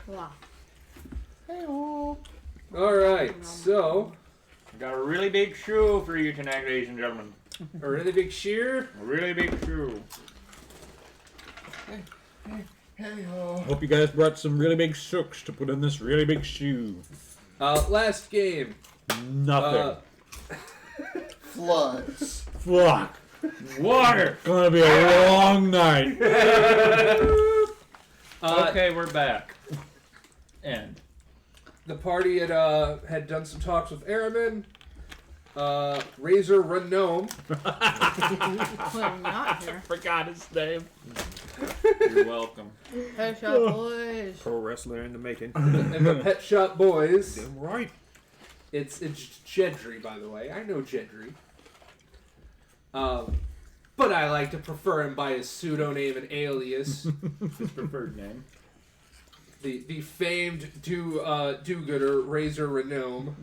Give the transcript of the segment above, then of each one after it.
Wow. Alright, so... I got a really big shoe for you tonight, ladies and gentlemen. A really big shear? A really big shoe. Hope you guys brought some really big sooks to put in this really big shoe. Last game. Nothing. Floods. Fuck. Water! It's gonna be a long night. Okay, we're back. End. The party had done some talks with Aramin. Razor Renome. Well, not here. Forgot his name. You're welcome. Hey, shop boys. Pro wrestler in the making. And the Pet Shop Boys. Damn right. It's Jedry, by the way. I know Jedry. But I like to prefer him by his pseudonym and alias. His preferred name. The famed do-gooder Razor Renome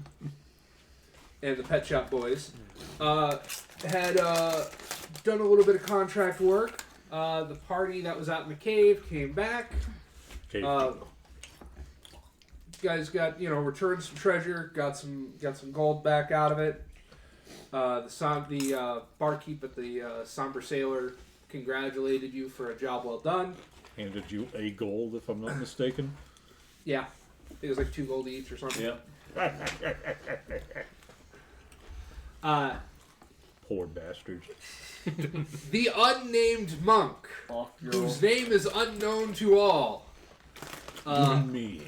and the Pet Shop Boys had done a little bit of contract work. The party that was out in the cave came back. Guys got returned some treasure, got some gold back out of it. The barkeep at the Somber Sailor congratulated you for a job well done. Handed you a gold, if I'm not mistaken. Yeah, it was like 2 gold each or something. Yep. Poor bastards. The unnamed monk, whose name is unknown to all, Even me.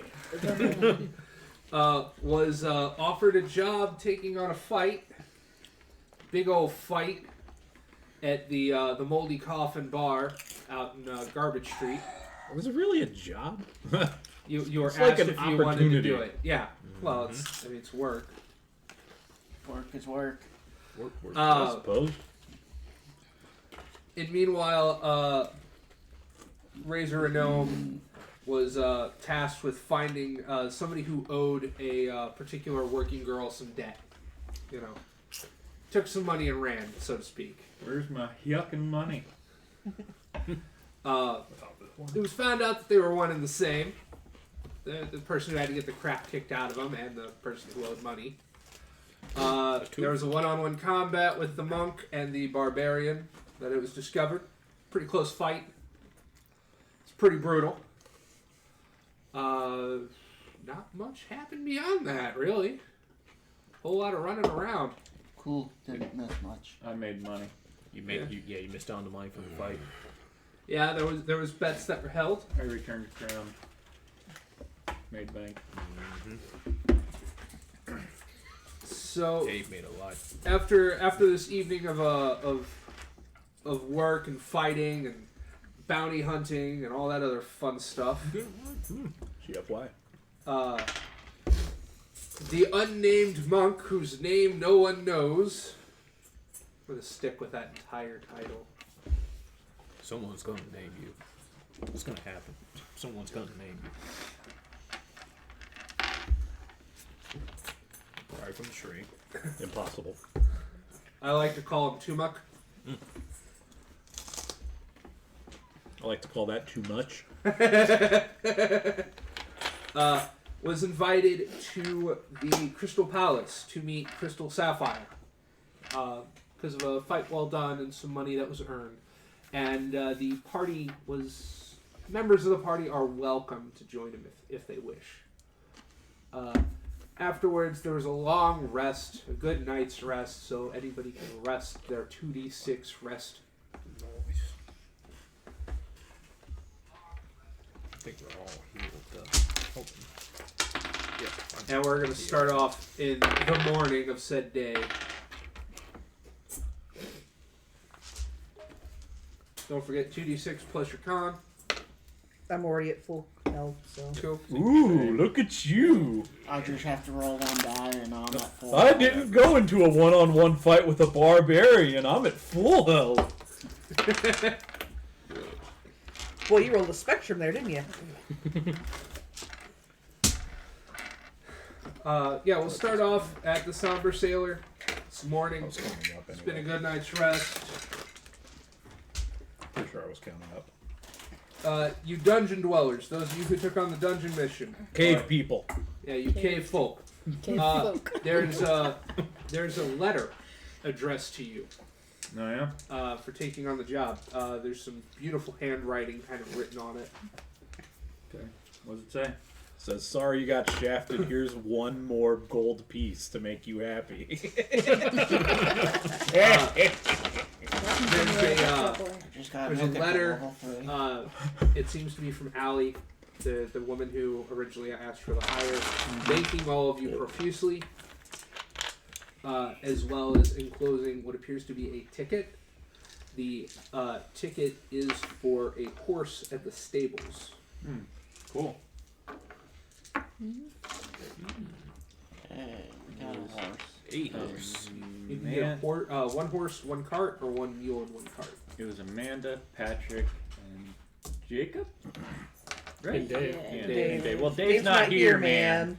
was offered a job taking on a fight, big old fight, at the Moldy Coffin Bar out in Garbage Street. Was it really a job? You were It's asked like an if you wanted to opportunity. do it. Yeah. Well, it's work. Work is work. Work, I suppose. And meanwhile, Razor Renome was tasked with finding somebody who owed a particular working girl some debt. Took some money and ran, so to speak. Where's my yucking money? It was found out that they were one and the same. The person who had to get the crap kicked out of them and the person who owed money. There was a one-on-one combat with the monk and the barbarian that it was discovered. Pretty close fight. It's pretty brutal. Not much happened beyond that, really. Whole lot of running around. Cool. Didn't miss much. I made money. You missed out on the money from the fight. Yeah, there was bets that were held. I returned to crown. Made bank. So Dave made a lot. after this evening of work and fighting and bounty hunting and all that other fun stuff, GFY. the unnamed monk whose name no one knows. I'm gonna stick with that entire title. Someone's going to name you. It's going to happen. Someone's going to name you. Right from the tree. Impossible. I like to call him Tumuk. I like to call that too much. Was invited to the Crystal Palace to meet Crystal Sapphire because of a fight well done and some money that was earned. And the party members of the party are welcome to join him if they wish. Afterwards, there was a long rest, a good night's rest, so anybody can rest their 2d6 rest. I think we're all healed. Yeah. And we're going to start off in the morning of said day. Don't forget 2d6 plus your con. I'm already at full health, so. Cool. Ooh, look at you. I just have to roll one die and I'm at full. I didn't go into a one-on-one fight with a barbarian. I'm at full health. Well, you rolled a spectrum there, didn't you? Yeah, we'll start off at the Somber Sailor. It's morning. I was counting up It's been a anyway. good night's rest. Pretty sure I was counting up. You dungeon dwellers, those of you who took on the dungeon mission. Cave people. Yeah, you cave folk. Cave folk. There's a letter addressed to you Oh yeah. for taking on the job. There's some beautiful handwriting kind of written on it. Okay. What does it say? Says, sorry you got shafted. Here's one more gold piece to make you happy. There's a letter. It seems to be from Allie, the woman who originally asked for the hire, thanking all of you profusely, as well as enclosing what appears to be a ticket. The ticket is for a horse at the stables. Cool. Hey, we got a horse. 8 horse. You can get a one horse, one cart, or one mule and one cart. It was Amanda, Patrick, and Jacob. Right. And Dave. Yeah, Yeah. Dave. and Dave. Well, Dave's, Dave's not here, man.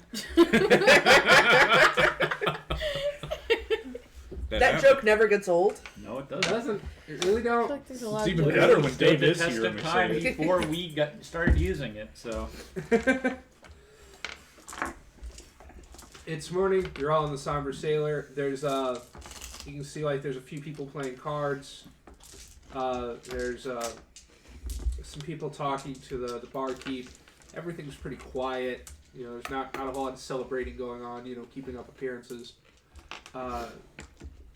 That joke never gets old. No, it It doesn't. doesn't. It really I feel don't. like there's a lot It's of even jokes. better when Stood Dave the is test here. of and we time say it. before we started using it. So It's morning. You're all in the Somber Sailor. There's you can see like there's a few people playing cards. There's some people talking to the barkeep. Everything's pretty quiet. You know, there's not a whole lot of celebrating going on. You know, keeping up appearances.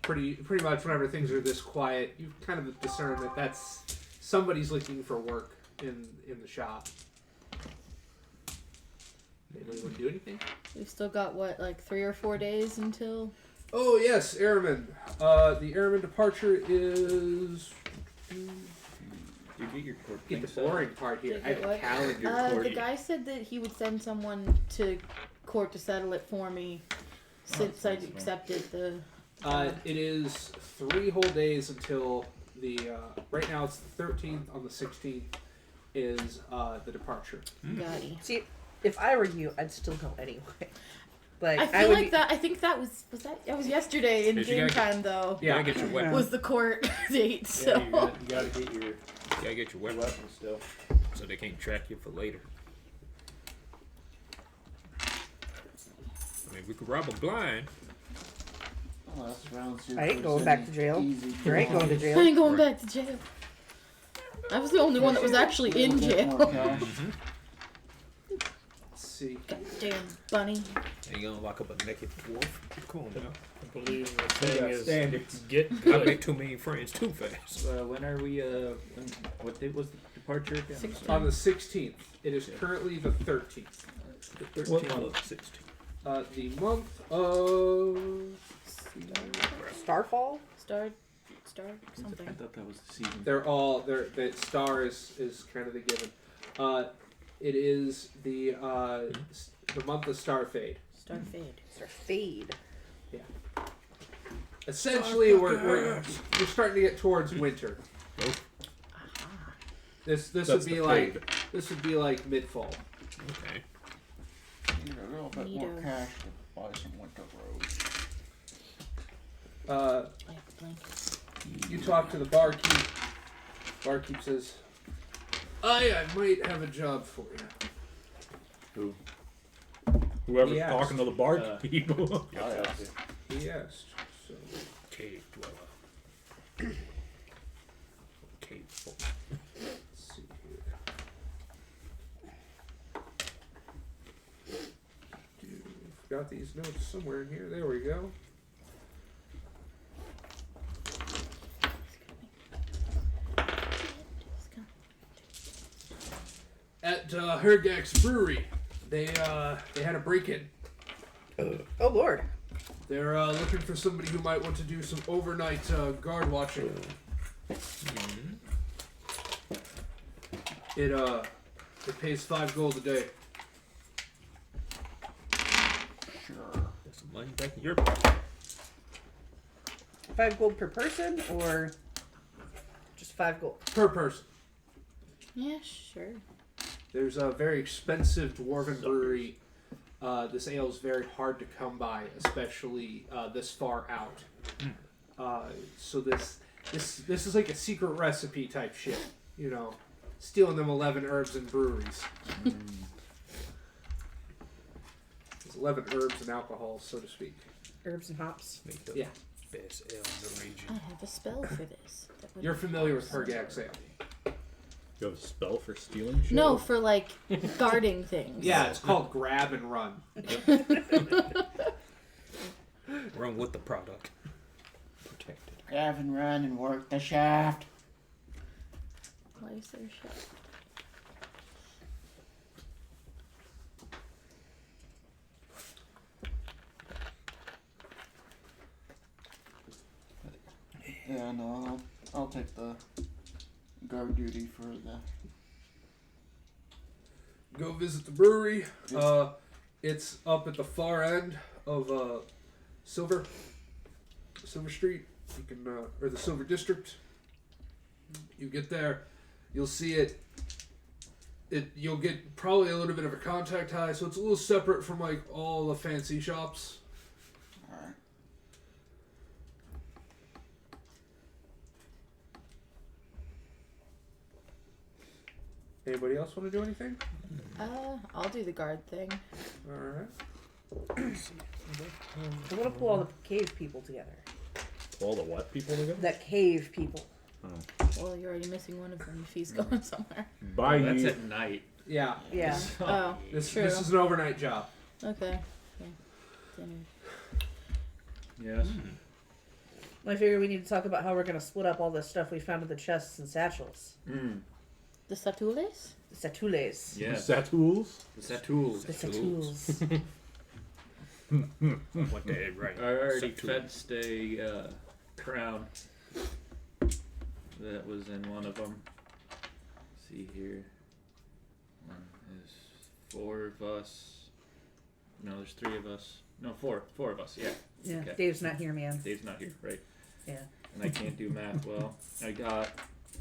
Pretty much whenever things are this quiet, you kind of discern that that's somebody's looking for work in the shop. Anybody want to do anything? We've still got what, like 3 or 4 days until. Oh yes, airman. The airman departure is. you get your court Get thing the set. boring part here. I have a What? calendar. The guy said that he would send someone to court to settle it for me since I that's nice. accepted the. It is 3 whole days until the. Right now it's the 13th. On the 16th is the departure. Gotti. See, if I were you, I'd still go anyway. Like I feel would like be, that. I think that was yesterday in Did you game guys- time though. Yeah. You gotta get your weapon. Was the court date? So Yeah, you gotta get your You gotta get your weapon weapon still. so they can't track you for later. I mean, we could rob them blind. Well, that's round super. I ain't going back to jail. Easy. you ain't going to I jail. ain't going back to jail. I was the only one that was actually in jail. Let's see. Goddamn bunny. Ain't gonna lock up a naked dwarf. Come on now. I believe the thing got is standards. get I good. make too many friends too fast. When are we? What date was the departure again? 16. On the 16th. It is currently the 13th. The What 13th. month? 16. The month of. Starfall? Star I something. thought that was the season. They're all. The star is kind of the given. It is the month of Starfade. Starfade. Starfade. Essentially, we're starting to get towards winter. This That's would the be like mid fall. Okay. Need a little bit more Neato. cash to buy some winter roads. I have a blanket. You talk to the barkeep. Barkeep says, I might have a job for you. Whoever's He asked. talking to the barkeep. He asked. So Cave dweller. Cave folk. let's see here. Got these notes somewhere in here. There we go. At Hergak's Brewery, they had a break-in. Oh Lord. They're looking for somebody who might want to do some overnight guard watching. It pays 5 gold a day. Sure. That's some money back in your pocket. 5 gold per person or just 5 gold? Per person. Yeah, sure. There's a very expensive dwarven brewery. This ale is very hard to come by, especially this far out. So this is like a secret recipe type shit, you know. stealing them 11 herbs and breweries. It's 11 herbs and alcohol, so to speak. Herbs and hops. Make the Yeah. best ale in the region. I have a spell for this. That would You're familiar with Hergag's ale. You have a spell for stealing shit? No, for like guarding things. Yeah, it's called Grab and Run. Run with the product. Protected. Grab and run and work the shaft. Why is there a shaft? Yeah, no, I'll take the guard duty for the. Go visit the brewery. Yeah. It's up at the far end of Silver Street. You can, or the Silver District. You get there, you'll see it. You'll get probably a little bit of a contact high, so it's a little separate from like all the fancy shops. Alright. Anybody else want to do anything? I'll do the guard thing. All right. I want to pull all the cave people together. All the what people together? That cave people. Well, you're already missing one of them if he's going somewhere. Bye. That's at night. Yeah. Yeah. Oh, This true. is an overnight job. Okay. Dinner. Yes. I figure we need to talk about how we're going to split up all the stuff we found in the chests and satchels. The Satules? The satules. Yes. Satools? The Satools. The satules. What day, right? I already Satu. fenced a crown that was in one of them. See here. There's 4 of us. No, there's 3 of us. No, 4. 4 of us, yeah. Yeah, Okay. Dave's not here, man. Dave's not here, right? Yeah. And I can't do math well. I got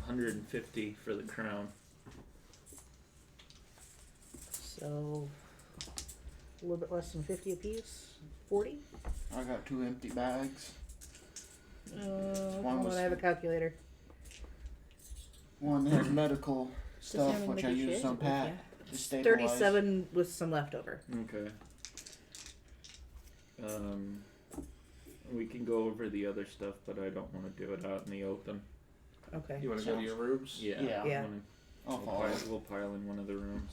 150 for the crown. So, a little bit less than 50 apiece? 40? I got 2 empty bags. Hold was- on, I have a calculator. One has medical stuff, Determine which what I he use shares on it with, Pat yeah. to stabilize. 37 with some leftover. Okay. We can go over the other stuff, but I don't want to do it out in the open. Okay. You want to go to your rooms? Yeah. Yeah. Yeah. I'll We'll follow. we'll pile in one of the rooms.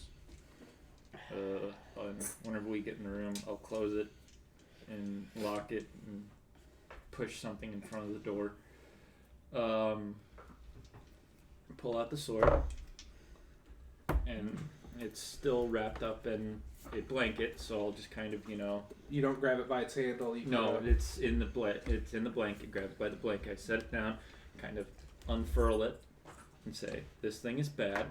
And whenever we get in the room, I'll close it and lock it and push something in front of the door. Pull out the sword, and it's still wrapped up in a blanket, so I'll just kind of, You don't grab it by its handle. You no, can, it's in the blanket. Grab it by the blanket. I set it down, kind of unfurl it, and say, "This thing is bad."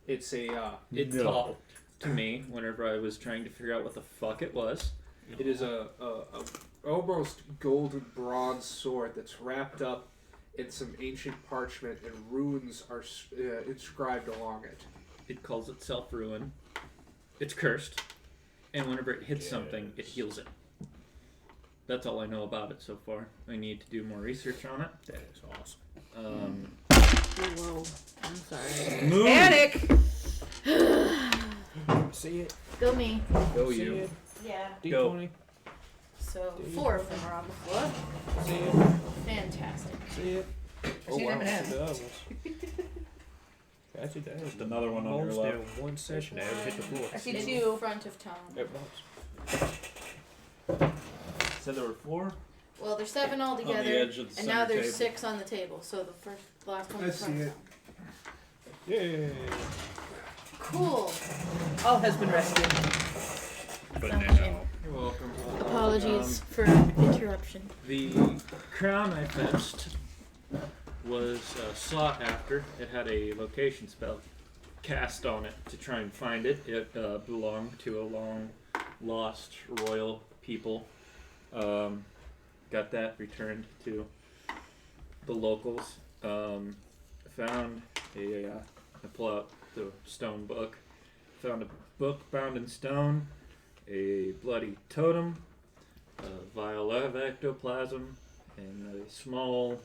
It's a. It No. talked to me whenever I was trying to figure out what the fuck it was. It is a almost golden bronze sword that's wrapped up in some ancient parchment, and runes are inscribed along it. It calls itself Ruin. It's cursed, and whenever it hits something, it heals it. That's all I know about it so far. I need to do more research on it. That is awesome. Whoa. I'm sorry. Panic! See it? Go me. Go See you. it? Yeah. D20. So 4 of them are on the floor. See it? Fantastic. See it? I see them in hand. Doubles. That's it. That was the Another one on your most left. in one session I ever hit the floor. I see In 2. front of Tom. It was. Said there were 4? Well, there's 7 altogether, edge of the and now center there's table. 6 on the table. So the last one I is front see of it. Tom. Yay! Cool. All has been rescued. But Someone now, You're welcome. Apologies for interruption. The crown I fetched was sought after. It had a location spell cast on it to try and find it. It belonged to a long lost royal people. Got that returned to the locals. Found I pull out the stone book. Found a book bound in stone, a bloody totem, a vial of ectoplasm, and a small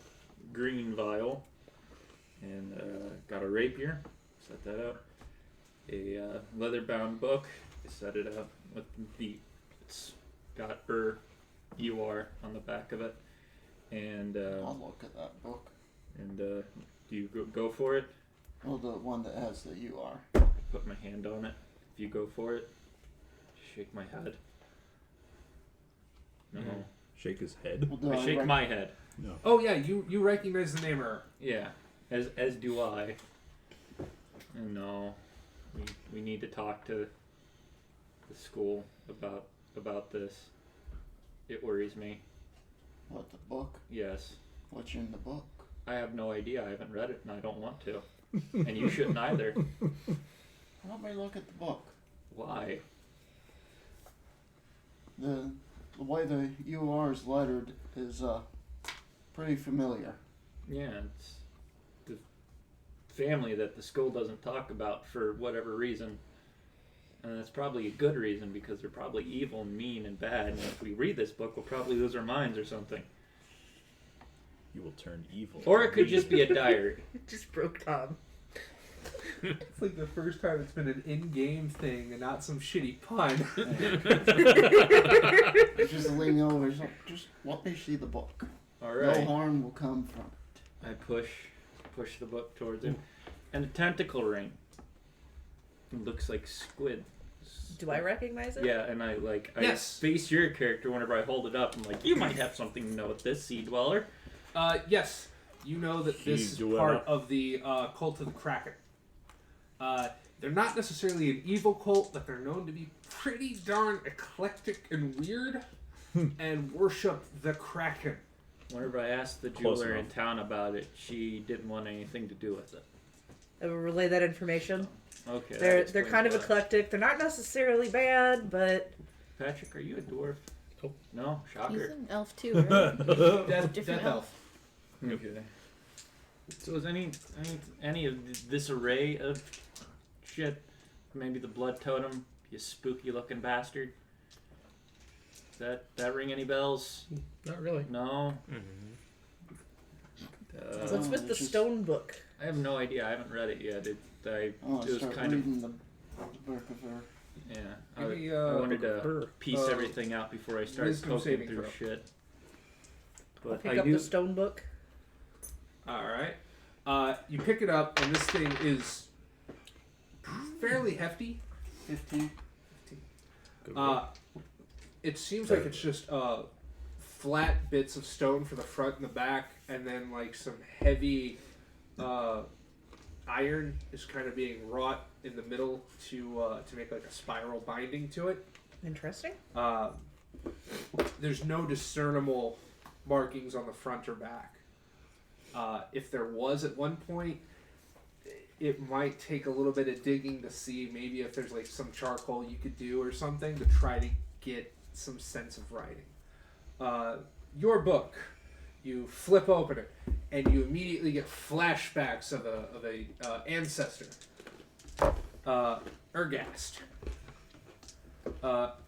green vial, and got a rapier. Set that up. A leather-bound book. I set it up with the. It's got UR on the back of it, and I'll look at that book. and do you go for it? Oh, the one that has the UR. Put my hand on it. If you go for it, shake my head. No, Shake his head. Well, do I shake my head. No. Oh yeah, you recognize the name Ur. Yeah, as do I. And no, we need to talk to the school about this. It worries me. What, the book? Yes, What's in the book? I have no idea. I haven't read it, and I don't want to. And you shouldn't either. Let me look at the book. Why? The way the UR is lettered is pretty familiar. Yeah, it's the family that the school doesn't talk about for whatever reason. And that's probably a good reason because they're probably evil and mean and bad. And if we read this book, we'll probably lose our minds or something. You will turn evil. Or it could just be a diary. It just broke Tom. It's like the first time it's been an in-game thing and not some shitty pun. Just leaning over, just let me see the book. All No right. harm will come from it. I push the book towards him. And a tentacle ring. It looks like squid. Do I recognize it? Yeah, and I Yes. face your character whenever I hold it up. I'm like, you might have something to know with this, Sea Dweller. Yes, you know that this is Sea part Dweller. of the cult of the Kraken. They're not necessarily an evil cult, but they're known to be pretty darn eclectic and weird, and worship the Kraken. Whenever I asked the Close jeweler in enough. town about it, she didn't want anything to do with it. I will relay that information. Okay. that They're explains kind of why. eclectic. They're not necessarily bad, but Patrick, are you a dwarf? Nope. No, He's shocker. an elf too, right? Death, Different Death elf. Okay. So is any of this array of shit? Maybe the blood totem, you spooky looking bastard. That ring any bells? Not really. No. what's with the it's just- stone book? I have no idea. I haven't read it yet. I want It to was start kind of reading the book of her. yeah. Give me, I wanted to Her. piece everything out before I started wisdom poking saving through throw. shit. I'll But pick I up do. the stone book. Alright. You pick it up, and this thing is fairly hefty. 15. Uh, it seems like it's just flat bits of stone for the front and the back, and then like some heavy iron is kind of being wrought in the middle to make like a spiral binding to it. Interesting. There's no discernible markings on the front or back. If there was at one point, it might take a little bit of digging to see maybe if there's like some charcoal you could do or something to try to get some sense of writing. Your book, you flip open it, and you immediately get flashbacks of a ancestor, Ergast.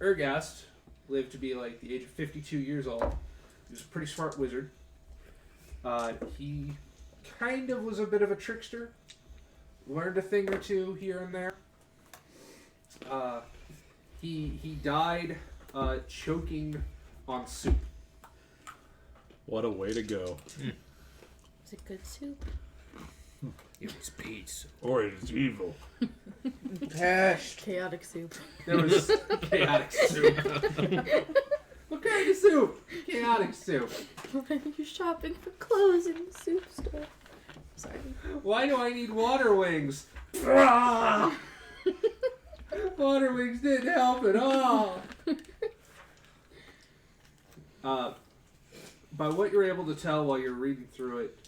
Ergast lived to be like the age of 52 years old. He was a pretty smart wizard. He kind of was a bit of a trickster. Learned a thing or two here and there. He died choking on soup. What a way to go. Is it good soup? It was peace. Or it is evil. Chaotic soup. There was chaotic soup. What kind of soup? Chaotic soup. When you're shopping for clothes in the soup store. Sorry. Why do I need water wings? Water wings didn't help at all. By what you're able to tell while you're reading through it,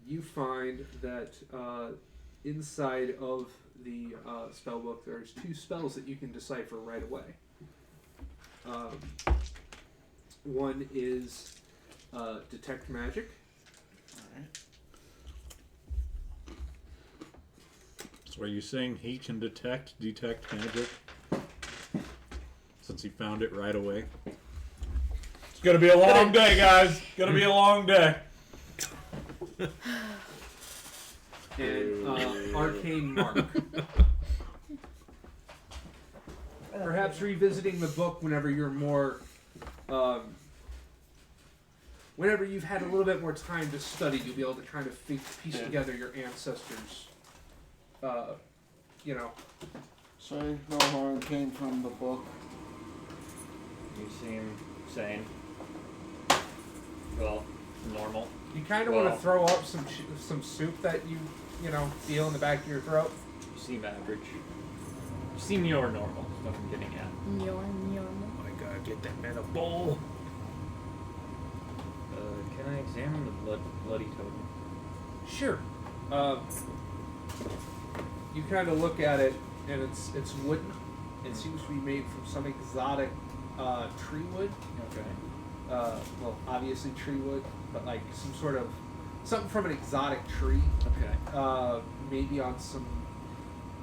you find that inside of the spellbook there's two spells that you can decipher right away. One is Detect Magic. So are you saying he can detect magic? Since he found it right away? It's gonna be a long day, guys. Gonna be a long day. and Arcane Mark. Perhaps revisiting the book whenever you're more, whenever you've had a little bit more time to study, you'll be able to kind of piece together your ancestors. You know. Say no harm came from the book. You seem sane. Well, normal. You kind of want to throw up some soup that you know feel in the back of your throat. You seem average. You seem you're normal. Is what I'm getting at. You're normal. I gotta get that man a bowl. Can I examine the bloody totem? Sure. You kind of look at it, and it's wooden. It seems to be made from some exotic tree wood. Okay. Well, obviously tree wood, but like some sort of something from an exotic tree. Okay. Maybe on some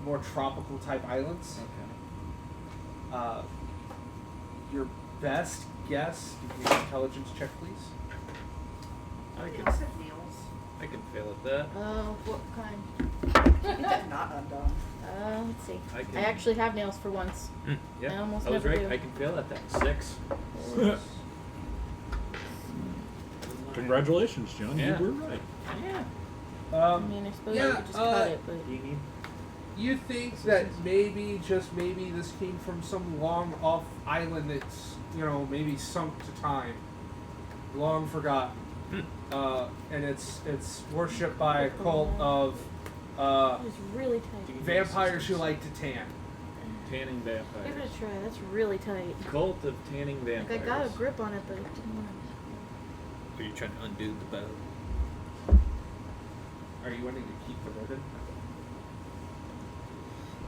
more tropical type islands. Okay. Your best guess? Give me an intelligence check, please. I can Nails have nails. I can fail at that. What kind? That's not undone. Let's see. I can. I actually have nails for once. Yeah. I almost was never right. do. I can fail at that. 6. Congratulations, John. Yeah. You were right. Yeah. I Um, mean, I suppose yeah, you could just cut it, but Do you need? you think that maybe, just maybe, this came from some long off island that's, you know, maybe sunk to time, long forgotten, and it's worshipped by a cult of it was really tight. vampires who like to tan. Tanning Give it vampires. a try. That's really tight. Cult of tanning Like vampires. I got a grip on it, but it didn't work. Are you trying to undo the bow? Are you wanting to keep the ribbon?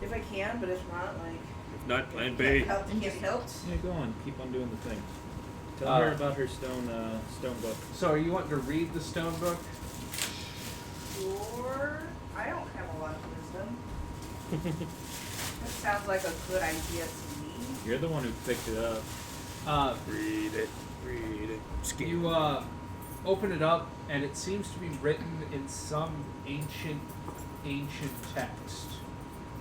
If I can, but if not, like. If not, plan Can't B. help, can't be helped. Yeah, go on. Keep on doing the thing. Tell her about her stone book. So are you wanting to read the stone book? Sure. I don't have a lot of wisdom. That sounds like a good idea to me. You're the one who picked it up. Read it. Read it. Scan. You open it up, and it seems to be written in some ancient text.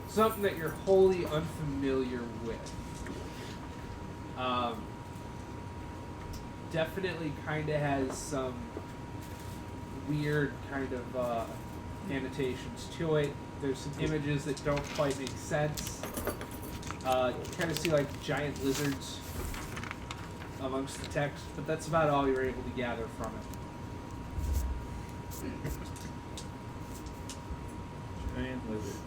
Something that you're wholly unfamiliar with. Definitely kind of has some weird kind of annotations to it. There's some images that don't quite make sense. You kind of see like giant lizards amongst the text, but that's about all you're able to gather from it. Giant lizards.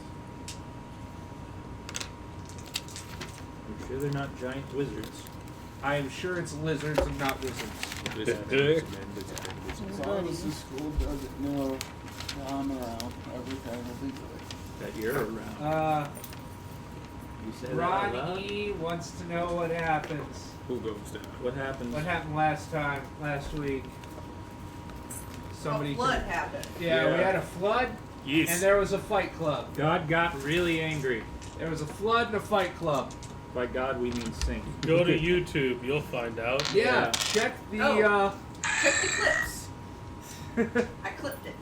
I'm sure they're not giant wizards. I am sure it's lizards and not wizards. As long as the school doesn't know that I'm around, everything will be good. That you're around. You said that out loud? Ron E wants to know what happens. Who goes down? What happened? What happened last week? Somebody. A flood happened. Yeah, we Yeah. had a flood, and Yes. there was a fight club. God got really angry. There was a flood and a fight club. By God, we mean sing. Go to YouTube, you'll find out. Yeah, Yeah. check the. Oh. Check the clips. I clipped it.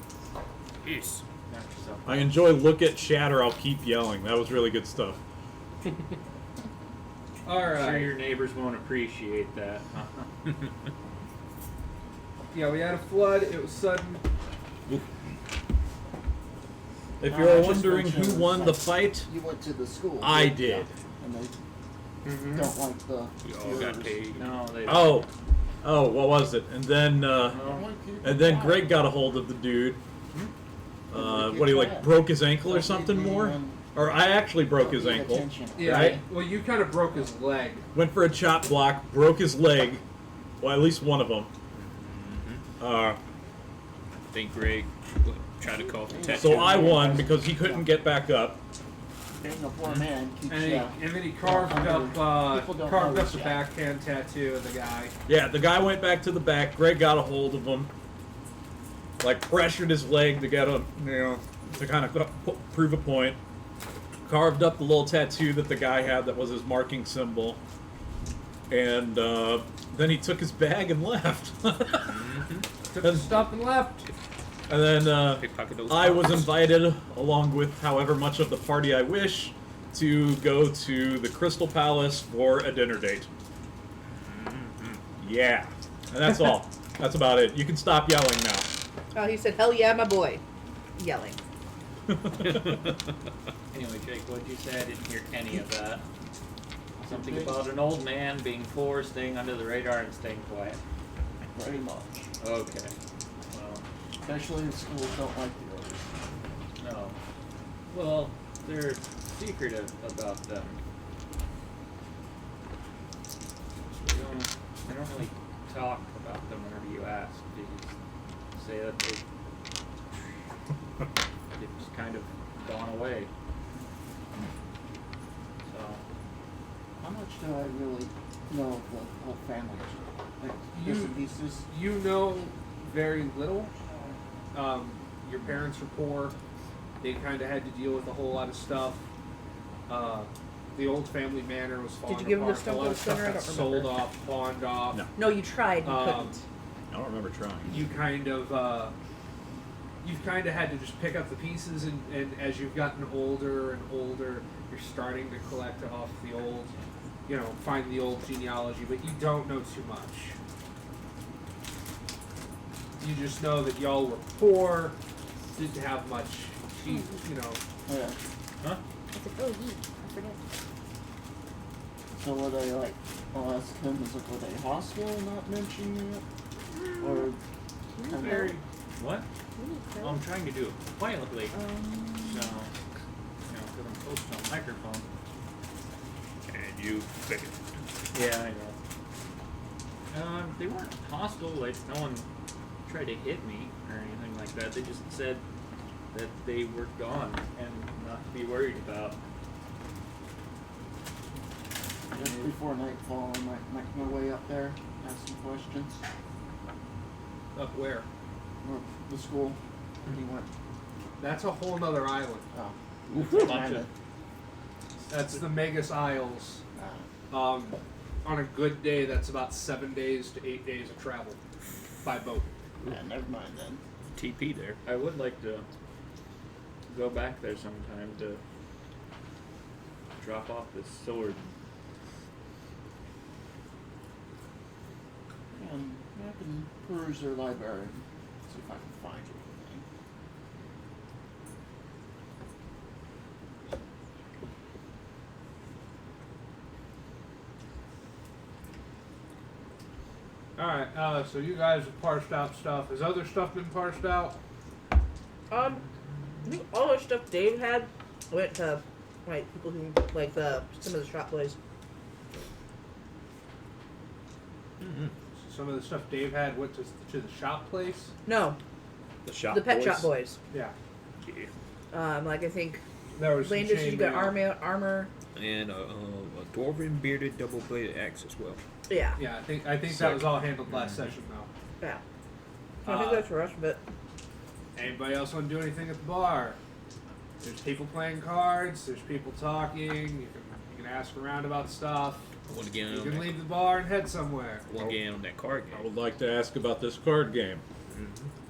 Yes. Knock yourself I out. enjoy look at shatter. I'll keep yelling. That was really good stuff. All I'm sure right. your neighbors won't appreciate that. Yeah, we had a flood. It was sudden. If I you're just wondering mentioned who won the that fight, You went to the school. I didn't did. ya? And they don't like the. We all got viewers. paid. No, they. Oh, what was it? And then Greg got a hold of the dude. What he like broke his ankle or something more? Or I actually broke his ankle. Yeah. Right? Well, you kind of broke his leg. Went for a chop block, broke his leg. Well, at least one of them. I think Greg tried to call for tattoo. So I won because he couldn't get back up. Being a poor man keeps And, you. and then he carved up People don't carved know up the this yet. backhand tattoo of the guy. Yeah, the guy went back to the back. Greg got a hold of him. Like pressured his leg to get him, to kind of prove a point. Carved up the little tattoo that the guy had that was his marking symbol. And then he took his bag and left. Took the stuff and left. And then Pickpocket those I was boxes. invited, along with however much of the party I wish, to go to the Crystal Palace for a dinner date. Yeah. And that's all. That's about it. You can stop yelling now. Oh, he said, "Hell yeah, my boy," yelling. Anyway, Jake, what'd you say? I didn't hear any of that. Something about an old man being poor, staying under the radar, and staying quiet. Very much. Okay. Well, Especially if schools don't like the orders. no. Well, they're secretive about them. They don't really talk about them whenever you ask. They just say that they've just kind of gone away. So, How much do I really know of the whole family? Like, bits and pieces? You know very little. Your parents were poor. They kind of had to deal with a whole lot of stuff. The old family manor was falling Did you give him the apart. A Stone lot Cold of stuff Stunner? I got don't sold remember. off, pawned off. No. No, you tried. You Um, couldn't. I don't remember trying. You kind of you've kind of had to just pick up the pieces, and as you've gotten older and older, you're starting to collect off the old, find the old genealogy, but you don't know too much. You just know that y'all were poor, didn't have much, Yeah. huh? I said, oh, yeet. I forget. So were they like, I'll ask him, is it, were they hostile not mentioning it? Or kind of very. What? We need Well, I'm trying to do it quietly. So, Um, because I'm close to a microphone. And you pick it. Yeah, I know. They weren't hostile, like no one tried to hit me or anything like that. They just said that they were gone and not to be worried about. just before nightfall, I might make my way up there, ask some questions. Up where? Or the school. He went, That's a whole nother island. oh. Bunch of- That's the Megas Isles. On a good day, that's about 7 days to 8 days of travel by boat. Yeah, never mind then. TP there. I would like to go back there sometime to drop off this sword. And I can peruse their library and see if I can find anything. Alright, so you guys have parsed out stuff. Has other stuff been parsed out? I think all the stuff Dave had went to people who like some of the shop boys. Some of the stuff Dave had went to the shop place? No, The shop. the pet boys. shop boys. Yeah. Yeah. Like I think There was some Landis, you got chainmail. armor. And a dwarven bearded double bladed axe as well. Yeah, Yeah, I think that was all handled last session though. yeah. So I think that's for us, but Anybody else want to do anything at the bar? There's people playing cards. There's people talking. You can ask around about stuff. I want to get in You on can that. leave the bar and head somewhere. I want to get in on that card I game. would like to ask about this card game.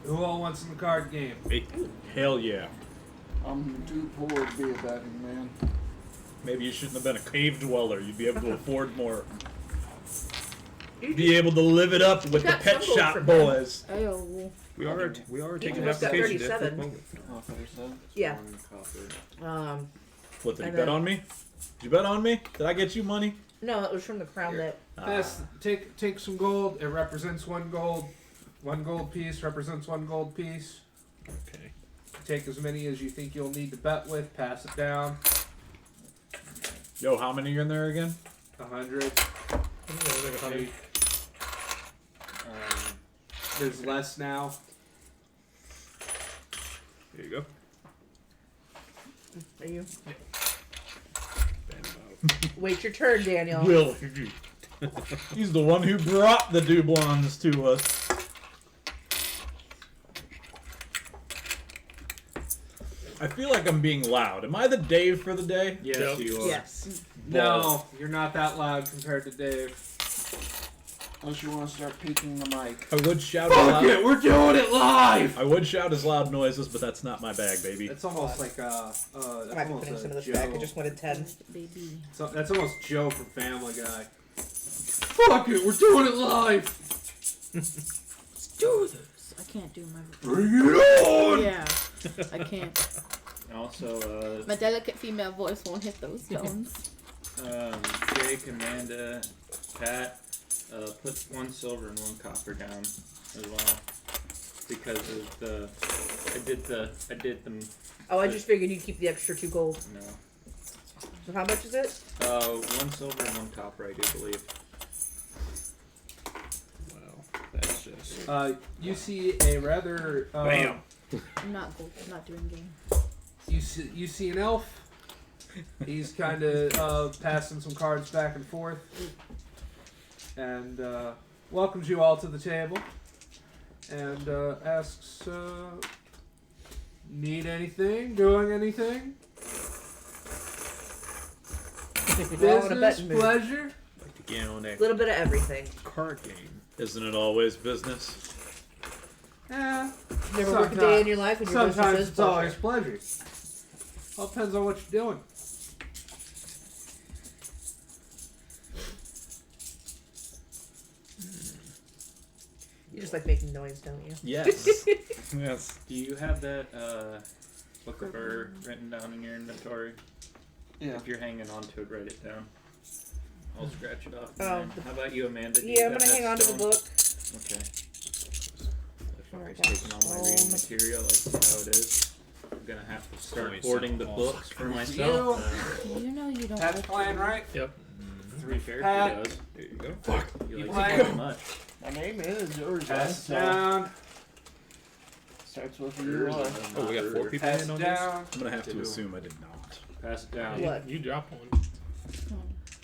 Who all wants in the card game? Hey, Hell yeah. I'm too poor to be a betting man. Maybe you shouldn't have been a cave dweller. You'd be able to afford more. Be able to live it up with the got pet some gold shop from boys. oh. we are taking almost got applications at 37. the moment. Oh, 37. yeah. One copper. What, did you And bet then- on me? Did you bet on me? Did I get you money? No, it was from the crown that. Yes, take some gold. It represents 1 gold. 1 gold piece represents 1 gold piece. Okay. Take as many as you think you'll need to bet with. Pass it down. Yo, how many are in there again? 100. Maybe. There's less now. There you go. Are you? Wait your turn, Daniel. Will. He's the one who brought the Dublons to us. I feel like I'm being loud. Am I the Dave for the day? Yes, Yep. you are. Yes. No, you're not that loud compared to Dave. Unless you want to start peeking the mic. I would shout Fuck loud. it, we're doing it live! I would shout as loud noises, but that's not my bag, baby. It's almost like I that's might be almost putting some a of this Joe. back. I just wanted 10. Baby. So that's almost Joe from Family Guy. Fuck it, we're doing it live! Let's do this. I can't do my. Bring it on! Yeah, I can't. Also, My delicate female voice won't hit those tones. Jake, Amanda, Pat, put 1 silver and 1 copper down as well. Because of I did them. Oh, I just figured you'd keep the extra 2 gold. No. So how much is it? 1 silver and 1 copper, I do believe. Wow, that's just. You see a rather Bam. I'm not gold. I'm not doing game. you see an elf. He's kind of passing some cards back and forth, and welcomes you all to the table, and asks, "Need anything? Doing anything? We're all in a Business, betting mood. pleasure." Like to get on that A little bit of everything. card game. Isn't it always business? Eh, Never work a day in your life and your business sometimes is it's always pleasure. All depends on what you're doing. You just like making noise, don't you? Yes. Yes. Do you have that book of Ur written down in your inventory? Yeah. If you're hanging on to it, write it down. I'll scratch it off. Oh, How about you, Amanda? Do you Yeah, I'm got gonna that hang on to the stone? book. Okay. That Alright, fucker's taking all my reading stone. material. That's how it is. I'm gonna have to start Always hoarding the something books for myself. You know you don't. That's like playing, to- right? Yep. To be fair, Pat. he does. There you go. Fuck. You You like play? it too much. My name is yours. Pass So down. starts with you. Oh, we got 4 people Pass in on this. down. I'm gonna have to Two. assume I did not. Pass it down. What? You drop one.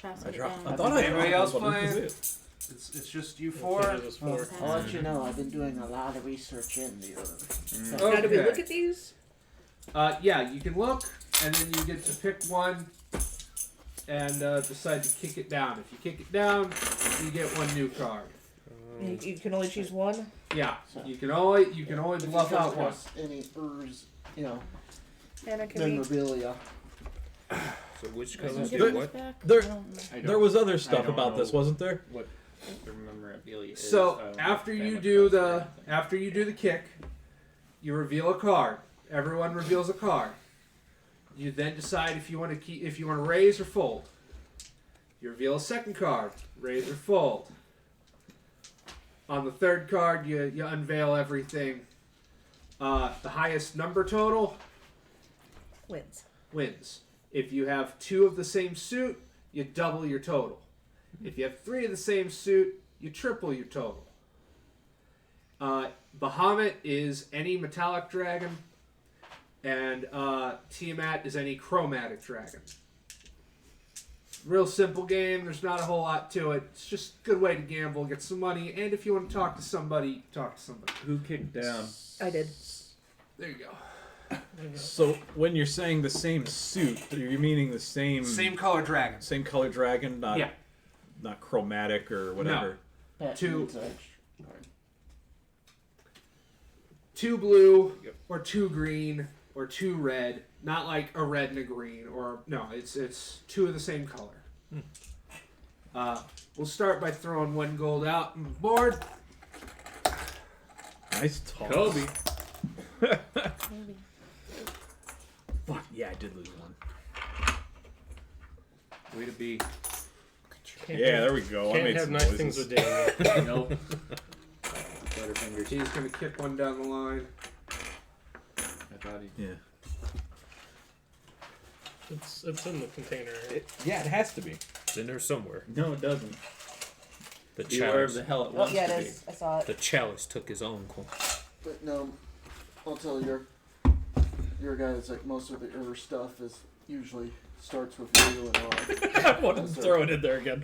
Pass I it dropped. down. I thought I Anybody dropped else one, but playing? this is it. It's just you It 4. was Well, 4. I'll let you know. I've been doing a lot of research in the other. Mm. Oh. Now, do we Okay. look at these? Yeah, you can look, and then you get to pick one, and decide to kick it down. If you kick it down, you get 1 new card. You can only choose one. Yeah, So- you can only If bluff you come out one. across any Urs, Anna, can we? memorabilia. So which Can colors you do give what? this back? There- I don't know. I There was other stuff don't about this, know. wasn't there? What the memorabilia is. So I don't after know if you that do much the costs anything. after you do the kick, you reveal a card. Everyone reveals a card. You then decide if you want to raise or fold. You reveal a second card, raise or fold. On the third card, you unveil everything. The highest number total Wins. wins. If you have 2 of the same suit, you double your total. If you have 3 of the same suit, you triple your total. Bahamut is any metallic dragon, and Tiamat is any chromatic dragon. Real simple game. There's not a whole lot to it. It's just a good way to gamble, get some money, and if you want to talk to somebody, talk to somebody. Who kicked down? I did. There you go. So when you're saying the same suit, are you meaning the same color dragon. same color dragon, not Yeah. not chromatic or whatever? Pat 2 needs a- 2 blue or 2 green or 2 red, not like a red and a green, or no, it's 2 of the same color. We'll start by throwing 1 gold out on the board. Nice toss. Kobe. Maybe. Fuck yeah, I did lose one. Way to be. Yeah, there we go. I Can't made have some nice noises. things with Daniel. Nope. Butterfingers. He's gonna kick 1 down the line. I thought he. Yeah. It's in the container. Yeah, it has to be. It's in there somewhere. No, it doesn't. The Beware of chalice. the hell it Oh, wants yeah, to it be. is. I saw it. The chalice took his own coin. But no, I'll tell you, you're a guy that's like most of the Ur stuff is usually starts with you and I wanted to throw it in there again.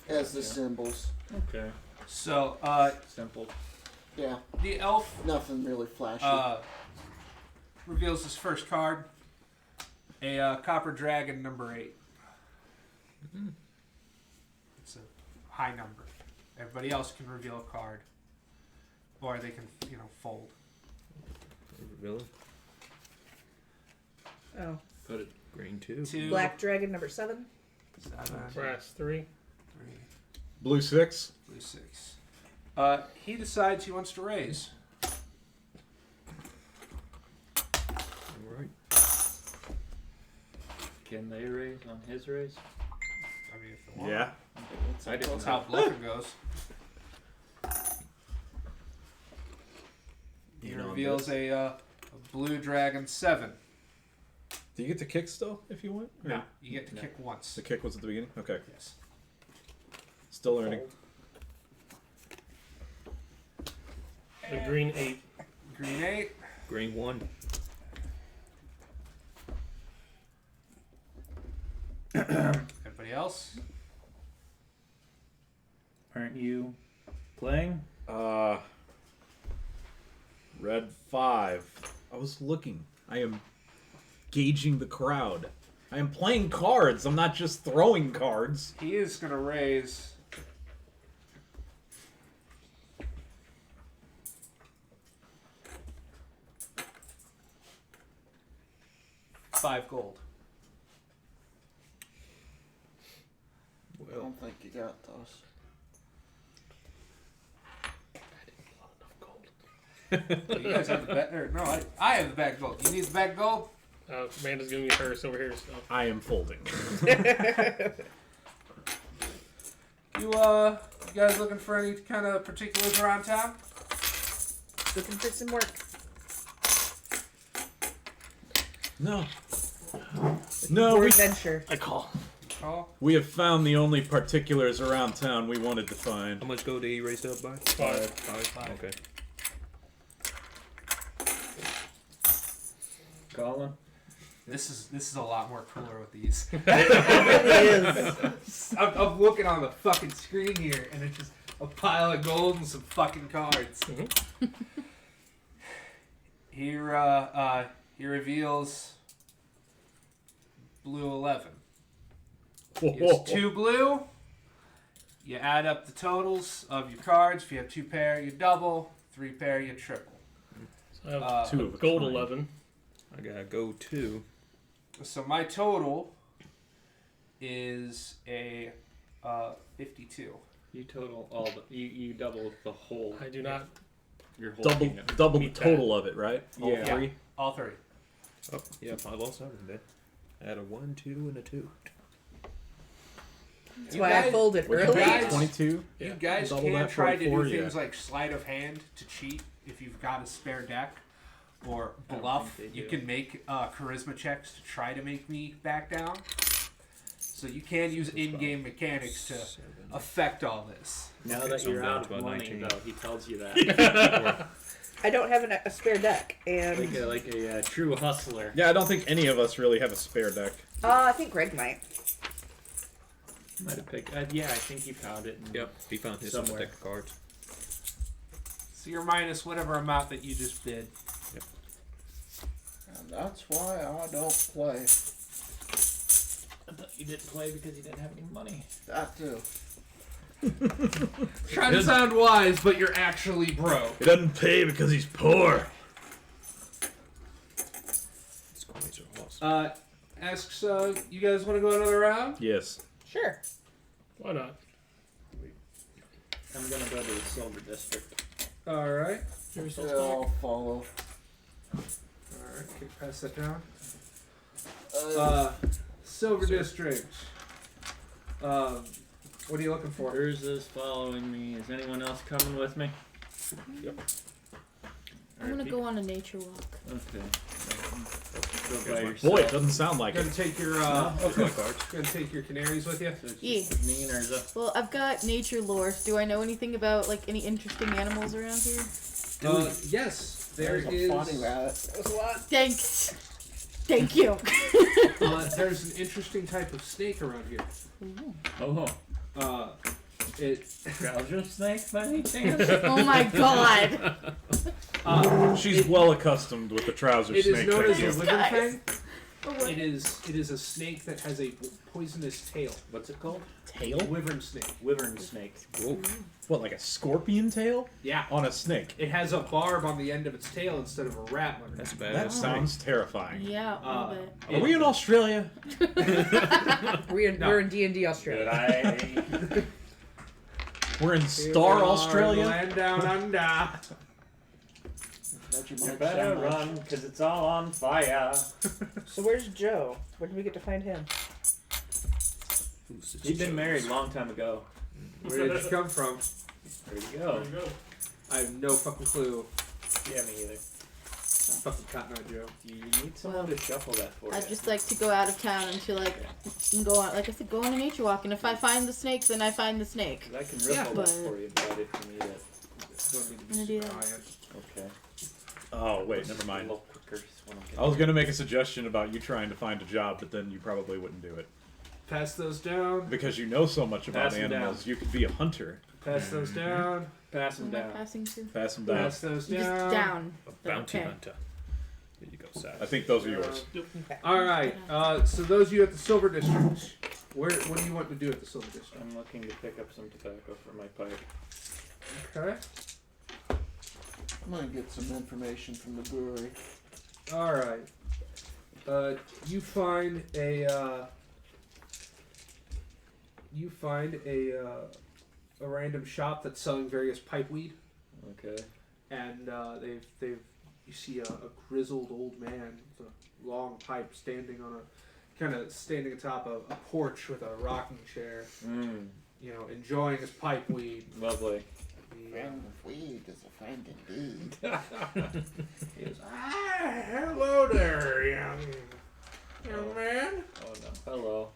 as the symbols. Okay. So, Simple. Yeah, the elf nothing really flashy. reveals his first card, a copper dragon number 8. It's a high number. Everybody else can reveal a card, or they can, fold. Really? Oh. Put it. Green 2. 2, Black Dragon number 7. 7, Brass 3. 3, Blue 6. blue 6. He decides he wants to raise. Alright. Can they raise on his raise? I mean, if they want. Yeah. I didn't That's how bluffing goes. He You know reveals this. a blue dragon 7. Do you get to kick still if you want? Or No, you get to kick once. The kick was at the beginning? Okay. Yes. Still learning. The green 8. Green 8. Green 1. Everybody else? Aren't you playing? Red 5. I was looking. I am gauging the crowd. I am playing cards. I'm not just throwing cards. He is going to raise. $5 gold. I Well, don't think you got those. You guys have the bag. No, I have the bag of gold. You need the bag of gold? Amanda's giving me hers over here, so. I am folding. You guys looking for any kind of particulars around town? Looking for some work. No. No, For we, adventure. I call. Oh, we have found the only particulars around town we wanted to find. how much gold did he raise up by? 5. 5? Okay. Colin? this is a lot more cooler with these. It is. I'm looking on the fucking screen here, and it's just a pile of gold and some fucking cards. Mhm. He reveals blue 11. He has 2 blue. You add up the totals of your cards. If you have 2 pair, you double. 3 pair, you triple. So I have Two of a gold kind. 11. I gotta go 2. So my total is a 52. You total all the. You double the whole. I do not. Your whole Double kingdom. the Meet that. total of it, right? All Yeah. three? All 3. Oh, yeah, I lost something then. I had a 1, 2, and a 2. That's You why I guys- folded Would you early. guys- 22? You Yeah. guys Double can that try to do 44, things yeah. like sleight of hand to cheat if you've got a spare deck, or bluff. think they You do. can make charisma checks to try to make me back down. So you can use in-game mechanics to 7. affect all this. Now Okay, that so you're I'm down out to of a money, 19. though, he tells you that. I don't have a spare deck, and like a true hustler. Yeah, I don't think any of us really have a spare deck. I think Greg might. Might have picked. Yeah, I think he found it. Yep, he found his on the Somewhere. deck of cards. So you're minus whatever amount that you just did. And that's why I don't play. I thought you didn't play because you didn't have any money. That too. Trying to sound wise, but you're actually broke. He doesn't pay because he's poor. These coins are awesome. Asks, you guys want to go another round? Yes. Sure. Why not? I'm gonna go to the Silver District. All right. Yeah, I'll follow. All right. Can you pass that down? Uh, Silver District. What are you looking for? Urza's following me. Is anyone else coming with me? I'm gonna go on a nature walk. Okay. Go Here's by my- yourself. Boy, it doesn't sound like Gonna it. take your Okay. Cards. gonna take your canaries with you. So it's Yeah. just me and Urza. Well, I've got nature lore. Do I know anything about like any interesting animals around here? Yes, there there's is. a funny rabbit. Thanks. Thank you. There's an interesting type of snake around here. Oh, It. trouser snake by any chance? Oh my god. She's well accustomed with the trouser It snake is known as technique. a living Guys. thing. It is a snake that has a poisonous tail. What's it called? Tail? Wyvern snake. Wyvern snake. Whoa. What, like a scorpion tail? Yeah. On a snake? It has a barb on the end of its tail instead of a rattliner. That's bad. That sounds terrifying. Yeah, a little bit. Are we in Australia? We're in DnD Australia. We're in Star Australia? Land down under. You better run, because it's all on fire. So where's Joe? Where did we get to find him? He'd been married a long time ago. Where did you come from? Where'd he go? I have no fucking clue. Yeah, me either. Fucking Cotton Eye Joe. Do you need someone to shuffle that for you? I'd just like to go out of town and to and go on, like I said, go on a nature walk. And if I find the snake, then I find the snake. I can riffle but- that for you, bud, if you need it. I'm gonna do that. Okay. Oh, wait, never mind. A little quicker is what I'm getting I was at. going to make a suggestion about you trying to find a job, but then you probably wouldn't do it. Pass those down. Because you know so much about Pass 'em animals, you could be a hunter. Pass those down. Pass him What am I down. passing to? Pass them down. Pass those Just down. down. A bounty Okay. hunter. There you go, Seth. I think those are yours. All right. So those of you at the Silver District, what do you want to do at the Silver District? I'm looking to pick up some tobacco for my pipe. Okay. I'm gonna get some information from the brewery. All right. You find a random shop that's selling various pipe weed, Okay. and you see a grizzled old man with a long pipe standing atop a porch with a rocking chair, Mmm. enjoying his pipe weed. Lovely. Friend of weed is a friend indeed. He goes, hello there, young man. Oh no. Hello.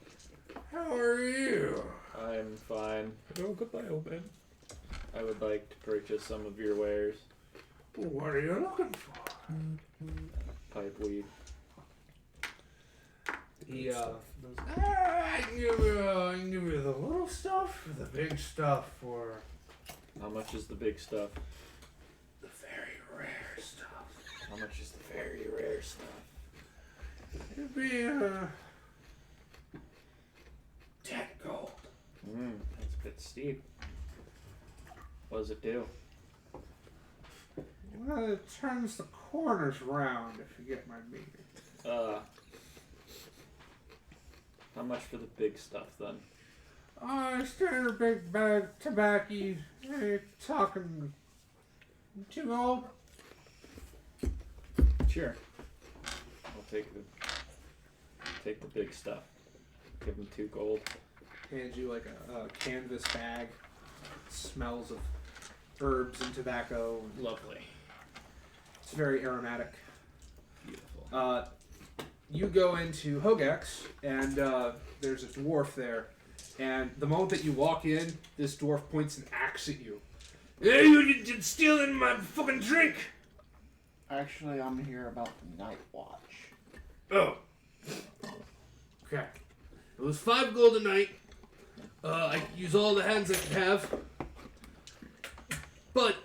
How are you? I'm fine. Oh, goodbye, old man. I would like to purchase some of your wares. What are you looking for? Pipe weed. He I can give you the little stuff or the big stuff for How much is the big stuff? the very rare stuff. How much is the very rare stuff? It'd be 10 gold. That's a bit steep. What does it do? Well, it turns the corners round, if you get my meaning. How much for the big stuff then? Standard big bag tobacco. You're talking 2 gold. Sure. I'll take the big stuff. Give him 2 gold. Hands you like a canvas bag. Smells of herbs and tobacco. Lovely. It's very aromatic. Beautiful. You go into Hogax, and there's a dwarf there. And the moment that you walk in, this dwarf points an axe at you. Hey, you're stealing my fucking drink! Actually, I'm here about the night watch. Oh. Okay. It was 5 gold a night. I could use all the hands I could have. But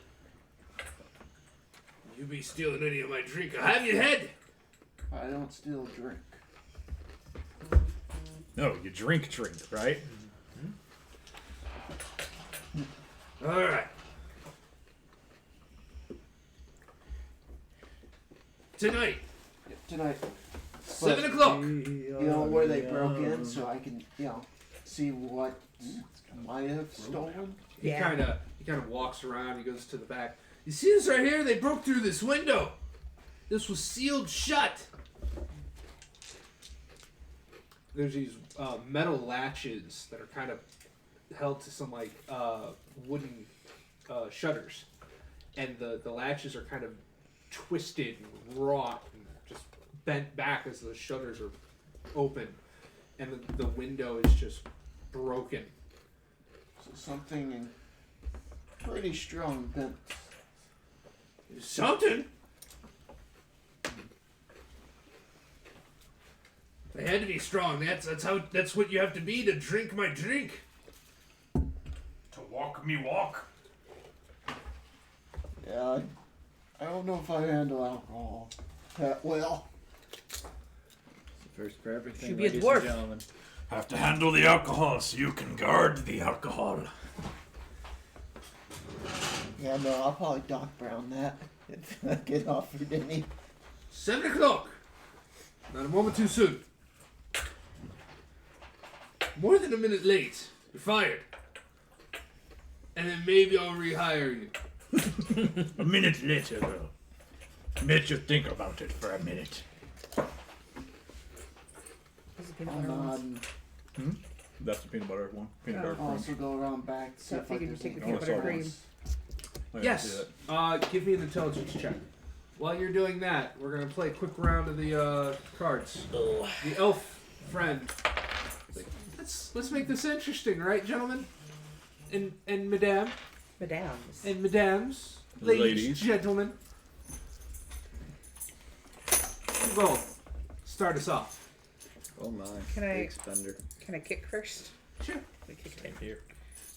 you be stealing any of my drink, I'll have your head. I don't steal drink. No, you drink, right? Alright. Tonight, Tonight, 7 o'clock. you know where they broke in, so I can, see what might have stolen. He Yeah. kind of walks around. He goes to the back. You see this right here? They broke through this window. This was sealed shut. There's these metal latches that are kind of held to some wooden shutters, and the latches are kind of twisted and wrought and just bent back as the shutters are open, and the window is just broken. So something pretty strong bent. Something. They had to be strong. That's what you have to be to drink my drink. To walk me walk. Yeah, I don't know if I handle alcohol that well. First for everything, Should be a ladies dwarf. and gentlemen. Have to handle the alcohol so you can guard the alcohol. Yeah, no, I'll probably Doc Brown that if I get offered any. 7 o'clock. Not a moment too soon. More than a minute late. You're fired. And then maybe I'll rehire you. A minute later, though. Let you think about it for a minute. I'm nodding. That's the peanut butter one. Peanut butter I'll crunch. also go around back to see So I if I figured can you'd take the see Oh, peanut I butter saw cream. one. I didn't see Yes. that. Give me an intelligence check. While you're doing that, we're gonna play a quick round of the cards. The elf friend. Let's make this interesting, right, gentlemen? And madame Madames. and madames, Ladies. gentlemen. Go. Start us off. Oh my. Can I- Big spender. Can I kick first? Sure. I kick Same here.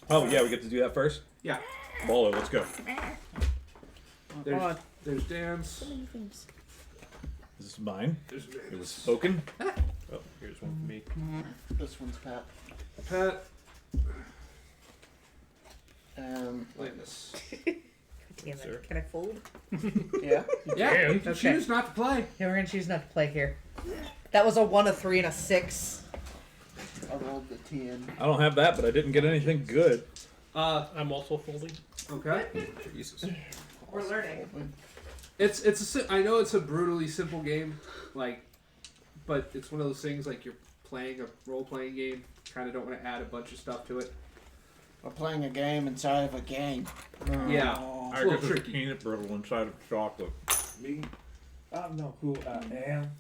Oh, yeah, we get to do that first? Yeah. Baller, let's go. There's, on. there's Dan's. So many things. This is mine. There's It was spoken. Oh, here's one for me. This one's Pat. Pat. Linus. Damn it. Sir. Can I fold? Yeah. Yeah, Damn. you can Okay. choose not to play. Yeah, we're gonna choose not to play here. That was a 1, a 3, and a 6. I rolled the 10. I don't have that, but I didn't get anything good. I'm also folding. Okay. Jesus. We're learning. I know it's a brutally simple game, like, but it's one of those things like you're playing a role playing game. Kind of don't want to add a bunch of stuff to it. We're playing a game inside of a game. Yeah. Oh. It's I a little got this tricky. peanut brittle inside of chocolate. Me? I don't know who I am.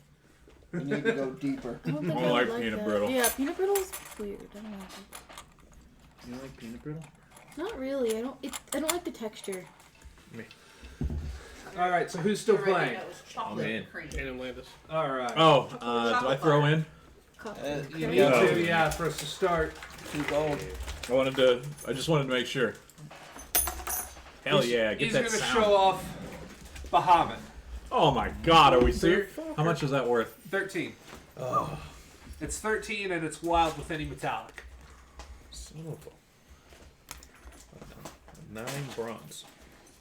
We need to go deeper. I don't think I I like would peanut that. brittle. Yeah, peanut brittle's weird. I don't like it. You like peanut brittle? Not really. I don't like the texture. All right. So who's still playing? I'm in. And Landis. All right. Oh, did I throw in? Coffee. You need Yeah. to, yeah, for us to start. 2 gold. I just wanted to make sure. Hell yeah, get He's that gonna sound. show off Bahamut. Oh my god, are we serious? How much is that worth? 13. It's 13 and it's wild with any metallic. Son of a... 9 bronze.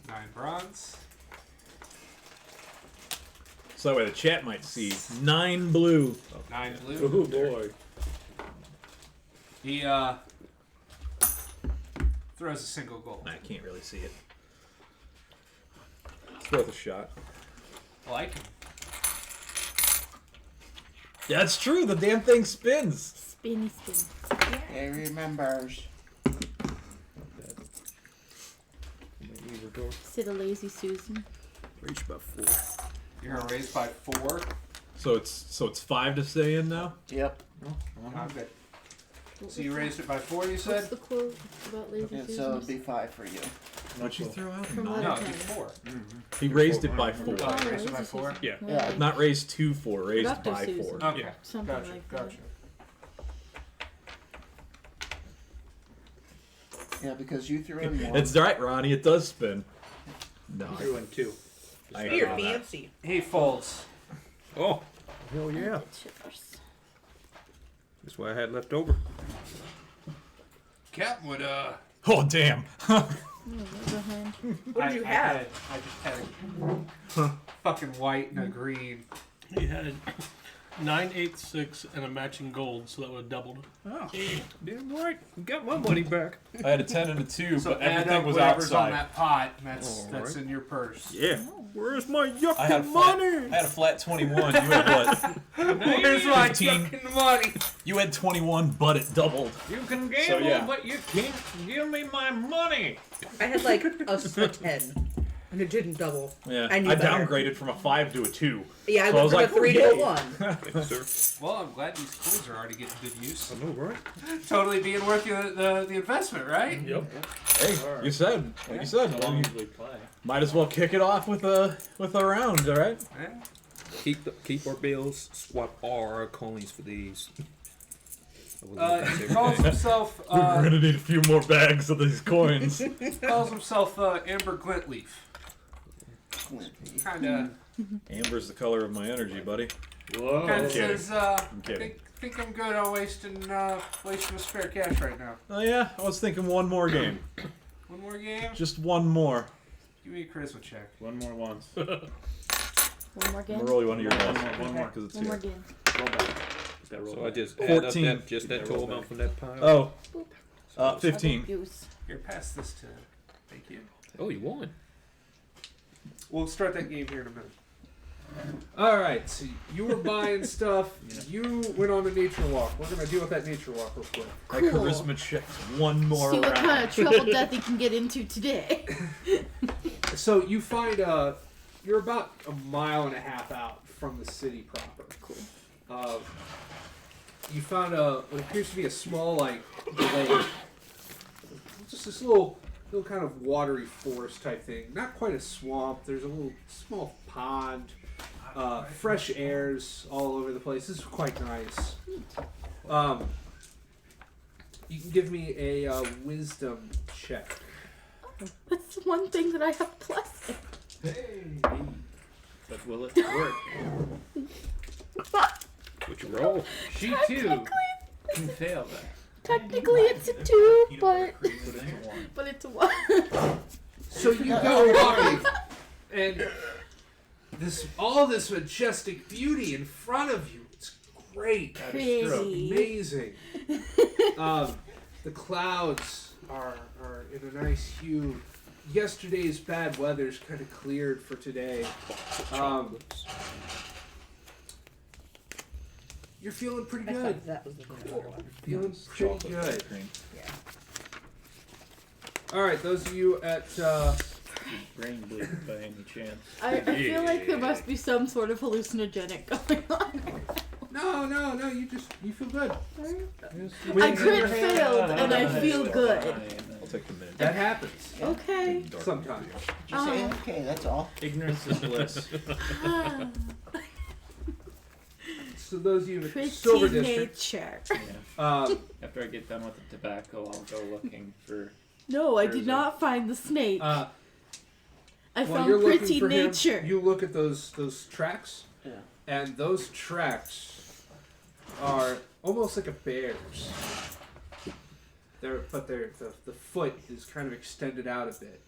9 bronze. So that way the chat might see. 9 blue. 9 blue. Oh boy. He throws a single goal. I can't really see it. It's worth a shot. Like him. Yeah, that's true. The damn thing spins. Spinny spin. He remembers. Sit a lazy Susan. Reach about 4. You're gonna raise by 4. So it's 5 to stay in now. Yep. I'm good. So you raised it by 4, you What's said? the quote about lazy And so Susans? it'd be 5 for you. What'd you throw out? From Nine? No, Okay. it'd be 4. He raised it by 4. Oh, you raised it by lazy 4? Susan. Yeah. More Yeah, like not raised to 4, raised Productive by 4. Susan. Okay. Yeah. Something Gotcha. like Gotcha. Yeah, because you threw in 1. It's right, Ronnie. It does spin. No, Threw in 2. I You're know that. fancy. He folds. Oh. Hell yeah. Good shivers. That's what I had left over. Captain would Oh damn! Behind. What did you have? I just had a fucking white and a green. He had 9, 8, 6, and a matching gold, so that would have doubled. Damn right. Got my money back. I had a 10 and a 2, So but add everything up was whatever's on outside. that pot, and that's Alright. in your purse. Yeah. Where's my yucky I had a flat, money? I had a flat 21. You had what? Where's my 15. fucking money? You had 21, but it doubled. You can gamble, yeah. but you can't give me my money. I had like a 10, and it didn't double. Yeah, I I, knew better. downgraded from a 5 to a 2. Yeah, I So I went was from like, a 3 oh, to a yay. 1. Thanks, sir. Well, I'm glad these tools are already getting good use. I know, right? Totally being worth the investment, right? Yep. Hey, you said, like you said, How well, long you did we play? might as well kick it off with a round, all right? Yeah. Keep our bills. Swap our coins for these. He calls himself We're gonna need a few more bags of these coins. Amber Glintleaf. Kind of. Amber's the color of my energy, buddy. Whoa. Kind of kidding. says, I'm kidding. think I'm good on wasting my spare cash right now. Oh yeah, I was thinking one more game. One more game? Just one more. Give me a charisma check. One more once. One more game. I'm really one of your One guys. more, one more. Because it's One more here. game. Roll back. Just gotta roll So I back. just add up 14. that, just that Yeah, roll total back. amount from that pile. Oh, Boop. 15. Use. Here, pass this to. Thank you. Oh, you won. We'll start that game here in a minute. Alright, so you were buying stuff. Yeah. You went on a nature walk. We're going to deal with that nature walk real quick. My Cool. charisma check's one more See what round. kind of trouble Deathy can get into today. So you find you're about a mile and a half out from the city proper. Cool. You found what appears to be a small lake. Just this little kind of watery forest type thing. Not quite a swamp. There's a little small pond. Fresh airs all over the place. This is quite nice. You can give me a wisdom check. That's one thing that I have plus in. But will it work? What you roll? She too can fail that. Technically it's a 2, but But it's a 1. it's a 1. So you go walking, and all this majestic beauty in front of you. It's great. It's Pretty. amazing. The clouds are in a nice hue. Yesterday's bad weather's kind of cleared for today. You're feeling pretty I good. thought that was the one. Feeling pretty good. Yeah. All right, those of you at Brain bleed by any chance. I feel like there must be some sort of hallucinogenic going on. no, you feel good. I crit failed and I feel good. I'll take the minute. That happens Okay. sometimes. Just AFK, that's all. Ignorance is bliss. So those of you in Pretty Silver District, nature. Yeah. After I get done with the tobacco, I'll go looking for. No, I did There's not find the snake. I while found you're looking pretty for nature. him, you look at those tracks, Yeah. and those tracks are almost like a bear's. The foot is kind of extended out a bit.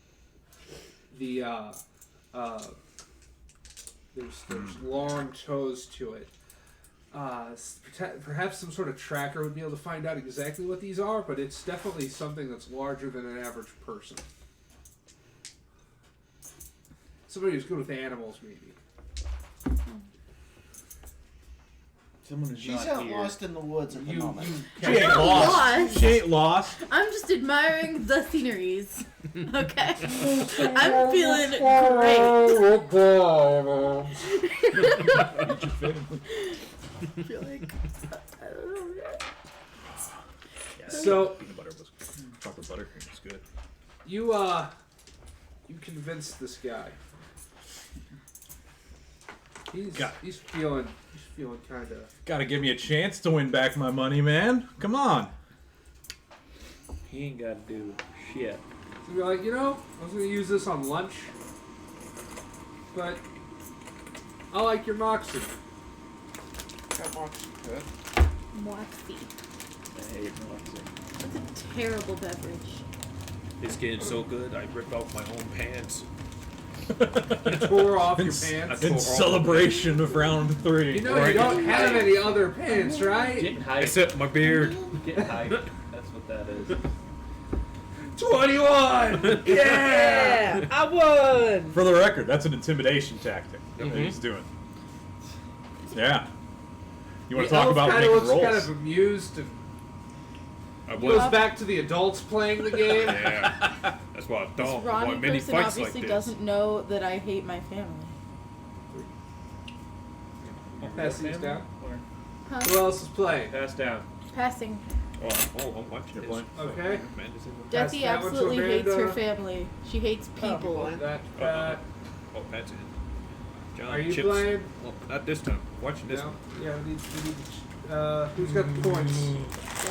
There's long toes to it. Perhaps some sort of tracker would be able to find out exactly what these are, but it's definitely something that's larger than an average person. Somebody who's good with animals, maybe. Someone who's She's not out here. lost in the woods at the moment. She ain't lost. Lost. She ain't lost. I'm just admiring the sceneries. Okay? I'm feeling great. I feel like I don't know. So Peanut butter was chocolate buttercream is good. you convinced this guy. He's feeling kind of. Gotta give me a chance to win back my money, man. Come on. He ain't got to do shit. So you're like, I was gonna use this on lunch, but I like your moxie. Got Moxie, good. Moxie. I hate Moxie. It's a terrible beverage. It's getting so good, I ripped off my own pants. Tore off your pants. In celebration of round 3. You don't have any other pants, right? Getting hyped. Except my beard. Getting hyped. That's what that is. 21! Yeah, I won. For the record, that's an intimidation tactic that he's doing. Yeah. You want to talk about kind making of looks rolls? kind of amused and I goes was. back to the adults playing the game. Yeah. That's why I This don't Ronnie want many person fights like obviously this. doesn't know that I hate my family. Pass these down. Or Huh? Who else is playing? pass down. Passing. Oh, I'm watching You're this. playing? Okay. Amanda's in the- Pass Deathy that one to absolutely hates her Amanda. family. She hates people. That, Oh, Pat's in. John, are you Chips. playing? Well, not this time. Watching this No. one. Yeah, we need who's got the points?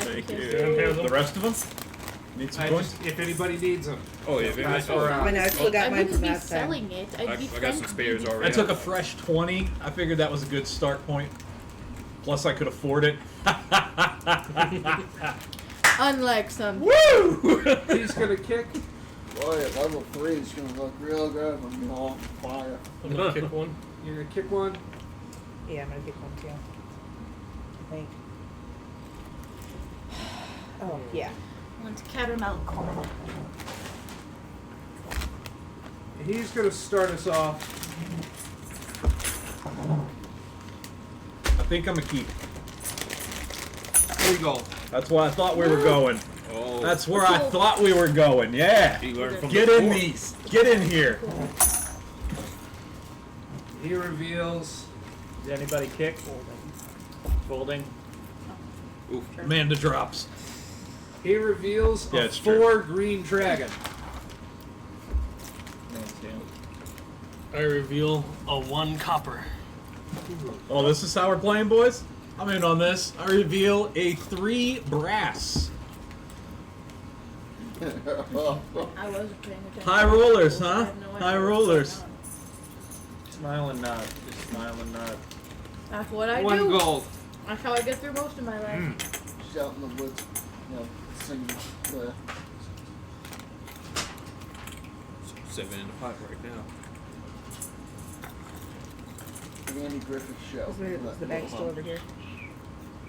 Thank Deathy you. can't do it. The rest of them? Need some coins? If anybody needs them. Oh, yeah. Pass Oh, around. I mean, I still I got mine wouldn't from be last time. selling it. I'd be I got some spares already. I took a fresh 20. I figured that was a good start point. Plus, I could afford it. Unlike some. Woo! He's gonna kick. Boy, at level 3 is gonna look real good when you're all fire. I'm gonna kick one. You're gonna kick one. Yeah, I'm gonna kick one too. I think. Oh, yeah. One's caramel corn. He's gonna start us off. I think I'm a keep. 3 gold. That's where I thought we were going. Oh. That's where I thought we were going. Yeah. He learned from Get the in four. these. Get in here. He reveals. Did anybody kick? Folding. Amanda drops. He reveals Yeah, a it's true. 4 green dragon. I reveal a 1 copper. Oh, this is how we're playing, boys? I'm in on this. I reveal a 3 brass. I wasn't paying attention. High rollers, I huh? have no idea High what's rollers. going on. Smile and nod. Just smile and nod. That's what I 1 do. gold. That's how I get through most of my life. Shout in the woods, sing the 7 in the pot right now. Andy Griffith show. Is the bag still over here?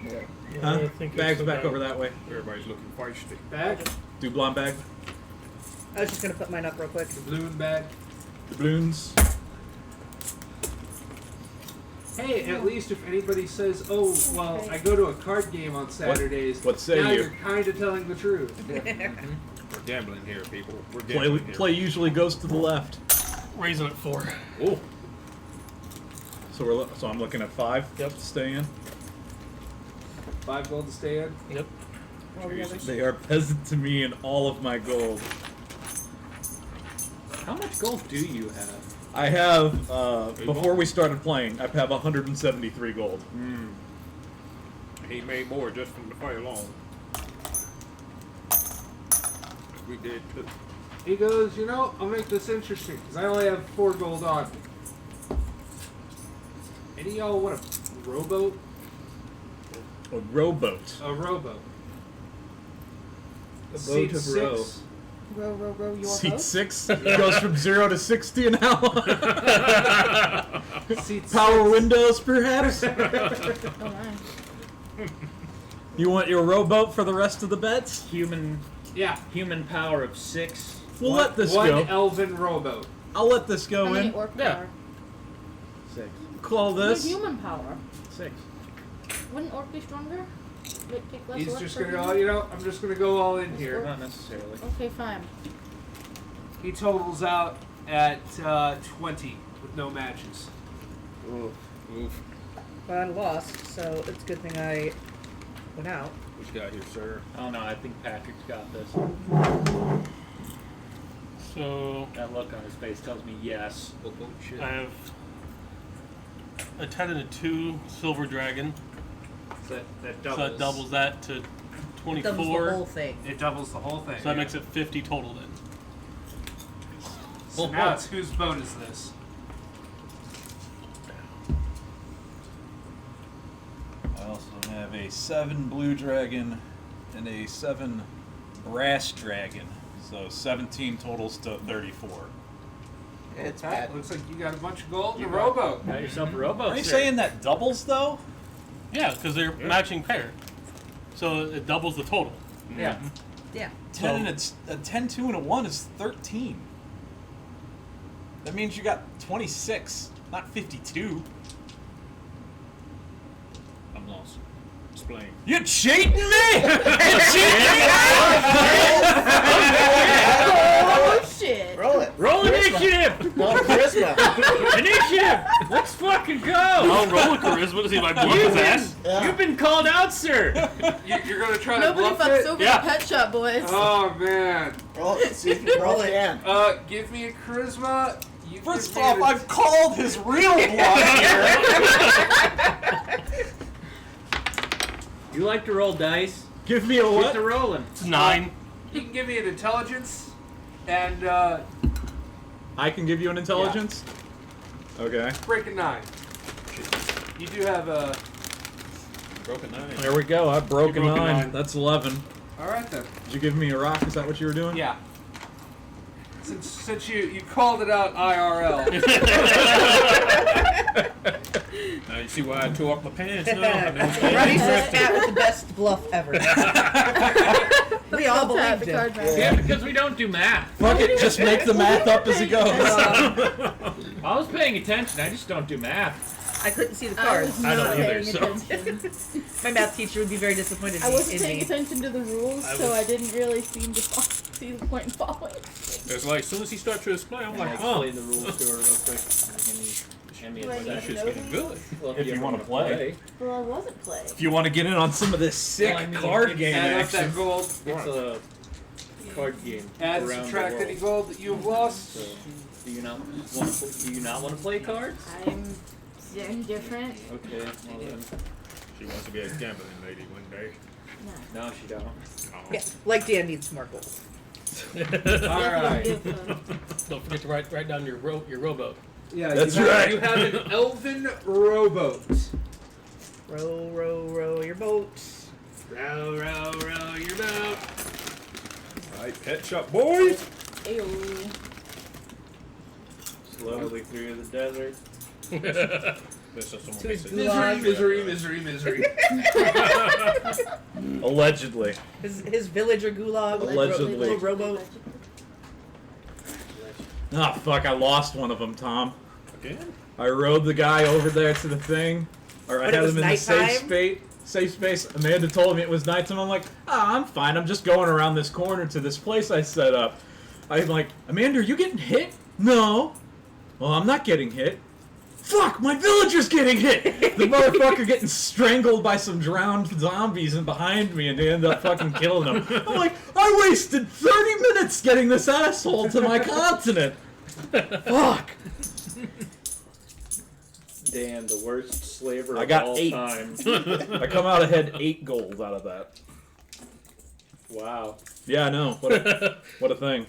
Yeah. Huh? I think Bags it's back about- over that way. Everybody's looking feisty. Bag. Dublon bag. I was just gonna put mine up real quick. The balloon bag. Doubloons. Hey, at least if anybody says, "Oh, well, I go to a card game on Saturdays," What say now you? you're kind of telling the truth. We're gambling here, people. We're Play, gambling here. play usually goes to the left. Raising it 4. Oh. So I'm looking at 5. Yep. To stay in. 5 gold to stay in. Yep. All the others. They are peasant to me in all of my gold. How much gold do you have? I have before we started playing, I have 173 gold. He made more just from the fire alone. We did too. He goes, I'll make this interesting because I only have 4 gold on me. Any of y'all want a rowboat? A rowboat. A rowboat. A Seat boat of 6. row. Row your Seat boat. 6 goes from 0 to 60 an hour. Seat Power 6. windows, perhaps. Oh my. You want your rowboat for the rest of the bets? Human Yeah. power of 6. We'll let this one go. elven rowboat. I'll let this go How many in. orc Yeah. power? 6. Call What this. human power? 6. Wouldn't orc be stronger? Would it take less He's orc just per gonna human? go, I'm just gonna go all in here. Not necessarily. Okay, fine. He totals out at 20 with no matches. Oof. Oof. But I lost, so it's a good thing I went out. What you got here, sir? Oh no, I think Patrick's got this. So That look on his face tells me yes. Oh, shit. I have a 10 and a 2 silver dragon. So that So doubles. that doubles that to Doubles the 24. whole thing. It doubles the whole thing. So that makes it 50 total then. So now it's whose boat is this? I also have a 7 blue dragon and a 7 brass dragon. So 17 totals to 34. It's Okay, bad. looks like you got a bunch of gold in You a got- rowboat. Got yourself a rowboat. Are you sir. saying that doubles though? Yeah, because they're matching pair. So it doubles the total. Yeah. Yeah. 10 and a 10, 2, and a 1 is 13. That means you got 26, not 52. I'm lost. Explain. You cheating me! You cheating me! Oh shit! Roll it. Roll initiative! No charisma. Initiative! Let's fucking go! I'll roll a charisma to see if I blow his ass. Yeah. You've been called out, sir! You're gonna try Nobody to bluff fucks it? over Yeah. the pet shop, boys. Oh man. Roll it. See if you can roll it in. Give me a charisma. You First give off, me I've called his real bluff here. You like to roll dice? Give me a Get what? to rolling. It's 9. You can give me an intelligence, and I can give you an intelligence? Okay. break a 9. You do have a... Broken 9. There we go. I broke a You broke a 9. nine. That's 11. Alright then. Did you give me a rock? Is that what you were doing? Yeah. Since you called it out IRL. Now you see why I tore up my pants now? Ronnie says Matt with the best bluff ever. We all believed the him. card back. Yeah, because we don't do math. Fuck it, just make the math up as it goes. I was paying attention. I just don't do math. I couldn't see the I cards. was I don't not either, paying so. attention. My math teacher would be very disappointed I wasn't in paying me. attention to the rules, I so was- I didn't really seem to see the point in following. It's like, as soon as he started to explain, I'm like, I'll oh, explain the rules to her real quick. Hand me Do I a need that to second. shit's know getting these? good. Well, If you ever wanna play. Well, I wasn't playing. If you want to get in on some of this sick Well, I mean, card it's- game Add up action. that gold. It's a card game. Add and around subtract the any world. gold that you have lost. So, do you not want to play cards? I'm indifferent. Okay, well then. She wants to be a gambling lady one day. No. No, she don't. Oh. Yeah, like Dan needs more gold. Alright. Don't forget to write down your rowboat. Yeah, That's you have, right. You have an elven rowboat. Row, row, row your boat. Row, row, row your boat. Alright, pet shop boys! Ew. Slowly through the desert. This is To his someone gulag. Misery, misery, misery, misery. Allegedly. His villager gulag. Allegedly. Little rowboat. Ah, fuck, I lost one of them, Tom. Again? I rode the guy over there to the thing, or I But it had was him in the nighttime? safe space. Amanda told me it was nighttime. I'm like, I'm fine. I'm just going around this corner to this place I set up. I'm like, Amanda, are you getting hit? No. Well, I'm not getting hit. Fuck, my villager's getting hit! The motherfucker getting strangled by some drowned zombies and behind me, and they end up fucking killing him. I'm like, I wasted 30 minutes getting this asshole to my continent! Fuck! Dan, the worst slaver I of got all 8. time. I come out ahead 8 gold out of that. Wow. Yeah, I know. What a thing.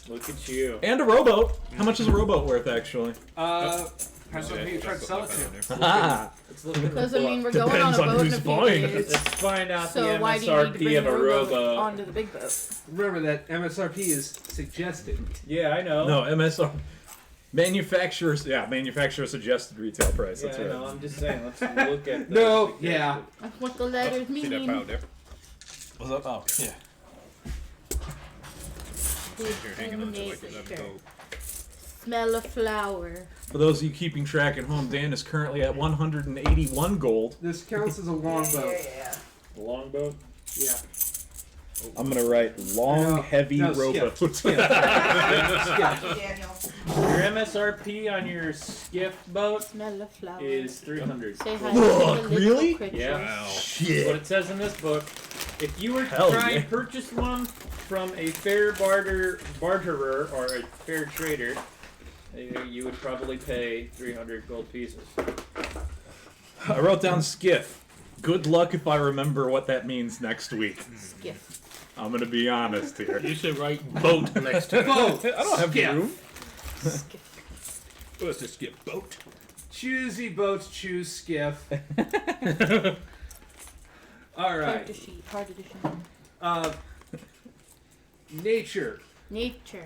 Look at you. And a rowboat. How much is a rowboat worth, actually? Depends on who you try to sell it to. Ah, Because, I mean, we're going on Depends a on boat in who's a few buying it. days. Let's find out So the why do you need to MSRP bring of the a rowboat rowboat. onto the big boat? Remember that MSRP is suggested. Yeah, I know. no, MSR. Manufacturers, manufacturer suggested retail price. Yeah, That's I right. know. I'm just saying. Let's look at. No, the- yeah. That's what the letters See that mean. pile there? What's up? Oh, yeah. You're hanging on to like 11 gold. Smell of flower. For those of you keeping track at home, Dan is currently at 181 gold. This counts as a longboat. Yeah. Longboat. Yeah. I'm gonna write long, No, heavy no, rowboat. Yeah. Daniel. Your MSRP on your skiff boat Smell of flower. is 300. Say hi Ugh, to the little really? critters. Yeah. Wow. That's what Shit. it says in this book. If you were to Hell try yeah. and purchase one from a fair barterer or a fair trader, you would probably pay 300 gold pieces. I wrote down skiff. Good luck if I remember what that means next week. Skiff. I'm gonna be honest here. You should write boat next to it. Boat. I don't have Skiff. room. Let's just get boat. Choosy boats, choose skiff. Alright. Character sheet. Card edition. Nature. Nature.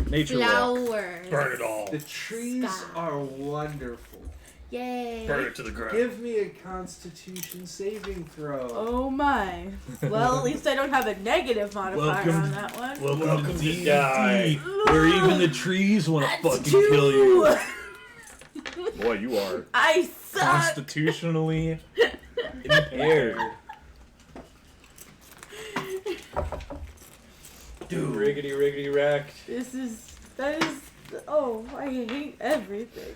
Nature walk. Flowers. Burn it all. The trees Sky. are wonderful. Yay. Burn it to the ground. Give me a constitution saving throw. Oh my. Well, at least I don't have a negative modifier Welcome on to- that one. Welcome to to die. D&D, where even the trees want to That's fucking 2. kill you. Boy, you are I suck. constitutionally impaired. Dude. Riggedy, riggedy, rack. That is. Oh, I hate everything.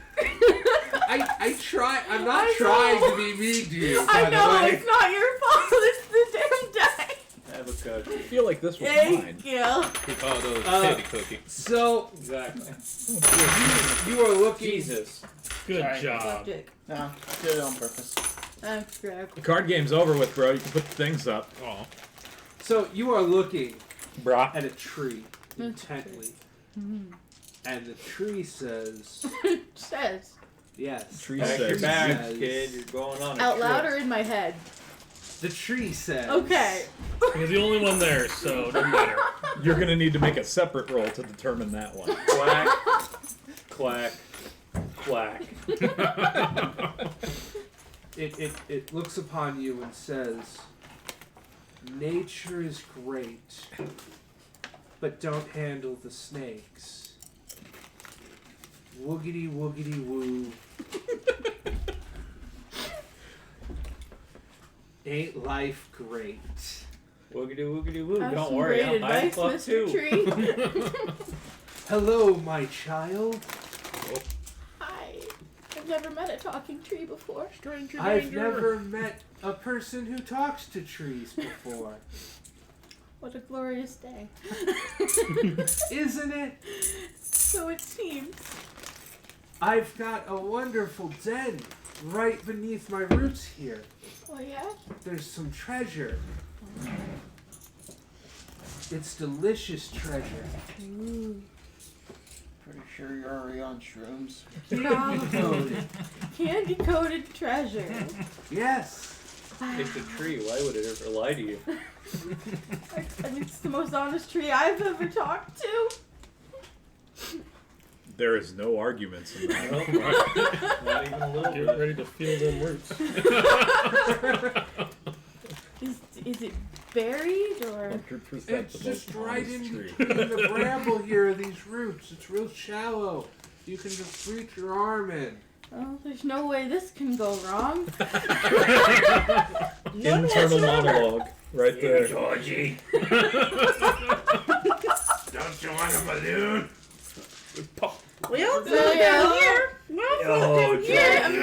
I try. I'm not trying to be mean to you. By I the know way. it's not your fault. It's the damn die. Have a cookie. I feel like this was Thank mine. you. He called those teddy cookie. So Exactly. you are looking. Jesus. Good Sorry. job. Subject. No, did it on purpose. I'm correct. The card game's over with, bro. You can put the things up. Oh. So you are looking Brah. at a tree intently. And the tree says, Says. yes. Tree Pack your says. bags, Says- kid. You're going on a Out trip. loud or in my head? The tree says. Okay. You're the only one there, so it doesn't matter. You're going to need to make a separate roll to determine that one. Quack, quack, quack. It looks upon you and says, nature is great, but don't handle the snakes. Woogity woogity woo. Ain't life great? Woogity woogity woo. That's Don't some worry, great I'm 9 advice, o'clock Mr. too. Tree. Hello, my child. I've never met a talking tree before. Stranger I've danger. never met a person who talks to trees before. What a glorious day. Isn't it? So it seems. I've got a wonderful den right beneath my roots here. Oh yeah? There's some treasure. It's delicious treasure. Ooh. Pretty sure you're already on shrooms. Candy coated treasure. Yes. It's a tree. Why would it ever lie to you? And it's the most honest tree I've ever talked to. There is no arguments in that. Not even a little Get bit. ready to feel them roots. Is it buried or? 100% It's the just most right honest in tree. between the bramble here, these roots. It's real shallow. You can just reach your arm in. Oh, there's no way this can go wrong. Internal monologue right there. Georgie. Don't you want a balloon? We all So, float yeah. down here. We all float down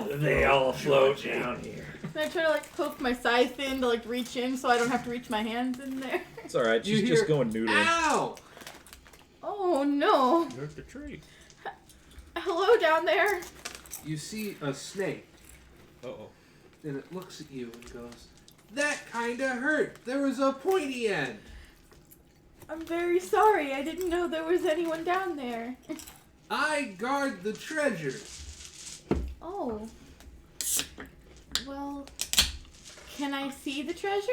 here. They all float down here. And I try to like poke my scythe in to like reach in so I don't have to reach my hands in there. It's alright, You she's just hear, going noodling. Ow! Oh no. There's the tree. Hello down there. You see a snake, Uh-oh. and it looks at you and goes, that kinda hurt. There was a pointy end. I'm very sorry. I didn't know there was anyone down there. I guard the treasure. Oh. Well, can I see the treasure?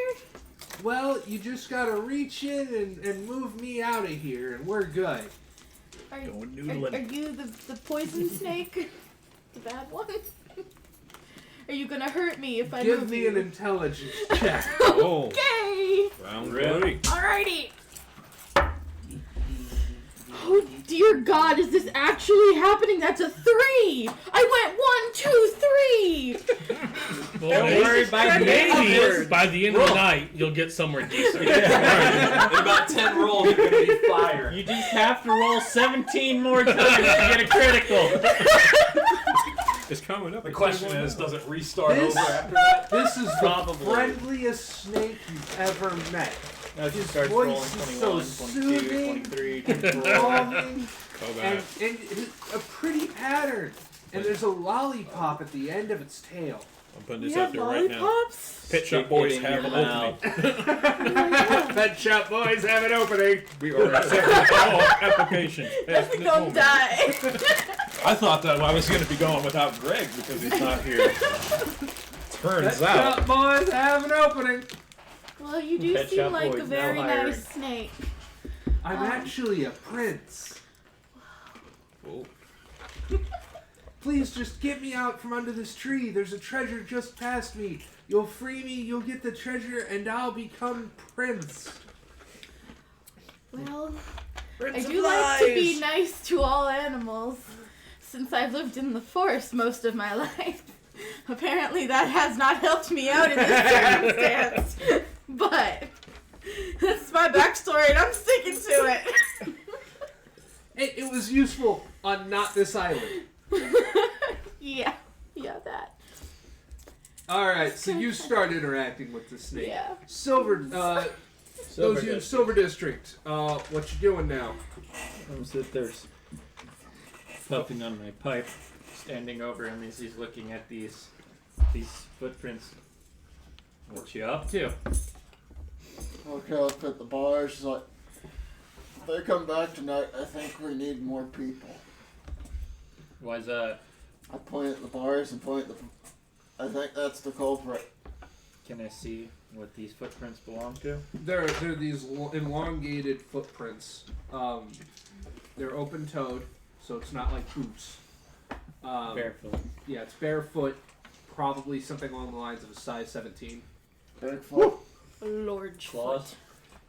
Well, you just gotta reach in and move me out of here, and we're good. Are Noodling. you the poison snake? The bad one? Are you gonna hurt me if I Give move me you? an intelligence check. Oh. Okay. Round Really? three. Alrighty. Oh dear God, is this actually happening? That's a 3. I went 1, 2, 3. Well, Don't worry about maybe me. by the end of the night, you'll get somewhere decent. In about 10 rolls, you're going to be fired. You just have to roll 17 more times to get a critical. It's coming up. The question is, does it restart This- over after that? This is the Probably. friendliest snake you've ever met. Now she His starts voice rolling is 21, so 22, soothing. 23, 24. Calming, Go and, back. and a pretty pattern. And there's a lollipop at the end of its tail. I'm putting We this have out there right now. lollipops? Pet Shop Boys Get in have your an mouth. opening. Pet Shop Boys have an opening. We are accepting all applications. I think I'll die. I thought that I was going to be going without Greg because he's not here. Turns Pet out. Shop Boys have an opening. Well, you do Pet seem Shop like a Boys very now hiring. nice snake. I'm actually a prince. Whoa. Please just get me out from under this tree. There's a treasure just past me. You'll free me, you'll get the treasure, and I'll become prince. Well, Prince I of do like to be Lies. nice to all animals, since I've lived in the forest most of my life. Apparently that has not helped me out in this circumstance. But that's my backstory and I'm sticking to it. It was useful on not this island. Yeah, that. Alright, so you start interacting with the snake. Yeah. Silver, those of you in Silver District, what you doing now? I'm sit there puffing on my pipe, standing over him as he's looking at these footprints. What you up to? Okay, I'll put the bar. She's like, If they come back tonight, I think we need more people. Why's that? I point at the bars and point at the... I think that's the culprit. Can I see what these footprints belong to? They're these elongated footprints. They're open-toed, so it's not like boots. Barefoot. Yeah, it's barefoot. Probably something along the lines of a size 17. Bigfoot. Lord Claws? foot.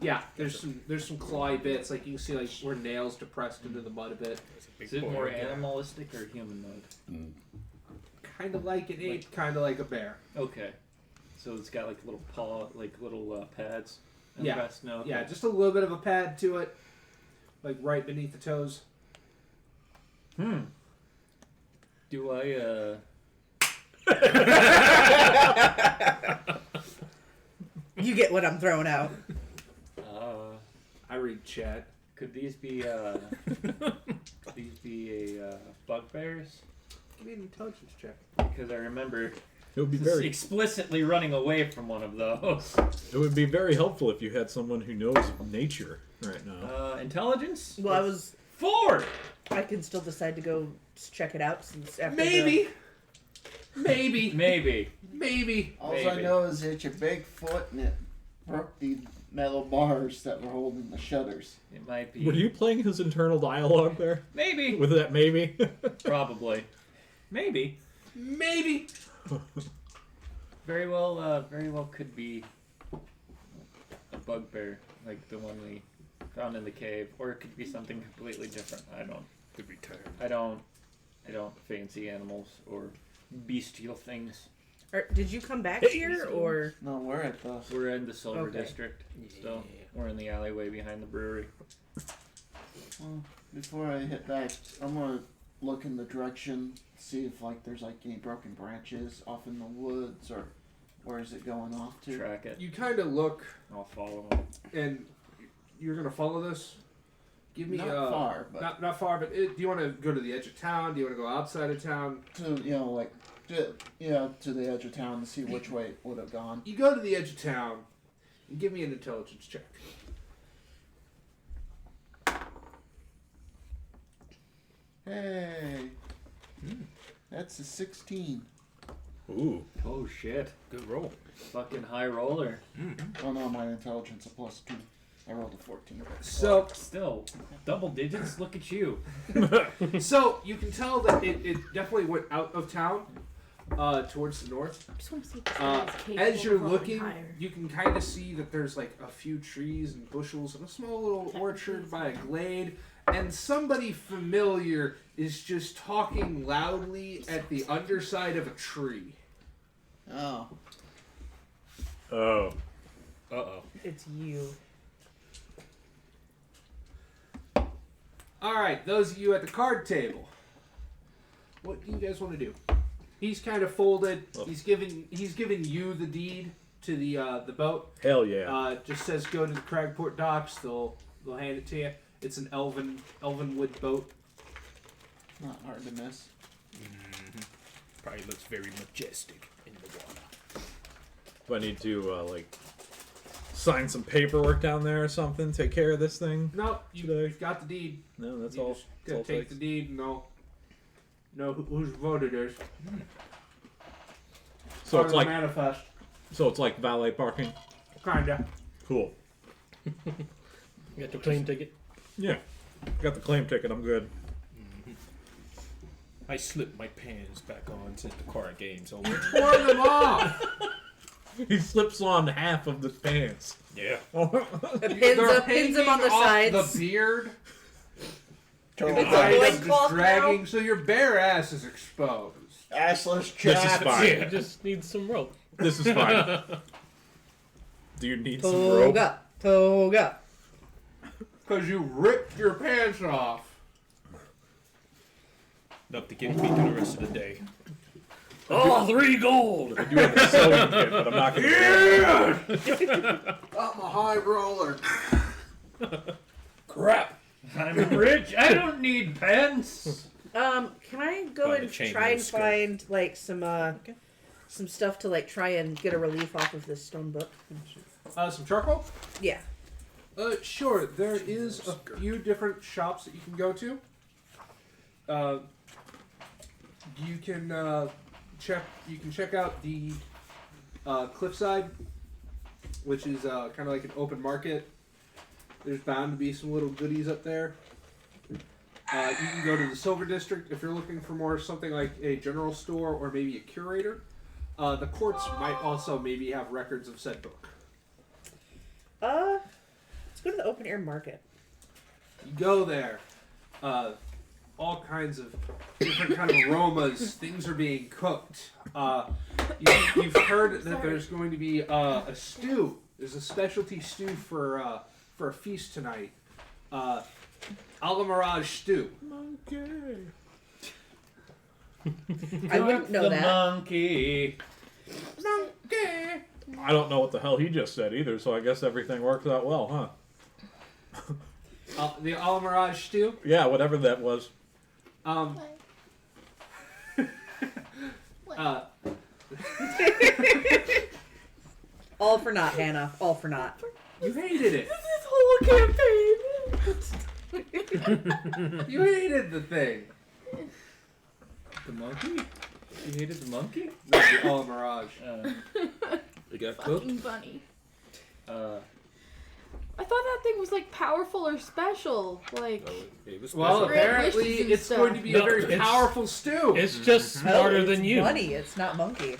Yeah, there's some clawy bits, like you can see like where nails depressed into the mud a bit. Is it more animalistic or humanoid? Kind of like an ape, kind of like a bear. Okay. So it's got like little paw, like little pads. And Yeah. breast? No. Okay. Yeah, just a little bit of a pad to it, like right beneath the toes. Do I You get what I'm throwing out. I read chat. Could these be bugbears? Give me an intelligence check. Because I remember It would be very. explicitly running away from one of those. It would be very helpful if you had someone who knows nature right now. Intelligence? Well, I was. 4! I can still decide to go check it out since after Maybe. Maybe. Maybe. All I Maybe. know is it's a big foot and it broke the metal bars that were holding the shutters. It might be. Were you playing his internal dialogue there? Maybe. With that maybe? Probably. Maybe. Maybe. Very well could be a bugbear, like the one we found in the cave, or it could be something completely different. Could be tired. I don't fancy animals or bestial things. Did you come back here or? No, we're at the... We're in the Silver Okay. District still. We're in the alleyway behind the brewery. Well, before I hit back, I'm gonna look in the direction, see if like there's like any broken branches off in the woods, or where is it going off to? Track it. You kind of look, I'll follow them. and you're gonna follow this. Give me Not far, but not far, but do you want to go to the edge of town? Do you want to go outside of town? to to the edge of town to see which way it would have gone. You go to the edge of town and give me an intelligence check. Hey, that's a 16. Ooh. Oh shit. Good roll. Fucking high roller. Oh no, my intelligence a +2. I rolled a 14. So, Still, double digits, look at you. so you can tell that it definitely went out of town, towards the north. I just want to see if this guy is capable As you're of rolling looking, higher. you can kind of see that there's like a few trees and bushels and a small little orchard by a glade, and somebody familiar is just talking loudly at the underside of a tree. Oh. Oh. Uh-oh. It's you. All right, those of you at the card table, what do you guys want to do? He's kind of folded. He's giving you the deed to the boat. Hell yeah. Just says go to the Cragport docks. They'll hand it to you. It's an elven wood boat. Not hard to miss. Probably looks very majestic in the water. Do I need to, sign some paperwork down there or something? Take care of this thing? No, Today. you've got the deed. No, that's You all. just That's all gotta take takes. the deed and know whose vote it is. So Part it's of like the manifest. so it's like valet parking. Kinda. Cool. You got your plane ticket? Yeah. Got the claim ticket. I'm good. I slipped my pants back on since the card game's over. Pour them off. He slips on half of the pants. Yeah. Pins him on the hanging off sides. the beard. It's a Kind of loincloth just now? dragging, so your bare ass is exposed. Assless This is chat. fine. Yeah, just need some rope. This is fine. Do you need some rope? Toga. Because you ripped your pants off. Enough to get me through the rest of the day. Oh, 3 gold! I do have a sewing kit, but I'm not going to Yeah! I'm a high roller. Crap! I'm rich. I don't need pants. Can I go Find and a chain try and skirt. find like some stuff to like try and get a relief off of this stone book? Some charcoal? Yeah. Sure. There is a few different shops that you can go to. You can check out the Cliffside, which is kind of like an open market. There's bound to be some little goodies up there. You can go to the Silver District if you're looking for more something like a general store or maybe a curator. The courts might also maybe have records of said book. Let's go to the open air market. You go there. All kinds of different kind of aromas. Things are being cooked. You've heard that there's going to be a stew. There's a specialty stew for a feast tonight. A la Mirage stew. Monkey. I wouldn't know that. Monkey. Monkey. I don't know what the hell he just said either, so I guess everything works out well, huh? The a la Mirage stew. Yeah, whatever that was. All for naught, Hannah. All for naught. You hated it. This whole campaign. You hated the thing. The monkey? You hated the monkey? Not the a la Mirage. It got cooked? Fucking bunny. Uh, I thought that thing was like powerful or special. Like, it was Well, special. Great apparently wishes and it's stuff. going to be No, a very it's- powerful stew. It's just smarter it's than you. Bunny, it's not monkey.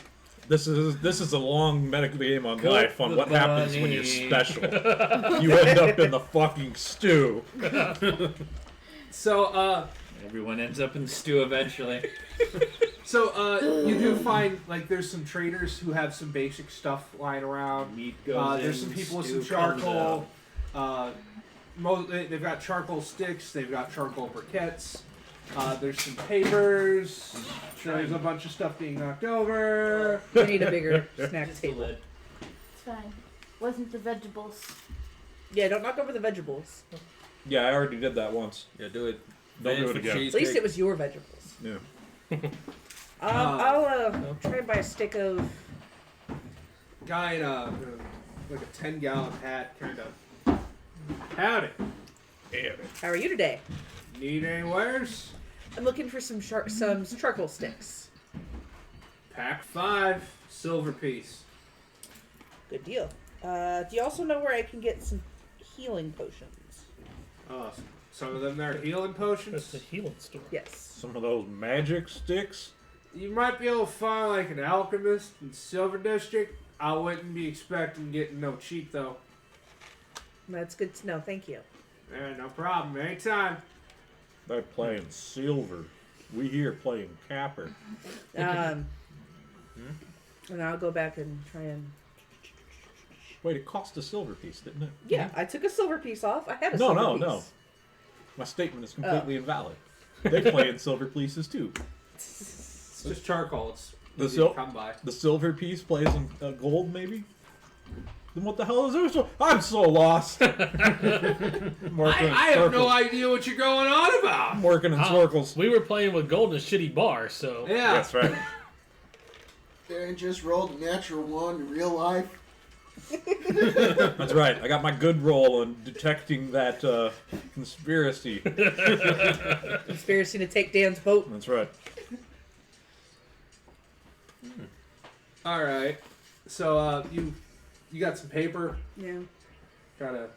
This is a long medical game on Cook life on the what happens when you're bunny. special. You end up in the fucking stew. So, Everyone ends up in the stew eventually. you do find like there's some traders who have some basic stuff lying around. Meat goes in, There's some people with stew some comes charcoal. out. They've got charcoal sticks. They've got charcoal briquettes. There's some papers. There's a bunch of stuff being knocked over. We need a bigger snack Just the table. lid. it's fine. Wasn't the vegetables. Yeah, don't knock over the vegetables. Yeah, I already did that once. Yeah, do it. Don't do it again. At least it was your vegetables. Yeah. I'll try and buy a stick of. Guy in like a 10-gallon hat, kind of. Howdy. How are you today? Need any wares? I'm looking for some charcoal sticks. Pack 5, silver piece. Good deal. Do you also know where I can get some healing potions? Some of them there are healing potions. That's the healing store. Yes. Some of those magic sticks. You might be able to find like an alchemist in Silver District. I wouldn't be expecting getting no cheap though. That's good to know. Thank you. No problem. Anytime. They're playing silver. We here playing capper. And I'll go back and try and. Wait, it cost a silver piece, didn't it? Yeah, I took a silver piece off. I had a No, silver no, piece. no. My statement is completely invalid. They play in silver pieces too. It's just charcoal. It's The easy to sil- come by. The silver piece plays in gold, maybe? Then what the hell is this? I'm so lost. I have no idea what you're going on about. I'm working in circles. We were playing with gold in a shitty bar, so Yeah. That's right. Darren just rolled a natural 1 in real life. That's right. I got my good roll on detecting that conspiracy. Conspiracy to take Dan's boat. That's right. All right. So you got some paper. Yeah. Gotta.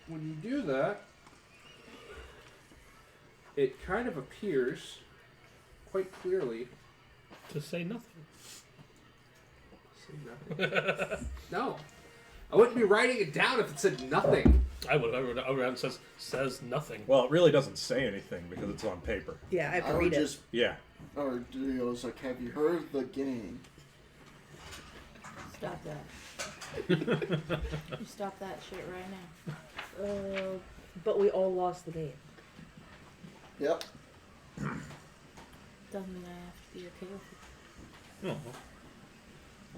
When you do that, it kind of appears quite clearly. to say nothing. Say nothing. No, I wouldn't be writing it down if it said nothing. I would have says nothing. Well, it really doesn't say anything because it's on paper. Yeah, I have I to would read it. just, Yeah. or Dio's like, have you heard of the game? Stop that. You stop that shit right now. But we all lost the game. Yep. Doesn't mean I have to be okay with it.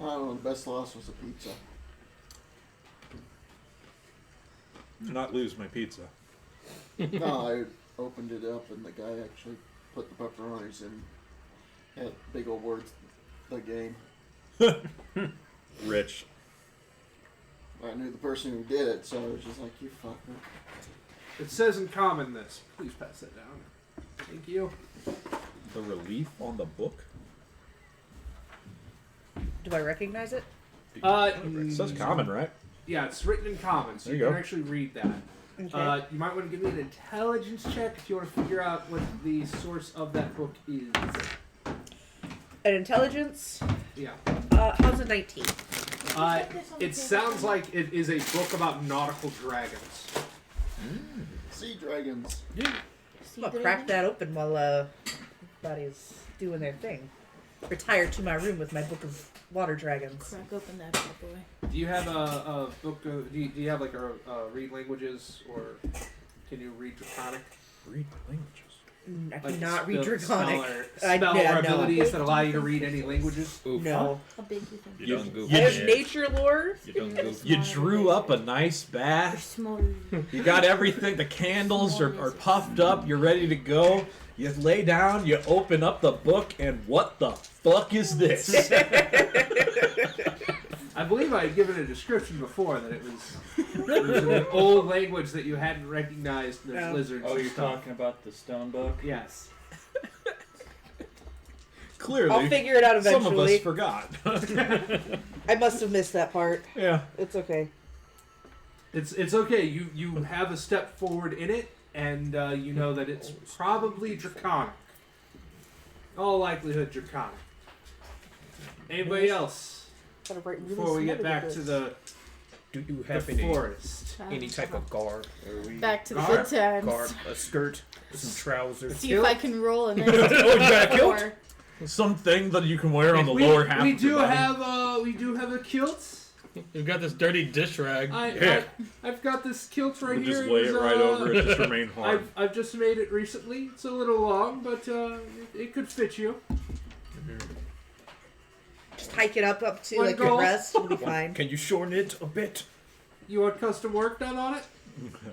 I don't know, the best loss was a pizza. Do not lose my pizza. No, I opened it up and the guy actually put the pepperonis in. Had big old words, the game. Rich. I knew the person who did it, so I was just like, you fucker. It says in common this. Please pass that down. Thank you. The relief on the book? Do I recognize it? It says common, right? Yeah, it's written in common, so There you you can go. actually read that. Okay. You might want to give me an intelligence check if you want to figure out what the source of that book is. An intelligence? Yeah. How's a 19? It sounds like it is a book about nautical dragons. Sea dragons. I'm gonna crack that open while everybody's doing their thing. Retire to my room with my book of water dragons. Crack open that bad boy. Do you have a book? Do you have like a read languages, or can you read Draconic? Read languages. I Like cannot read spell- Draconic. Spell yeah, or no. abilities that allow you to read any languages. Oof. No. How big do you think? You don't Google I have shit. nature lore. You don't Google. You drew up a nice They're bath. smaller. You got everything. The candles are puffed up. You're ready to go. You lay down. You open up the book, and what the fuck is this? I believe I had given a description before that it was an old language that you hadn't recognized. There's Yeah. lizards. Oh, and you're stuff. talking about the stone book? Yes. Clearly, I'll figure it out some of us eventually. forgot. I must have missed that part. Yeah. It's okay. It's okay. You have a step forward in it, and you know that it's probably Draconic. All likelihood Draconic. Anybody else? Gotta write really Before we get smart back with to this. Do you the have any forest. any type of garb? Back to the Garb? good times. Garb, a skirt, some trousers. See if I can roll a nice Oh, you got a kilt? four. Something that you can wear on the we, lower half we of your do body. have a kilt. You've got this dirty dish rag. Yeah. I've got this kilt right We'll here. just lay it right over it. Just remain hard. I've just made it recently. It's a little long, but it could fit you. Just hike it up to One like goal. your breast. It'll be fine. Can you shorten it a bit? You want custom work done on it?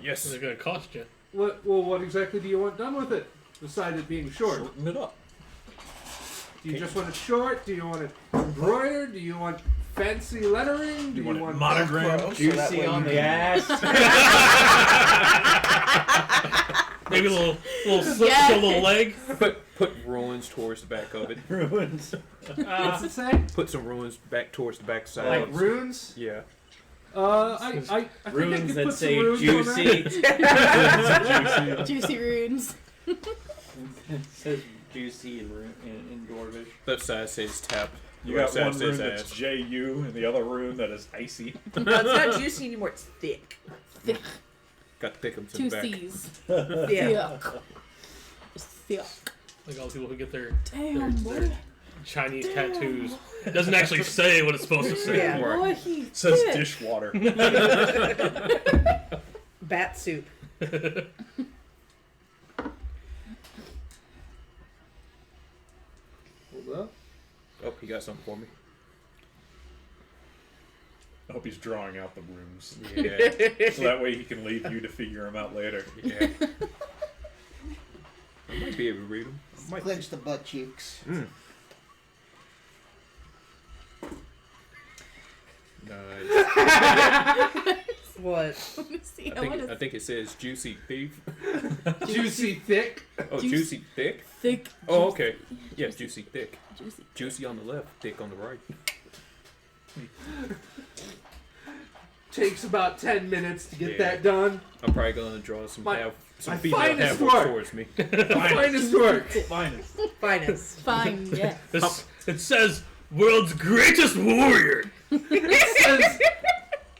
Yes. It's gonna cost you. What exactly do you want done with it? Besides it being short. Shorten it up. Do you just want it short? Do you want it embroidered? Do you want fancy lettering? Do you want it want monogram? So that Juicy way on you the can- ass. Maybe a little Yes. a little leg. Put ruins towards the back of it. Ruins. What's it say? Put some ruins back towards the back side. Like runes? Yeah. I think I Runes could that put say some runes on juicy. Juicy runes. It says juicy in Dwarvish. Left side says tap. You right got side one says rune that's ass. J-U and the other rune that is icy. No, it's not juicy anymore. It's thick. Thick. Got to pick them to Two the back. C's. Yeah. Thick. It's thick. Like all the people who get their Damn, boy. Chinese tattoos. It doesn't actually say what it's supposed to say. Yeah. Boy, he It says thick. dishwater. Bat soup. Hold up. Oh, he got something for me. I hope he's drawing out the runes. Yeah. So that way he can leave you to figure them out later. Yeah. I might be able to read them. Clench the butt cheeks. Nice. What? Let me see. I think it says juicy thief. Juicy thick. Oh, Juice- juicy thick? thick. Oh, okay. Yeah, juicy thick. Juicy. Juicy on the left, thick on the right. Takes about 10 minutes to get Yeah. that done. I'm probably gonna draw some My some female finest half work. towards me. Finest work. Finest. Finest. Fine, yeah. It says world's greatest warrior. It says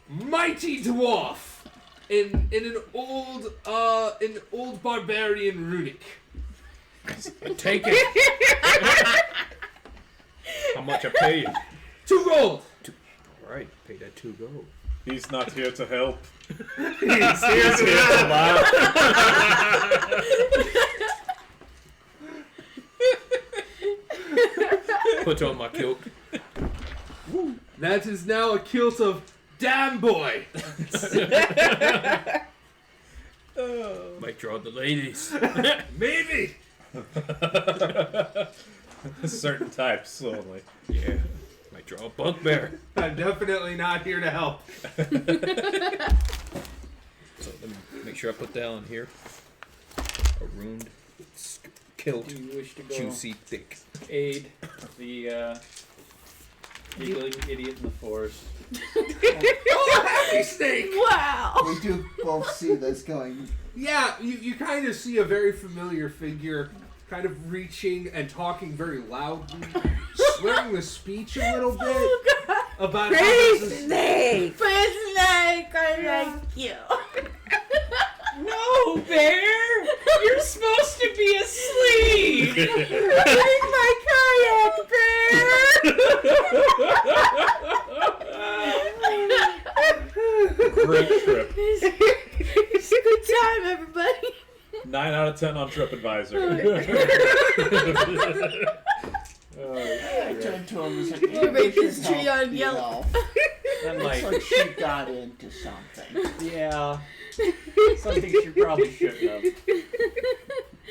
mighty dwarf in an old barbarian runic. Take it. How much I pay you? 2 gold. Alright, pay that 2 gold. He's not here to help. He's here He's here to laugh. Put on my kilt. That is now a kilt of damn boy. Might draw the ladies. Maybe. Certain types only. Yeah. Might Draw a bugbear. I'm definitely not here to help. So let me make sure I put that on here. A ruined, killed, Do you wish to go juicy, thick. aid the giggling idiot in the forest? Happy snake! Wow. We do both see this going. Yeah, you kind of see a very familiar figure kind of reaching and talking very loudly, slurring the speech a little bit Oh, God. about how Pretty this is... snake! Pretty snake, I like you. No, Bear! You're supposed to be asleep! Take my kayak, Great trip. It's a good time, everybody. 9 out of 10 on TripAdvisor. I turned to him and said, You "Maybe rate we this should tree help on the Yelp." elf." That Looks might, like she got into something. yeah. Something she probably shouldn't have.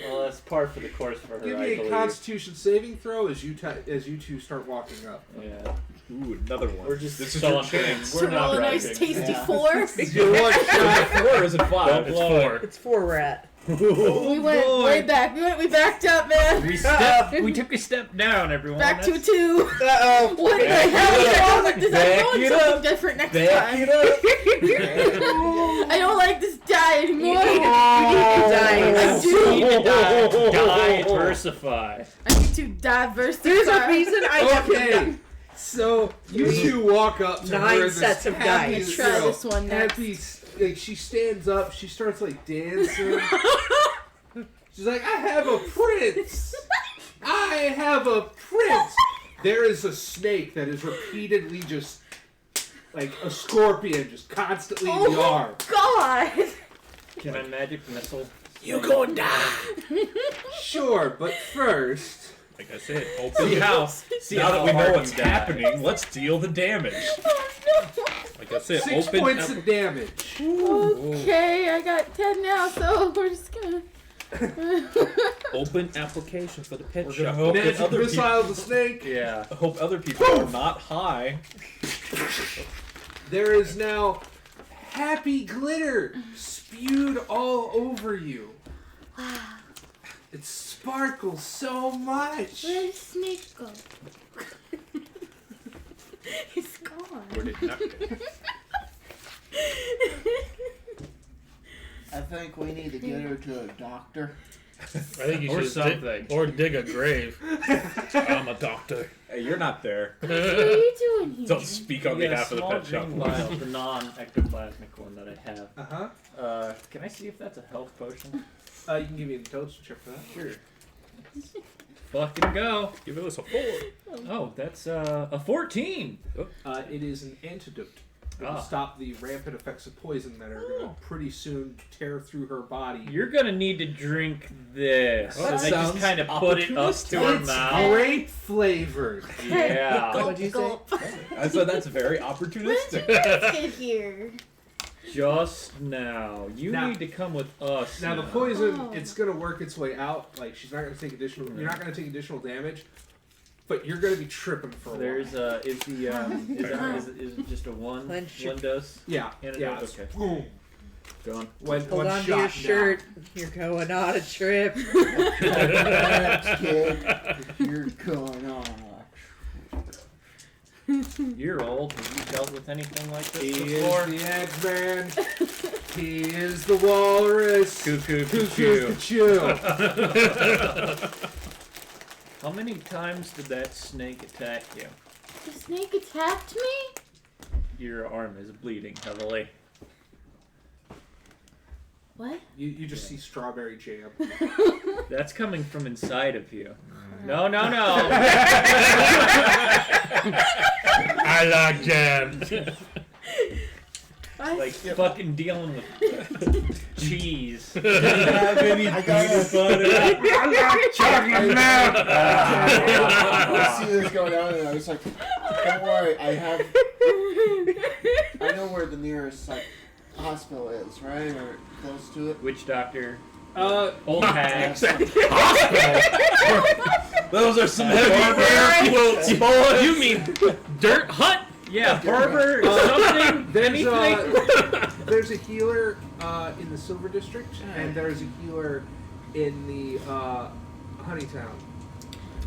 Well, that's par for the course for her, Give I me a believe. Constitution saving throw as you two start walking up. Yeah. Ooh, another one. We're just this is your stalking. chance. We're To roll not a nice writing. tasty Yeah. 4. You're one shot. 4 or is it 5? It's 4. It's 4 rat. We went way back. We backed up, man. We took a step down, everyone. Back to a That's- 2. Uh-oh. What the Back hell it is up. wrong with this? Back I'm going it something up. different next Back time. it up. I don't like this die anymore. You need to die. I do. Diversify. I need to diversify. There's a reason I never Okay, die. so you two walk up to 9 her. This sets of happy, dice. Try girl, this one next. happy, like she stands up, she starts like dancing. She's like, I have a prince. I have a prince. There is a snake that is repeatedly just like a scorpion, just constantly in the arm. God. Can I magic missile? You gonna die. Sure, but first, Like I said, open See the how, house. see Now how that we know hard what's you die. happening, let's deal the damage. Oh, Like I said, 6 open. points of damage. no. Okay, I got 10 now, so we're just gonna. Open application for the pet We're shop. gonna hope that Magic other missile the snake. Yeah. I hope other people are not high. There is now happy glitter spewed all over you. It sparkles so much. Where did the snake go? He's gone. Where did it not go? I think we need to get her to a doctor. I think you Or should something. dig a grave. I'm a doctor. Hey, you're not there. What are you doing here? Don't speak on You got a behalf of the small pet shop. green vial, the non-ectoplasmic one that I have. Uh-huh. Can I see if that's a health potion? You can give me the intelligence check for that. Sure. Fucking go. Give us a 4. Oh, that's a 14. It is an antidote. It will Ah. stop the rampant effects of poison that are going to pretty soon tear through her body. You're gonna need to drink this. That And they just sounds kind of put it up to her It's mouth. grape flavored. Yeah. Gulp, What'd you say? gulp. I said that's very When did you opportunistic. guys get here? Just now. You Now- need to come with us. Now the poison, Oh. it's going to work its way out. Like she's not going to take additional. You're not going to take additional damage, but you're going to be tripping for a while. There's is the is it just a one Clench your- dose? Yeah, Antidote? yeah. It's Okay. boom. Going. One Hold on to shot your now. shirt. You're going on a trip. Relax, kid. You're going on. You're old. Have you dealt with anything like He this is before? the Eggman. He is the walrus. Cuckoo, Cuckoo's the chew. How many times did that snake attack you? The snake attacked me? Your arm is bleeding heavily. What? You just see strawberry jam. That's coming from inside of you. No, no, no. I like jam. I Like fucking dealing with cheese. Have any I got peanut butter? I see this going on, and I was like, "Don't worry, I know where the nearest like hospital is, right, or close to it." Which doctor? Old hats. Those are some heavy air quotes, boys. You mean dirt hut? Yeah, barber, something, anything. There's a healer in the Silver District, and there's a healer in the Honeytown.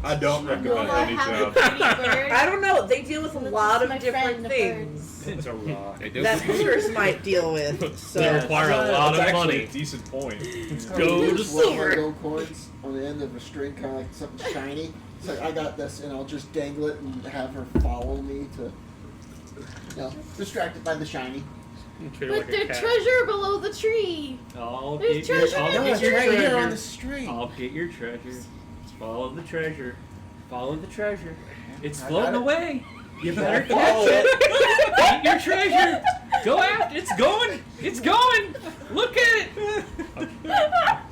I don't Will recommend I any have a job. pretty bird? I don't know. They deal with a This lot is of my different friend, the things It's a rock. They do. that hunters might deal with. So They require a lot That's of actually money. a decent point. Go to Just one of my silver. gold coins on the end of a string, kind of like something shiny. It's like, I got this, and I'll just dangle it and have her follow me to, distracted by the shiny. Treat her But like a the cat. treasure below the tree. I'll There's get your, treasure I'll in get the your right here on treasure. the string. I'll get your treasure. Follow the treasure. Follow the treasure. It's I floating got it. away. You better Follow catch it. Get your treasure. Go after. It's going. It's going. Look at it.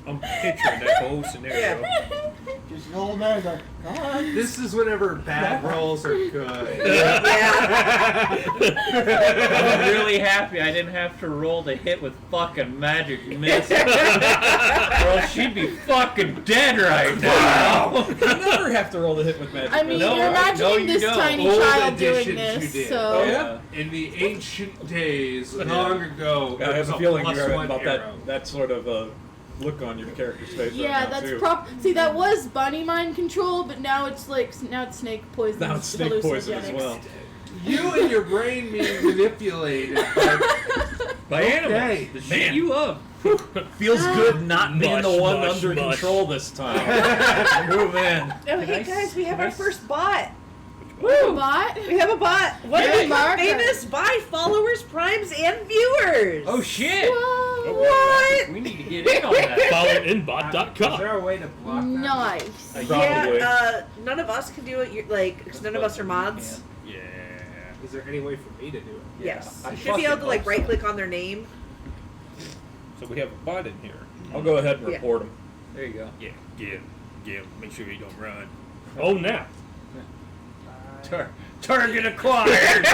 I'm picturing that whole scenario. Just hold there and go, come on. This is whenever bad rolls are good. I'm really happy I didn't have to roll to hit with fucking magic miss. Well, she'd be fucking dead right now. You never have to roll the hit with magic. I mean, No, you're imagining no, you this don't. tiny Old child doing editions this, you did. so Oh, yeah? In the ancient days, long ago, I there have was a feeling plus you're right one about arrow. that sort of look on your character's face. yeah, right now, that's too. See, that was bunny mind control, but now it's like it's snake poison. Now it's snake poison as hallucinogenics. well. You and your brain being manipulated. By animals. Okay. The shit Man. you love. Feels good not being the Mush, one mush, under mush. control this time. Move in. Oh, hey guys, we have our first bot. Woo! Bot? We have a bot. One Hey, of Mark. our famous by followers, primes, and viewers. Oh shit. Whoa. What? We need to get in on that. Follow Is inbot.com. there a way to block that? Nice. Probably. Yeah, none of us can do it. Because none of us are mods. Yeah. Is there any way for me to do it? Yes, I you should be able to fucking hope right click on their name. So we have a bot in here. I'll go ahead and Yeah. report him. There you go. Yeah. Get him. Make sure he don't run. Oh, now. Target acquired.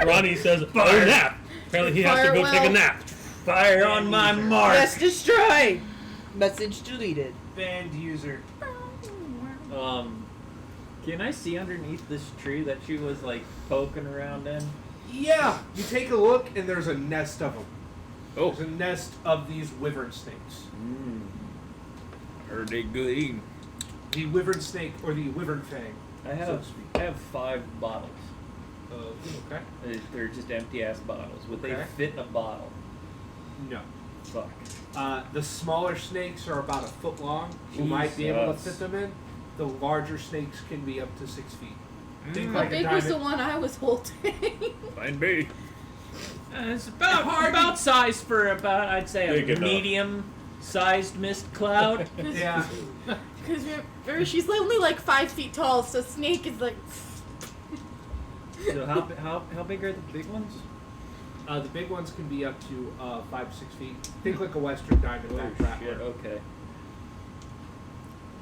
Ronnie says, oh, nap. Apparently he has to go take a nap. Fire on my mark. Yes, destroy. Message deleted. Banned user. Can I see underneath this tree that she was like poking around in? Yeah, you take a look and there's a nest of them. Oh. There's a nest of these wyvern snakes. Heard they good eating. The wyvern snake or the wyvern fang. I have 5 bottles. Okay. They're just empty ass bottles. Would they Okay. fit in a bottle? No. Fuck. The smaller snakes are about a foot long. You might be able to fit them in. The larger snakes can be up to 6 feet. Think How like a big was the diamond. one I was holding? Fine me. It's about size for about I'd say Big a enough. medium sized mist cloud. Yeah. Because remember, she's only like 5 feet tall, so snake is like. So how big are the big ones? The big ones can be up to 5 to 6 feet. Think like a western diamondback Oh, rattler. shit, okay.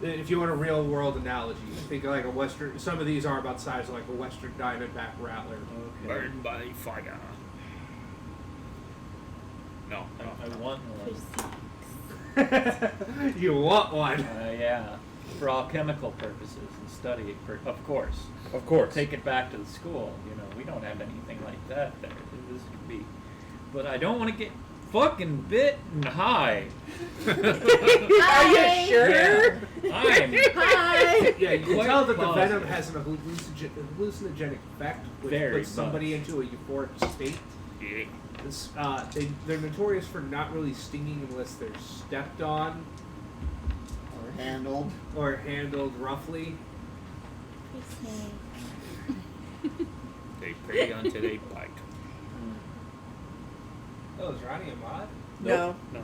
If you want a real world analogy, think like a western. Some of these are about the size of like a western diamondback rattler. Okay. Burned by fire. No. I want one. You want one? Yeah. For all chemical purposes and study, of course. Of course. Take it back to the school. You know, we don't have anything like that there. This could be. But I don't want to get fucking bit and high. Are you sure? Yeah. I'm. Hi! Yeah, you can Quite tell that the positive. venom has an hallucinogenic effect, which Very puts somebody much. into a euphoric state. Yeah. This, they're notorious for not really stinging unless they're stepped on Or handled. or handled roughly. They prey until they bite. Oh, is Ronnie a mod? No. No.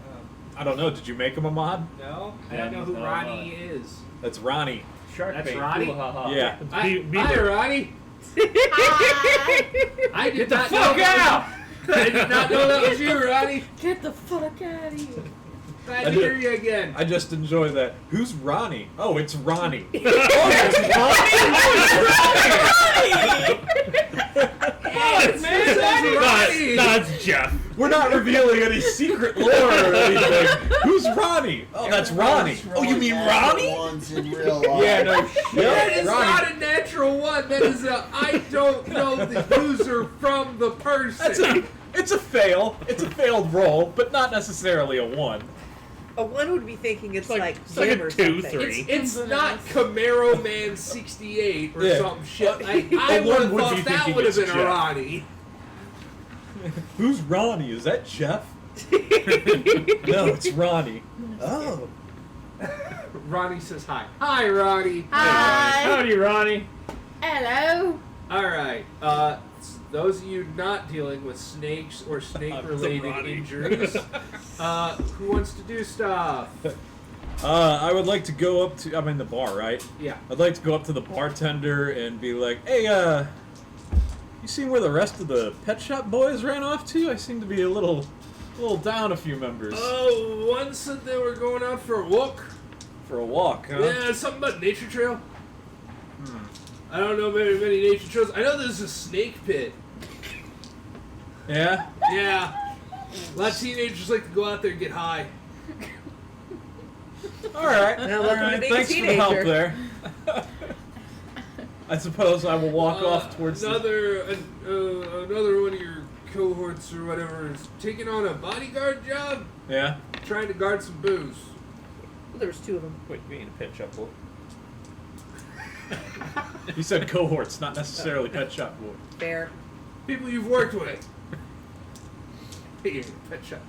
I don't know. Did you make him a mod? No? I Yeah, don't know he's who not a Ronnie is. That's Ronnie. Shark That's bait. Ronnie? Ooh, ha, ha. Yeah. Be Hi, there. Ronnie. Hi! I did Get the not fuck know out! I did not know that was you, Ronnie. Get the fuck out of here! Glad to hear you again. I just enjoy that. Who's Ronnie? Oh, it's Ronnie. Man, No, it's Jeff. We're not revealing any secret lore or anything. Who's Ronnie? Oh, that's Ronnie. Oh, you mean Ronnie? Ones in real life. Yeah, no That shit. is not a natural one. That is a I don't know the user from the person. It's a fail. It's a failed roll, but not necessarily a 1. A 1 would be thinking it's like it's like Jim a or 2, something. 3. It's not Camaro Man 68 or Yeah. some shit. I A would have one would thought be that thinking would have it's been a Jeff. Ronnie. Who's Ronnie? Is that Jeff? No, it's Ronnie. Oh. Ronnie says hi. Hi, Ronnie. Hi. Howdy, Ronnie. Hello. All right. Those of you not dealing with snakes or snake-related Ronnie. injuries, who wants to do stuff? I would like to go up to. I'm in the bar, right? Yeah. I'd like to go up to the bartender and be like, "Hey, you seen where the rest of the Pet Shop Boys ran off to? I seem to be a little down a few members Oh, one said they were going out for a walk. for a walk, huh?" Yeah, something about nature trail. I don't know very many nature trails. I know there's a snake pit. Yeah. Yeah. A lot of teenagers like to go out there and get high. All right. Now, All welcome to right. being a Thanks for the help teenager. there. I suppose I will walk off towards another one of your cohorts or whatever is taking on a bodyguard job, Yeah. trying to guard some booze. Well, there was 2 of them. Wait, you ain't a Pet Shop Boy. You said cohorts, not necessarily Pet Shop Boy. Fair. People you've worked with. Hey, Pet Shop.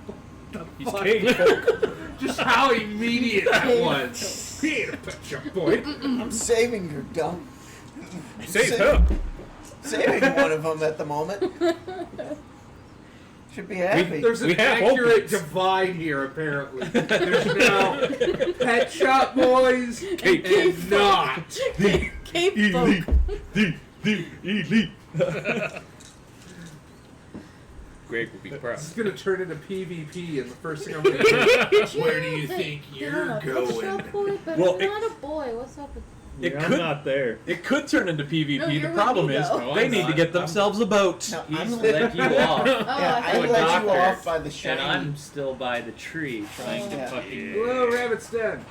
He's cave folk. Just how immediate that was. He ain't a Pet Shop Boy. I'm saving your dumb. Save him. Saving one of them at the moment. Should be happy. There's an We have accurate opens. divide here, apparently. There's now Pet Shop Boys and not. Cape folk. The elite. Greg will be proud. It's gonna turn into PvP, and the first thing I'm gonna do, where do you think you're Pet going? Shop Boy, but Well, I'm not a boy. What's up with It I'm could- not there. It could turn into PvP. No, the you're with problem me, is though. No, they I'm need to not. get themselves a boat. No, He's I'm let you off. Oh, yeah, I I thought let you you doctor, off by the shiny. And I'm still by the tree trying to Yeah. fucking. Hello, Rabbit's Den.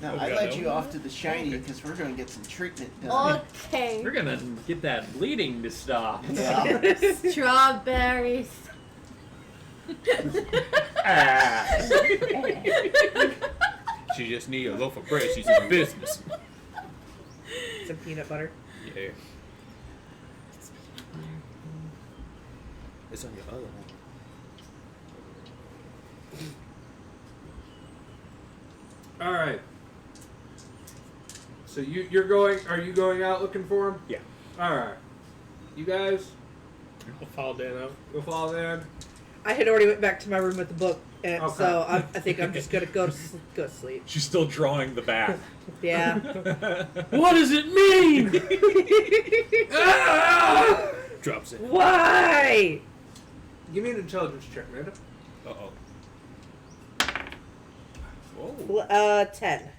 No, Oh, I God, let no. you off to the shiny because we're going to get some treatment done. Okay. We're gonna get that bleeding to stop. Yeah. Strawberries. She just need a loaf of bread. She's in business. Some peanut butter. Yeah. It's on your other one. All right. So you're going? Are you going out looking for him? Yeah. All right. You guys I'll follow Dan out. go follow them. I had already went back to my room with the book, and Okay. so I think I'm just gonna go to sleep. She's still drawing the bath. Yeah. What does it mean? Drops it. Why? Give me an intelligence check, Amanda. Uh-oh. 10.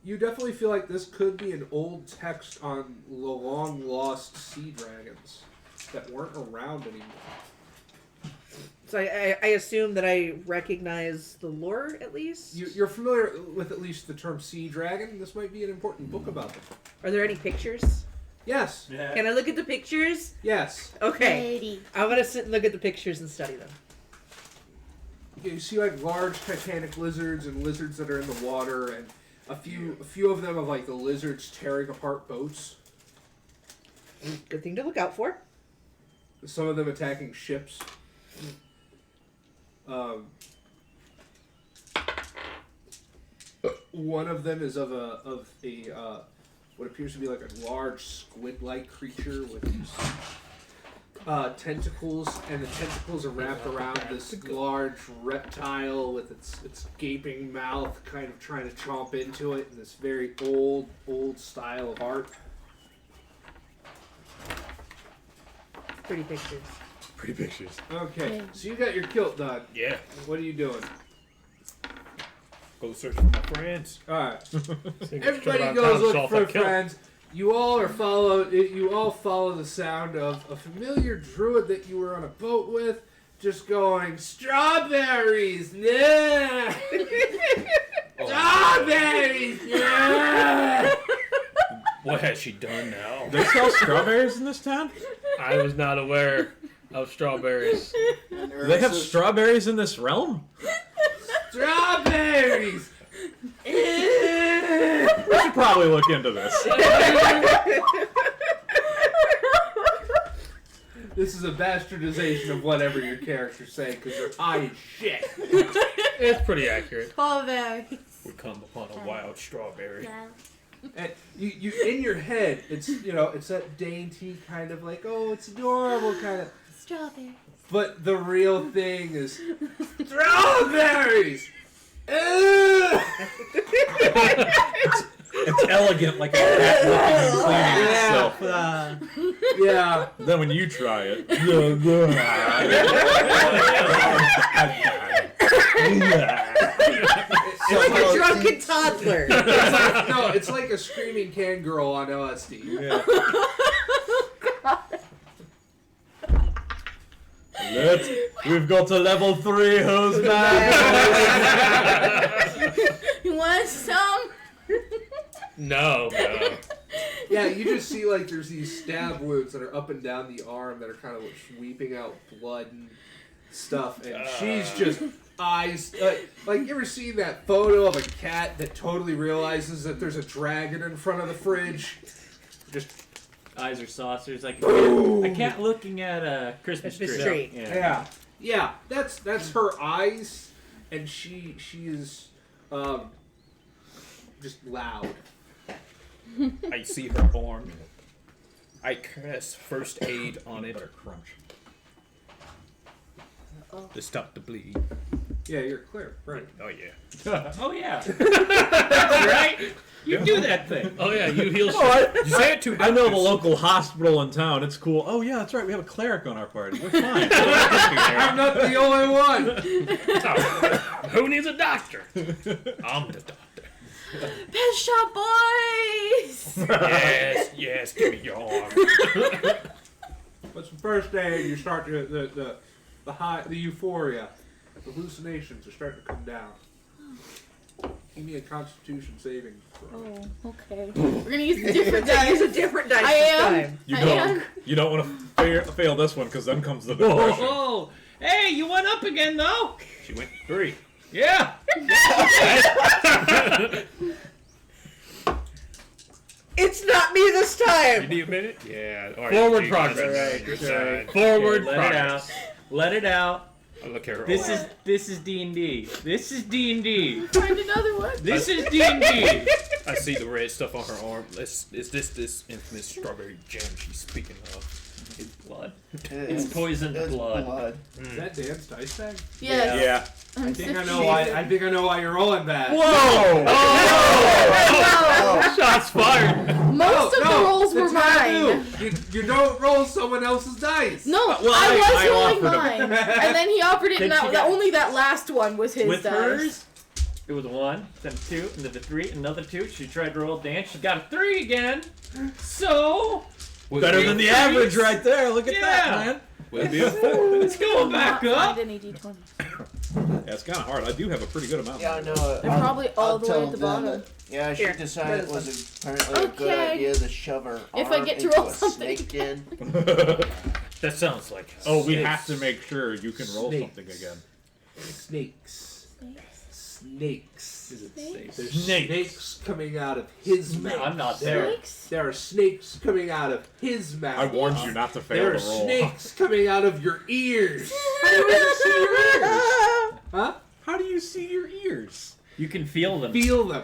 You definitely feel like this could be an old text on the long lost sea dragons that weren't around anymore. So I assume that I recognize the lore at least. You're familiar with at least the term sea dragon. This might be an important book about them. Are there any pictures? Yes. Can I look at the pictures? Yes. Okay. Lady. I'm gonna sit and look at the pictures and study them. You see like large titanic lizards and lizards that are in the water, and a few of them of like the lizards tearing apart boats. Good thing to look out for. Some of them attacking ships. One of them is of a what appears to be like a large squid-like creature with these tentacles, and the tentacles are wrapped around this large reptile with its gaping mouth, kind of trying to chomp into it in this very old style of art. Pretty pictures. Pretty pictures. Okay, so you got your kilt done. Yeah. What are you doing? Go search for my friends. All right. Think Everybody straight goes on look town, for self, I kill. friends. You all follow the sound of a familiar druid that you were on a boat with, just going, strawberries, yeah! Strawberries, yeah! What has she done now? They sell strawberries in this town? I was not aware of strawberberries. Do they have strawberries in this realm? Strawberries! We should probably look into this. This is a bastardization of whatever your character's saying because you're high as shit. It's pretty accurate. Strawberries. We come upon a wild strawberry. And you in your head, it's it's that dainty kind of like, oh, it's adorable kind of. Strawberries. But the real thing is strawberries. Ugh! It's elegant, like a cat licking and cleaning itself. Yeah. Then when you try it, It's like a drunken toddler. It's like a screaming can girl on LSD. yeah. We've got to level 3, who's mad? You want some? No. Yeah, you just see like there's these stab wounds that are up and down the arm that are kind of sweeping out blood and stuff, and she's just eyes like you ever seen that photo of a cat that totally realizes that there's a dragon in front of the fridge? Just Eyes are saucers, like a cat looking at a Christmas tree. Yeah. That's her eyes, and she is just loud. I see her arm. I cast first aid on it Crunch. to stop the bleed. Yeah, you're clear, right? Oh yeah. Oh yeah, that's right. You do that thing. Oh yeah, you heal. You say it too. I know the local hospital in town. It's cool. Oh yeah, that's right. We have a cleric on our party. We're fine. I'm not the only one. Oh, who needs a doctor? I'm the doctor. Pet Shop Boys! Yes, give me your arm. What's the first day you start to the euphoria, the hallucinations are starting to come down. Give me a Constitution saving throw. Oh, okay. We're gonna use a different Use dice. a different dice I this am. time. You don't want to fail this one because then comes the depression. Oh, hey, you went up again though. She went 3. Yeah. It's not me this You time. need a minute? Yeah. All right, Forward you progress. guys are Right, on your right. side. Forward Let progress. it out. Let it out. I look at her. This arm. is D&D. This is D&D. Find another one. This is D&D. I see the red stuff on her arm. Is this infamous strawberry jam she's speaking of? It's blood. It's poisoned blood. Is that Dan's dice bag? Yes. Yeah. I think I know why. I think I know why you're rolling bad. Whoa! Shots fired. Most of the rolls were that's what I mine. do. You don't roll someone else's dice. No, Well, I was I rolling offered mine, and then he offered it, Then and she that, got- only that last one was his With dice. hers, it was 1, then 2, and then the 3, another 2. She tried to roll dance. She got a 3 again. So Better than the average right there. Look at that, Yeah. man. Will it be a 4? it's going back Not up. find any d20. Yeah, it's kind of hard. I do have a pretty good amount. Yeah, I know. They're probably all the way tell at the them bottom. that- Yeah, she Here, decided it go was this apparently a good Okay. idea to shove her If I arm get to into roll a something. snake den. That sounds like. Oh, we snakes. have to make sure you can roll Snakes. something again. Snakes. Snakes. Is it safe? There's Snakes. snakes coming out of his mouth. I'm not there. Snakes? There are snakes coming out of his mouth. I warned you not to fail There are the roll. snakes coming out of your ears. How do you see your ears? Huh? How do you see your ears? You can feel them. Feel them.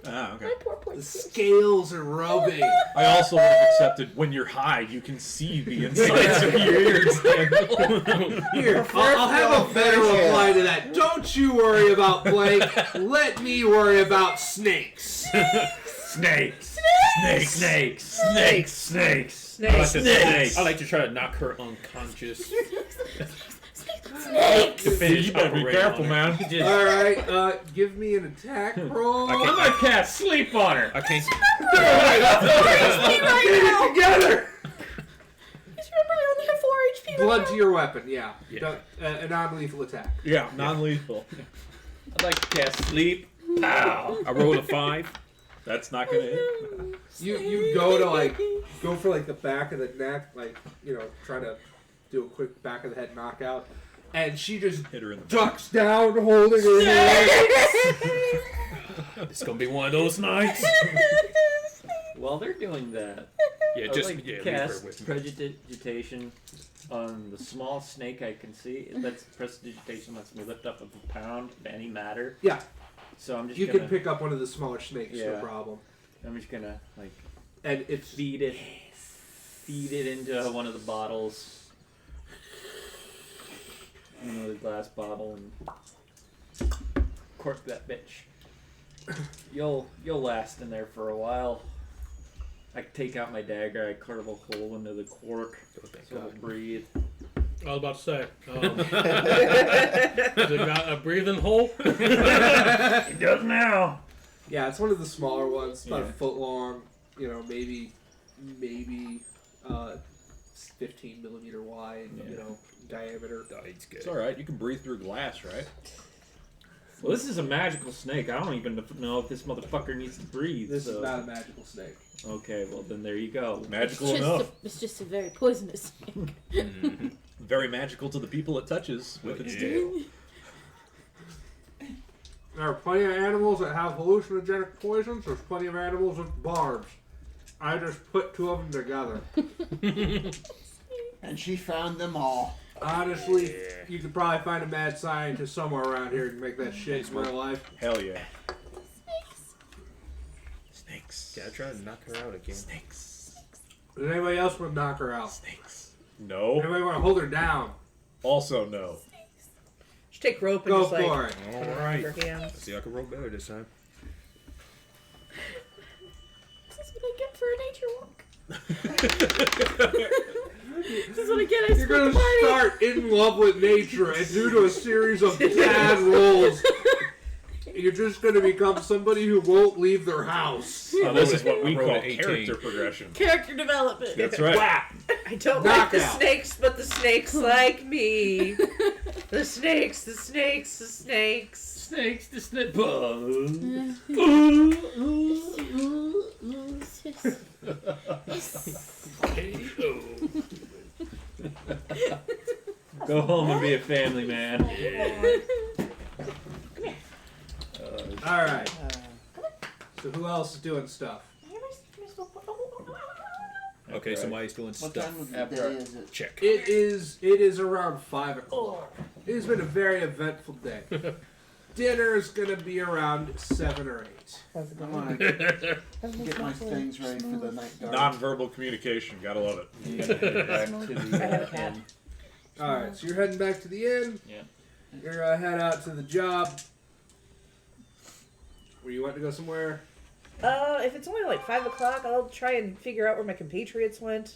Ah, okay. My poor The point. scales are rubbing. I also would have accepted when you're high, you can see the insides of your ears. Here, I'll have a better reply to that. Don't you worry about blank. Let me worry about snakes. Snakes. Snakes. Snakes. Snakes. Snakes. Snakes. I like to try to knock her unconscious. Snakes! To finish You better be operating careful, on her. man. Just, All right, give me an attack roll. I I'm a cat. Sleep on her. I can't. HP right now! Get it together. Just remember, you only have 4 HP blood to your weapon. Yeah, Yeah. a non-lethal attack. Yeah, non-lethal. I'd like to cast sleep. Pow. I rolled a 5. That's not gonna hit. You go to go for the back of the neck, try to do a quick back of the head knockout, and she just Hit her in the back. ducks down, holding her head. It's gonna be one of those nights. While they're doing that, Yeah, I'd just like to leave her cast with me. prestidigitation on the small snake I can see. That's prestidigitation lets me lift up a pound of any matter. Yeah, So I'm just you gonna can pick up one of the smaller snakes, no Yeah. problem. I'm just gonna And it's feed it into one of the bottles. Another glass bottle and cork that bitch. You'll last in there for a while. I take out my dagger, I carve a hole into the cork Oh, thank so it'll God. breathe. I was about to say. Has it got a breathing hole? It does now. Yeah, it's one of the smaller ones, about Yeah. a foot long. Maybe 15 millimeter wide. Yeah. Diameter. It's good. It's all right. You can breathe through glass, right? Well, this is a magical snake. I don't even know if this motherfucker needs to breathe. This so. is not a magical snake. Okay, well then there you go. Magical enough. It's just a very poisonous snake. Mhm. Very magical to the people it touches with its Yeah. tail. There are plenty of animals that have hallucinogenic poisons. There's plenty of animals with barbs. I just put two of them together. And she found them all. Honestly, Yeah. you could probably find a mad scientist somewhere around here who can make that shit in real life. Hell yeah. Snakes. Gotta try to knock her out again. Snakes. Does anybody else want to knock her out? Snakes. No. Anybody want to hold her down? Also no. Just take rope and Go just like for it. put it around Alright. your hands. See, I can roll better this time. This is what I get for a nature walk. This is what I get. I You're split gonna the party. start in love with nature, and due to a series of bad rolls, you're just gonna become somebody who won't leave their house. Now, this is what we I rolled call an 18. character progression. Character development. That's right. Whap! I don't like the Knockout. snakes, but the snakes like me. The snakes, the snakes, the snakes. Snakes, the snake. Go home and be a family man. Alright. So who else is doing stuff? Okay, somebody's doing What stuff. time of the After- day is it? Check. It is around 5 o'clock. It has been a very eventful day. Dinner is gonna be around 7 or 8. How's it I'm going? gonna get my things ready for the night guard. Non-verbal communication. Gotta love it. You gotta head back to the, I have a cat. Alright, so you're heading back to the inn. Yeah. You're gonna head out to the job. Where you want to go somewhere? If it's only like 5 o'clock, I'll try and figure out where my compatriots went.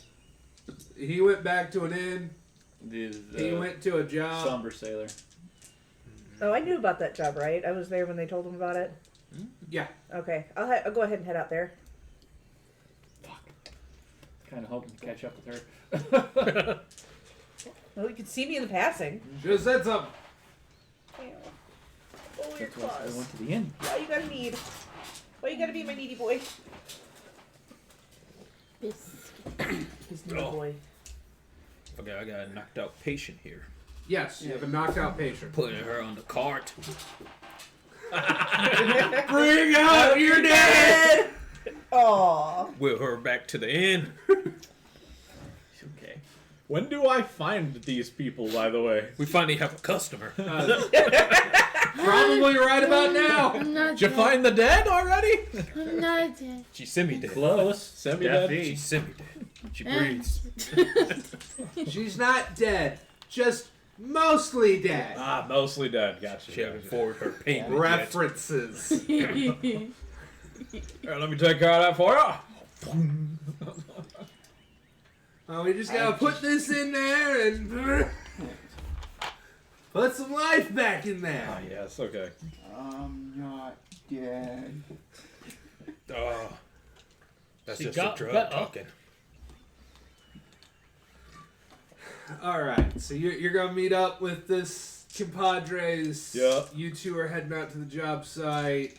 He went back to an inn. The He went to a job. somber sailor. Oh, I knew about that job, right? I was there when they told him about it. Yeah. Okay, I'll go ahead and head out there. Kind of hoping to catch up with her. Well, you can see me in the passing. Just said something. Oh, your That's why I claws. went to the inn. Why you gotta need? Why you gotta be my needy boy? His needy Oh. boy. Okay, I got a knocked out patient here. Yes, you have a knocked out patient. Putting her on the cart. Bring out your dead! Aww. Wheel her back to the inn. Okay. When do I find these people, by the way? We finally have a customer. Probably right about now. I'm not Did you dead. find the dead already? I'm not dead. She's semi-dead. Close. Semi-dead? Death She's semi-dead. She Eh. breathes. She's not dead, just mostly dead. Ah, mostly dead. Gotcha. She hasn't forwarded her payment yet. References. Here, let me take care of that for you. Oh, we just gotta put this in there and put some life back in Ah, there. yes. Okay. I'm not dead. Oh, that's She just a got drug better. talking. Alright, so you're gonna meet up with this compadres. Yeah. You two are heading out to the job site.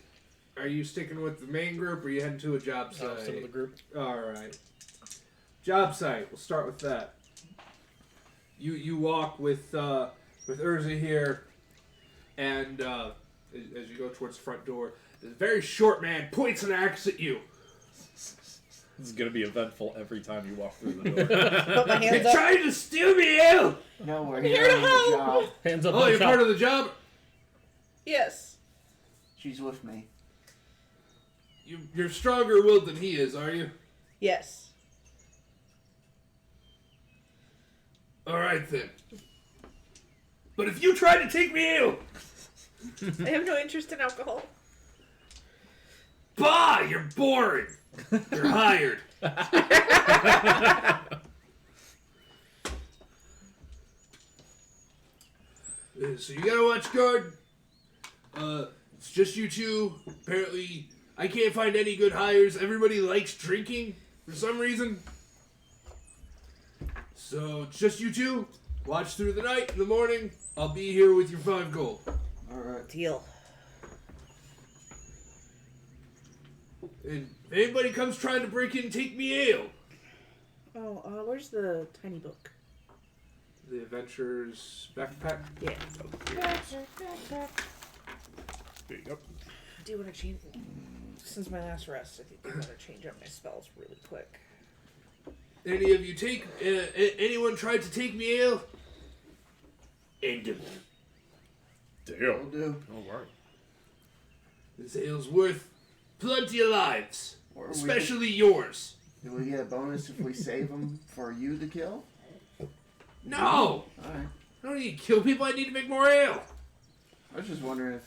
Are you sticking with the main group or are you heading to a job site? Some of the group. Alright. Job site, we'll start with that. You walk with Urza here, and as you go towards the front door, this very short man points an axe at you. This is gonna be eventful every time you walk through the door. Put my You're hands up. trying to steal me out! No, we're here here to on the help. job. Hands up. Oh, on you're top. part of the job? Yes. She's with me. You're stronger willed than he is, are you? Yes. Alright then. But if you try to take me out, I have no interest in alcohol. bah, you're boring. You're hired. So you gotta watch guard. It's just you two. Apparently, I can't find any good hires. Everybody likes drinking for some reason. So it's just you two. Watch through the night. In the morning, I'll be here with your 5 gold. Alright. Deal. And if anybody comes trying to break in and take me out, Oh, where's the tiny book? the adventurer's backpack. Yeah. There you go. I do want to change. Since my last rest, I think I want to change up my spells really quick. Any of you take anyone tried to take me out? End him. Will Damn. do. All right. This ale's worth plenty of lives, Or especially yours. do we get a bonus if we save them for you to kill? No, Alright. I don't need to kill people. I need to make more ale. I was just wondering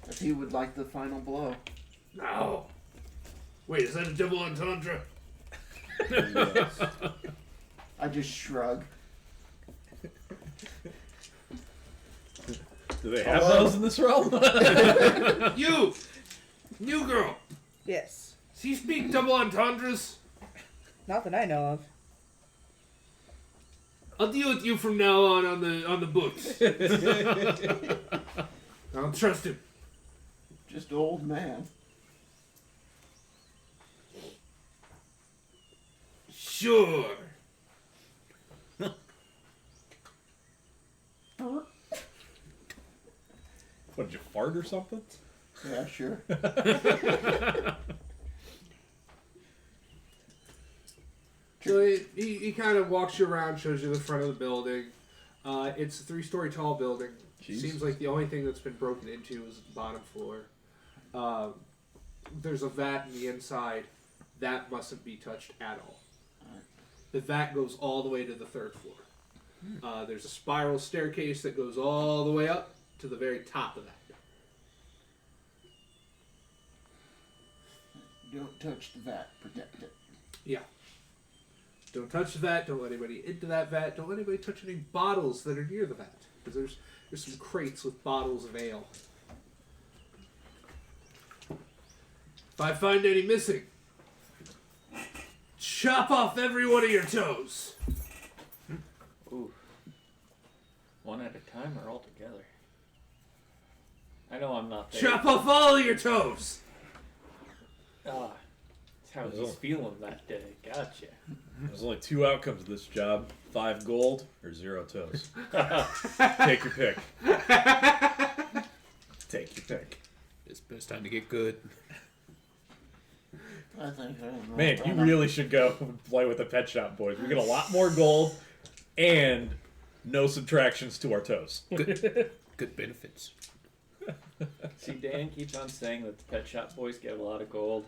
if he would like the final blow. No. Wait, is that a double entendre? Yes. I just shrug. Do they have those in this realm? You, new girl. Yes. Does he speak double entendres? Not that I know of. I'll deal with you from now on the books. I don't trust him. Just old man. Sure. What, did you fart or something? Yeah, sure. So he kind of walks you around, shows you the front of the building. It's a 3-story tall building. Jeez. Seems like the only thing that's been broken into is the bottom floor. There's a vat in the inside. That mustn't be touched at all. The vat goes all the way to the 3rd floor. There's a spiral staircase that goes all the way up to the very top of that. Don't touch the vat. Protect it. Yeah. Don't touch the vat. Don't let anybody into that vat. Don't let anybody touch any bottles that are near the vat. Because there's some crates with bottles of ale. If I find any missing, chop off every one of your toes. Ooh. One at a time or all together? I know I'm not there. Chop off all of your toes. Ah, that's how he's feeling that day. Gotcha. There's only 2 outcomes of this job: 5 gold or 0 toes. Take your pick. Take your pick. It's time to get good. I think I don't know. Man, you really should go play with the Pet Shop Boys. We get a lot more gold and no subtractions to our toes. Good benefits. See, Dan keeps on saying that the Pet Shop Boys get a lot of gold.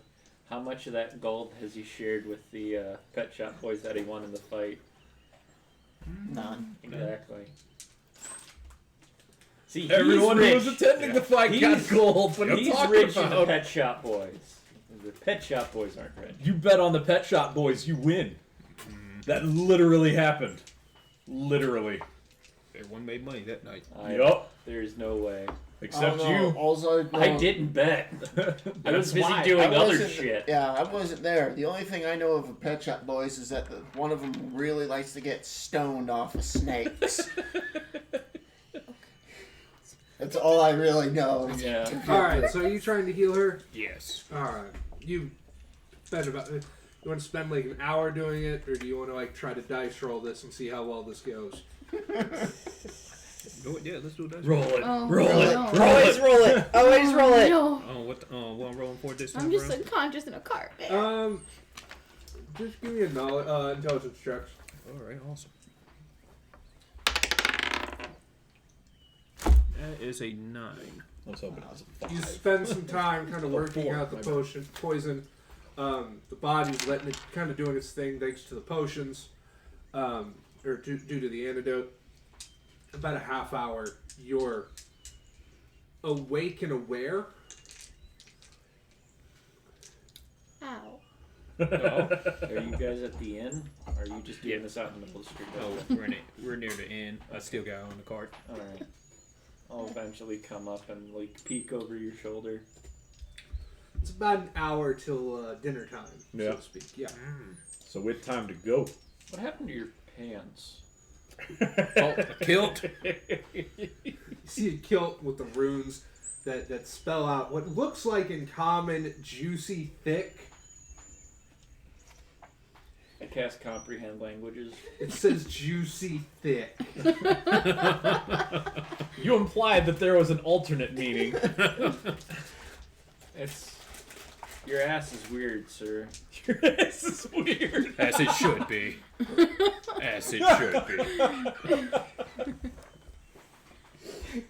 How much of that gold has he shared with the Pet Shop Boys that he won in the fight? None. Exactly. See, Everyone who he's was rich. attending the fight got He's- gold. What are you He's talking rich in the about? Pet Shop Boys. The Pet Shop Boys aren't rich. You bet on the Pet Shop Boys, you win. That literally happened. Literally. Everyone made money that night. Yup. There's no way. Except Oh, you. no. Also, I didn't bet. I was That's busy why. doing I other wasn't- shit. Yeah, I wasn't there. The only thing I know of a Pet Shop Boys is that one of them really likes to get stoned off of snakes. That's all I really know. Yeah. Alright, so are you trying to heal her? Yes. Alright. You spend about. You want to spend like an hour doing it, or do you want to like try to dice roll this and see how well this goes? Yeah, let's do that. Roll it. Oh, roll it. no. Roll Always it. roll it. Always roll it. No. Oh, what? What I'm rolling for this time I'm just around? unconscious in a cart. Just give me a intelligence check. All right, awesome. That is a 9. Let's hope it has a 5. You spend some time kind of working 4, out the my bad. poison. The body's letting it kind of doing its thing thanks to the potions, or due to the antidote. About a half hour, you're awake and aware. Ow. Oh, are you guys at the inn? Or are you just doing this out in the middle of the street? Oh, we're near the end. I still got on the cart. Alright. I'll eventually come up and like peek over your shoulder. It's about an hour till dinner time, Yeah. so to speak. Yeah. So with time to go. What happened to your pants? Oh, a kilt. You see a kilt with the runes that spell out what looks like in common juicy thick. I cast comprehend languages. It says juicy thick. You implied that there was an alternate meaning. It's your ass is weird, sir. This is weird. As it should be. As it should be.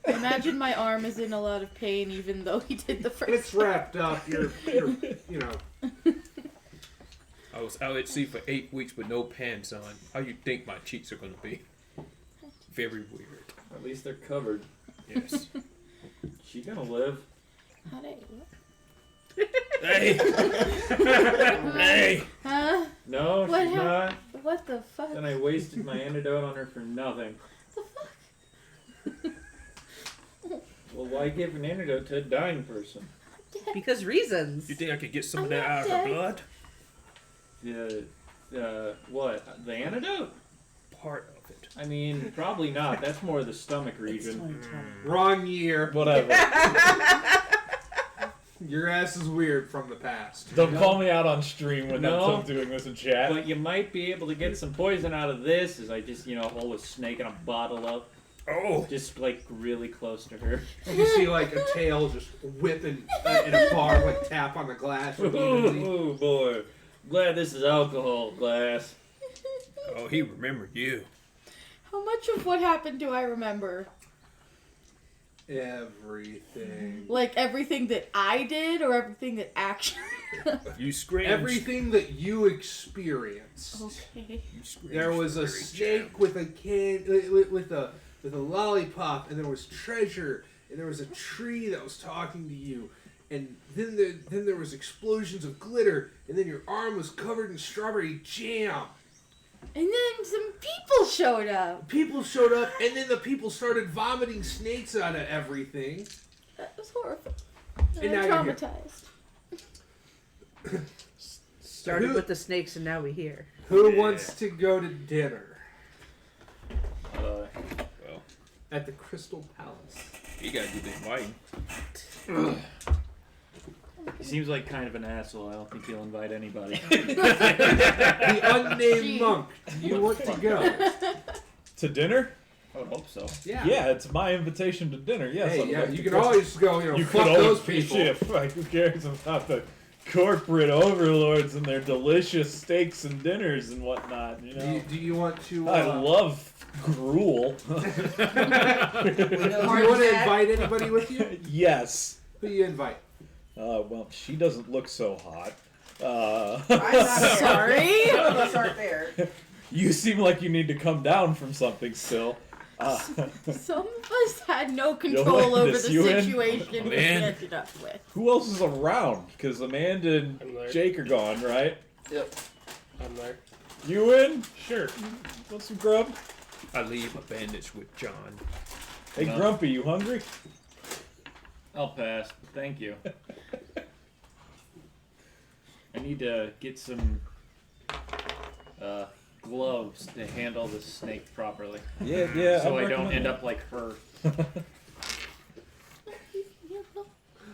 Imagine my arm is in a lot of pain, even though he did the first. It's wrapped up. You're you know. I was out at sea for 8 weeks with no pants on. How you think my cheeks are gonna be? Very weird. At least they're covered. Yes. She gonna live. How did Hey. Hey. Huh? No, What she's hap- not. What the fuck? Then I wasted my antidote on her for nothing. Well, why give an antidote to a dying person? Because reasons. You think I could get some of I'm that not out of dead. her blood? What? The antidote? Part of it. I mean, probably not. That's more the stomach region. Wrong year. Whatever. Your ass is weird from the past. Don't call me out on stream when No. I'm doing this in chat. But you might be able to get some poison out of this as I just, hold a snake and a bottle up. Oh. Just, like, really close to her. You see like a tail just whipping in a bar, like tap on the glass. repeatedly. Ooh, boy. Glad this is alcohol glass. Oh, he remembered you. How much of what happened do I remember? Everything. Like everything that I did, or everything that actually? You screamed. Everything that you experienced. Okay. You screamed There was a very snake jam. with a with a lollipop, and there was treasure, and there was a tree that was talking to you, and then there was explosions of glitter, and then your arm was covered in strawberry jam. And then some people showed up. People showed up, and then the people started vomiting snakes out of everything. That was horrible. And And now I'm you're here. traumatized. Started Who- with the snakes and now we here. Who Yeah. wants to go to dinner Well, at the Crystal Palace? you gotta do the inviting. He seems like kind of an asshole. I don't think he'll invite anybody. The unnamed Gee. monk. Do you want to go? To dinner? I would hope so. Yeah, it's my invitation to dinner. Yes. Hey, I'd yeah, like you to can go. always go. You know, You fuck could always those be people. shit. Like, who cares about the corporate overlords and their delicious steaks and dinners and whatnot? You know. Do you want to? I love gruel. Do you want to invite anybody with you? Yes. Who do you invite? Well, she doesn't look so hot. I'm not Sorry. Some of us aren't there. You seem like you need to come down from something still. Some of us had no like control over the this, you in? situation we Man. ended up with. Who else is around? Because Amanda I'm and there. Jake are gone, right? Yep. I'm there. You in? Sure. Want some grub? I leave a bandage with John. Hey, No. Grumpy, you hungry? I'll pass. Thank you. I need to get some gloves to handle the snake properly. Yeah. So I don't end up like her.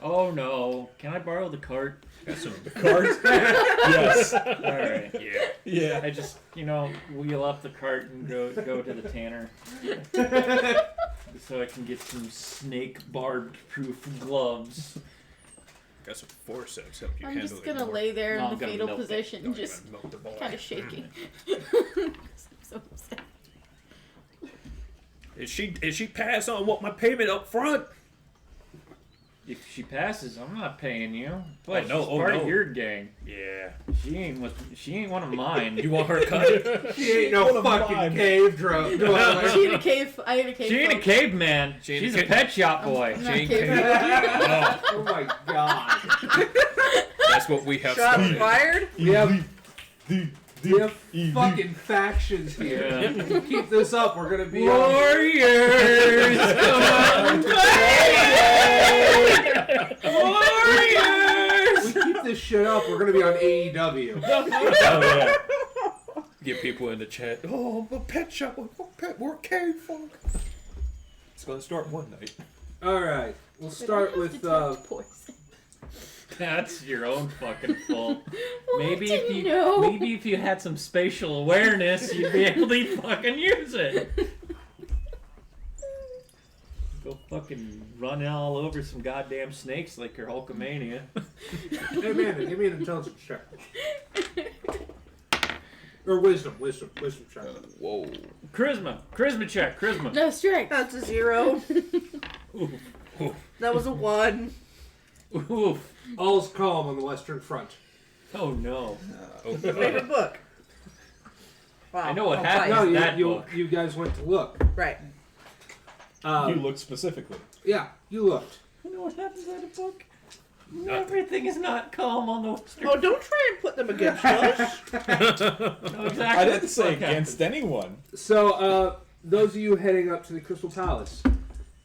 Oh no! Can I borrow the cart? Got some Cards? Yes. All right. yeah. Yeah. I just wheel up the cart and go to the tanner, so I can get some snake barbed proof gloves. Got some forceps help you I'm handle just it gonna more. lay there No, in I'm the gonna fetal milk it. position, No, you're just gonna milk the boy. kind of shaking. 'Cause I'm so upset. Is she pass on what my payment up front? If she passes, I'm not paying you. But Oh, no, she's oh, part no. of your gang. Yeah. She ain't one of mine. You want her cut? She ain't no fucking cave dweller. She ate a cave. I ate a cave. She ain't a folk. caveman. She ain't She's a a cave- pet shop boy. I'm not Jane cave. Oh, Oh my god. that's what we have Shots started. fired? We have fucking factions here. Yeah. If we keep this up, we're gonna be on. Warriors, come on, play! Warriors! We keep this shit up, we're gonna be on AEW. Oh, yeah. Get people in the chat. Oh, a pet shop. We're cave folk. It's gonna start one night. Alright, we'll start with Poison. That's your own fucking fault. Well, Maybe I if didn't you know. maybe if you had some spatial awareness, you'd be able to fucking use it. Go fucking run all over some goddamn snakes like your Hulkamania. Hey Amanda, give me an intelligence check. Or wisdom check. Whoa. Charisma check, charisma. No strength. That's a 0. That was a 1. Oof. All's calm on the Western Front. Oh no. Oh, Favorite book. Wow. I know what I'll happened. fight. No, that book. you guys went to look. Right. You look specifically. Yeah, you looked. You know what happens in a book? Everything is not calm on the Western. Oh, don't try and put them against us. No, exactly I what didn't the say fuck against happened. anyone. So, those of you heading up to the Crystal Palace,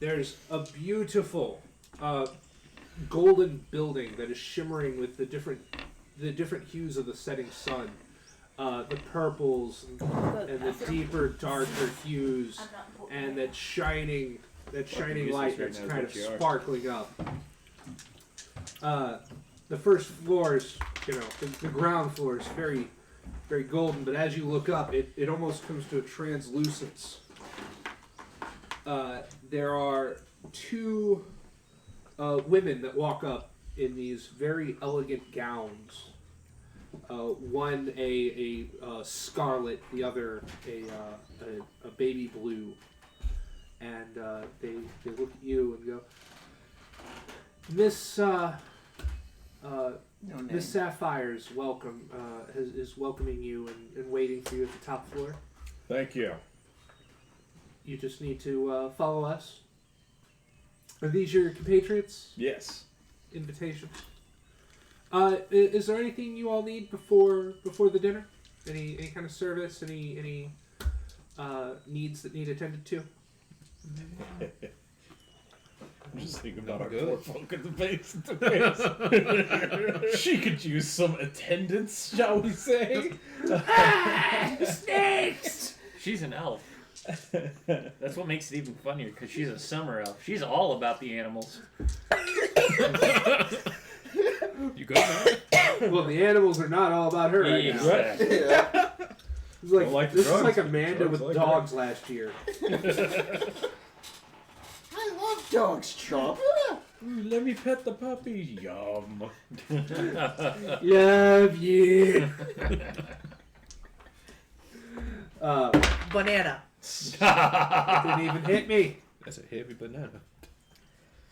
there's a beautiful golden building that is shimmering with the different hues of the setting sun, the purples and the deeper, darker hues, and that shining light that's kind of sparkling up. The first floors, the ground floor is very, very golden, but as you look up, it almost comes to a translucence. There are two women that walk up in these very elegant gowns. One a scarlet, the other a baby blue, and they look at you and go, Miss Sapphire's welcome is welcoming you and waiting for you at the top floor. Thank you. You just need to follow us. Are these your compatriots? Yes. Invitations. Is there anything you all need before the dinner? Any kind of service? Any needs that need attended to? I'm just thinking about our Good. poor folk in the face. She could use some attendance, shall we say? Snakes! She's an elf. That's what makes it even funnier, because she's a summer elf. She's all about the animals. You good now? Well, the animals are not all about her right now. Exactly. It's like, Don't like the this is drugs. like Amanda Drugs with like dogs last year. I love dogs, Chop. Ooh, let me pet the puppy. Yum. Love you. Banana. It didn't even hit me. That's a heavy banana.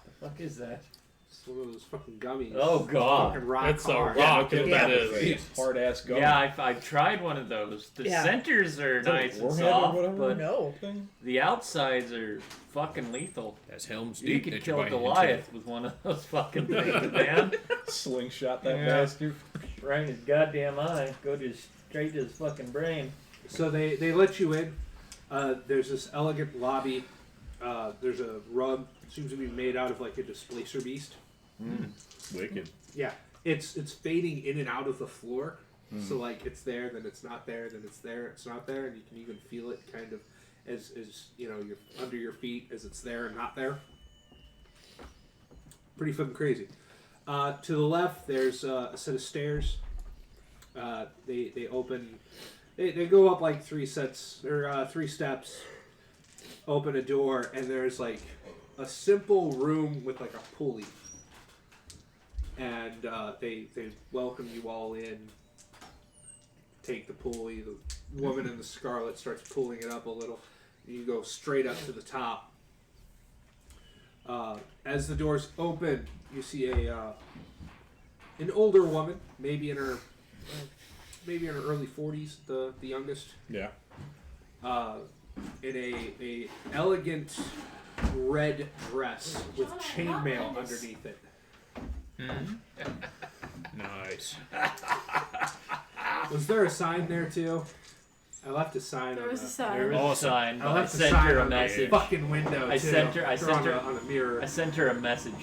The fuck is that? It's one of those fucking gummies. Oh, God. Fucking rock That's a hard. rock, Yeah, if that is. Hard ass gum. Yeah, I've tried one of those. The Yeah. centers are that a nice and warhead or soft, whatever? but No. Thing? the outsides are fucking lethal. That's Helm's You Deep could that kill you're buying Goliath with one of those fucking things, man. Slingshot that Yeah. bastard. Right in his goddamn eye. Go straight to his fucking brain. So they let you in. There's this elegant lobby. There's a rug. Seems to be made out of like a displacer beast. Wicked. Yeah, it's fading in and out of the floor. So like it's there, then it's not there, then it's there, it's not there, and you can even feel it kind of as you know you're under your feet as it's there and not there. Pretty fucking crazy. To the left, there's a set of stairs. They open. They go up like 3 steps. Open a door, and there's like a simple room with like a pulley. And they welcome you all in. Take the pulley. The woman in the scarlet starts pulling it up a little. You go straight up to the top. As the doors open, you see an older woman, maybe in her early 40s, the youngest. Yeah. In a elegant red dress with chainmail underneath it. Nice. Was there a sign there too? I left a sign. There was a There sign. was a sign. I I left a sent sign her a on the message. fucking window. I too. sent her. I Or sent her. on a mirror. I sent her a message.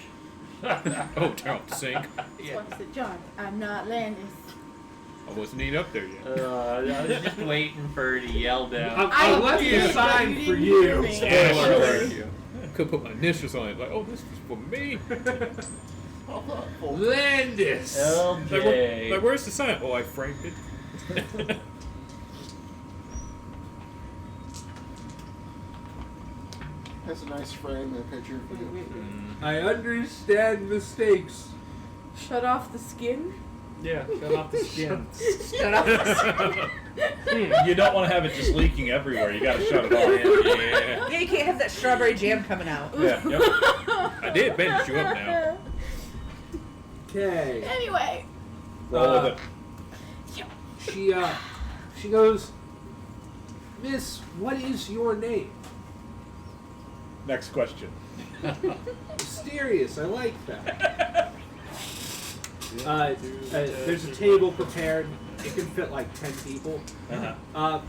Oh, turn off the sink. What's it, John? I'm not Landis. I wasn't even up there yet. I was just waiting for her to yell down. I left a sign for you. Spoiler alert. Could put my initials on it. Like, oh, this is for me. Landis. LJ. Like, where's the sign? Oh, I framed it. Has a nice frame and a picture for you. I understand mistakes. Shut off the skin. Yeah, shut off the skin. Shut off the skin. You don't want to have it just leaking everywhere. You got to shut it off. Yeah. Yeah, you can't have that strawberry jam coming out. Yeah. Yep. I did bandage you up now. Okay. Anyway. Roll with it. She goes, Miss, what is your name? Next question. Mysterious. I like that. There's a table prepared. It can fit like 10 people.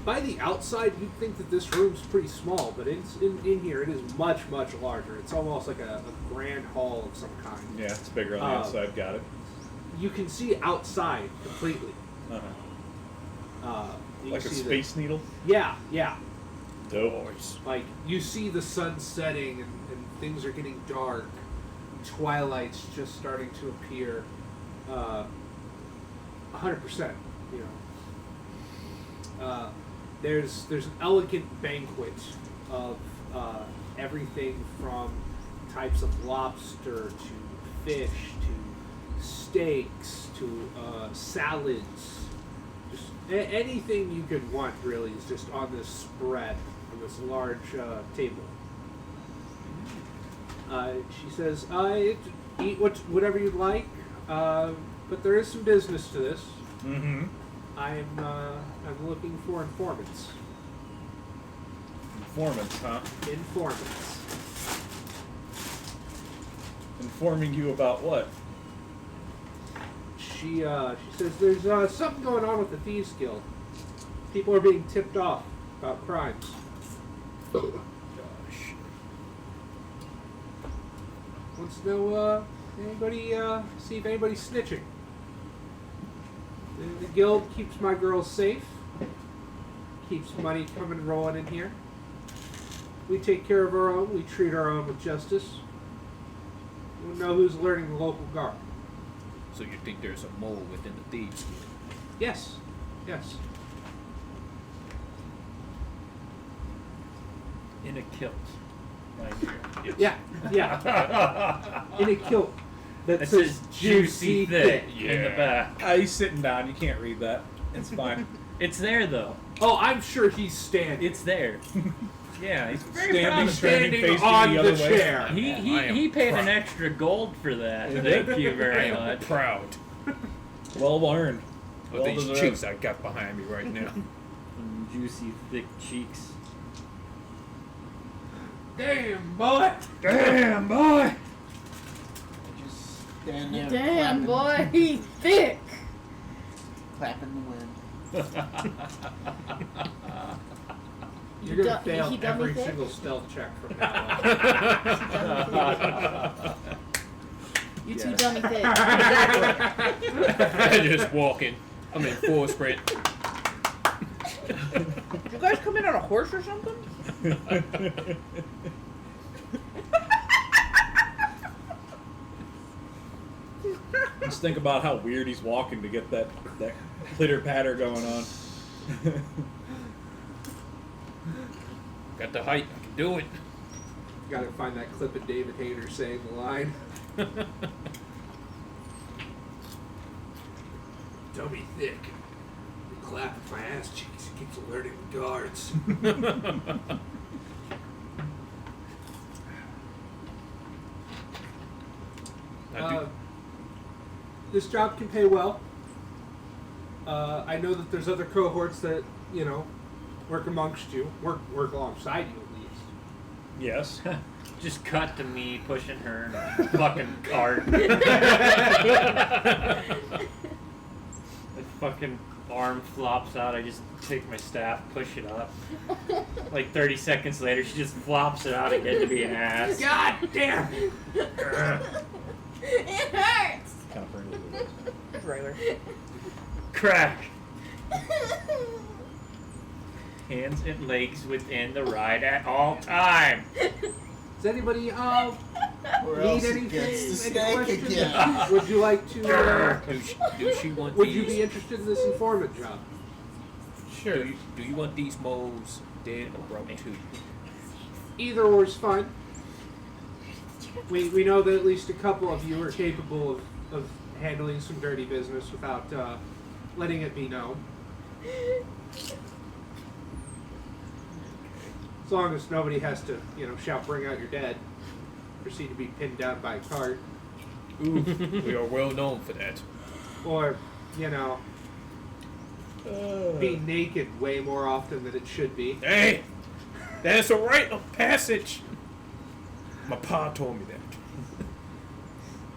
By the outside, you'd think that this room's pretty small, but it's in here it is much, much larger. It's almost like a grand hall of some kind. Yeah, it's bigger on the outside. Got it. You can see outside completely. You Like a see space needle? Yeah. Dope. Like, you see the sun setting and things are getting dark. Twilight's just starting to appear. 100%, you know. There's an elegant banquet of everything from types of lobster to fish to steaks to salads. Just anything you could want, really, is just on this spread, on this large table. She says, eat whatever you'd like, but there is some business to this. Mm-hmm. I'm looking for informants. Informants, huh? Informants. Informing you about what? She says there's something going on with the Thieves Guild. People are being tipped off about crimes. Gosh. Wants to know see if anybody's snitching. The guild keeps my girls safe. Keeps money coming and rolling in here. We take care of our own. We treat our own with justice. We know who's alerting the local guard. So you think there's a mole within the Thieves Guild? Yes. In a kilt. Right here. Yeah. In a kilt that It says says juicy thick in the back. He's sitting down. You can't read that. It's fine. It's there though. Oh, I'm sure he's standing. It's there. Yeah, he's very proud Standing, of it. facing on the the other way. chair. He paid an extra gold for that. Thank you I very am much. proud Well earned. of Well these deserved. cheeks I got behind me right now. Juicy thick cheeks. Damn, boy. Damn, boy! Just stand there Damn, clapping, boy, he's thick. clapping the wind. You're gonna he fail dummy every thick? single stealth check from now on. You too Yes. dummy thick. Just walking. I'm in full sprint. Did you guys come in on a horse or something? Just think about how weird he's walking to get that pitter patter going on. Got the height. I can do it. Gotta find that clip of David Hayter saying the line. Dummy thick. You clap at my ass cheeks. It keeps alerting the guards. This job can pay well. I know that there's other cohorts that, you know, work amongst you, work alongside you at least. Yes. Just cut to me pushing her in a fucking cart. The fucking arm flops out. I just take my staff, push it up. Like 30 seconds later, she just flops it out again to be an ass. God damn! It hurts. Kind of bring it a little bit. Regular. Crack. Hands and legs within the ride at all time. Does anybody Or need else it anything? gets the Any snake questions? again. Would you like to? Do she want Would these? you be interested in this informant job? Sure. Do you want these moles dead or broke too? Either or is fine. We know that at least a couple of you are capable of handling some dirty business without letting it be known. As long as nobody has to, you know, shout, "Bring out your dead," proceed to be pinned down by a cart, Ooh, we are well known for that. or, you know, be naked way more often than it should be. Hey, that's a rite of passage. My pa told me that.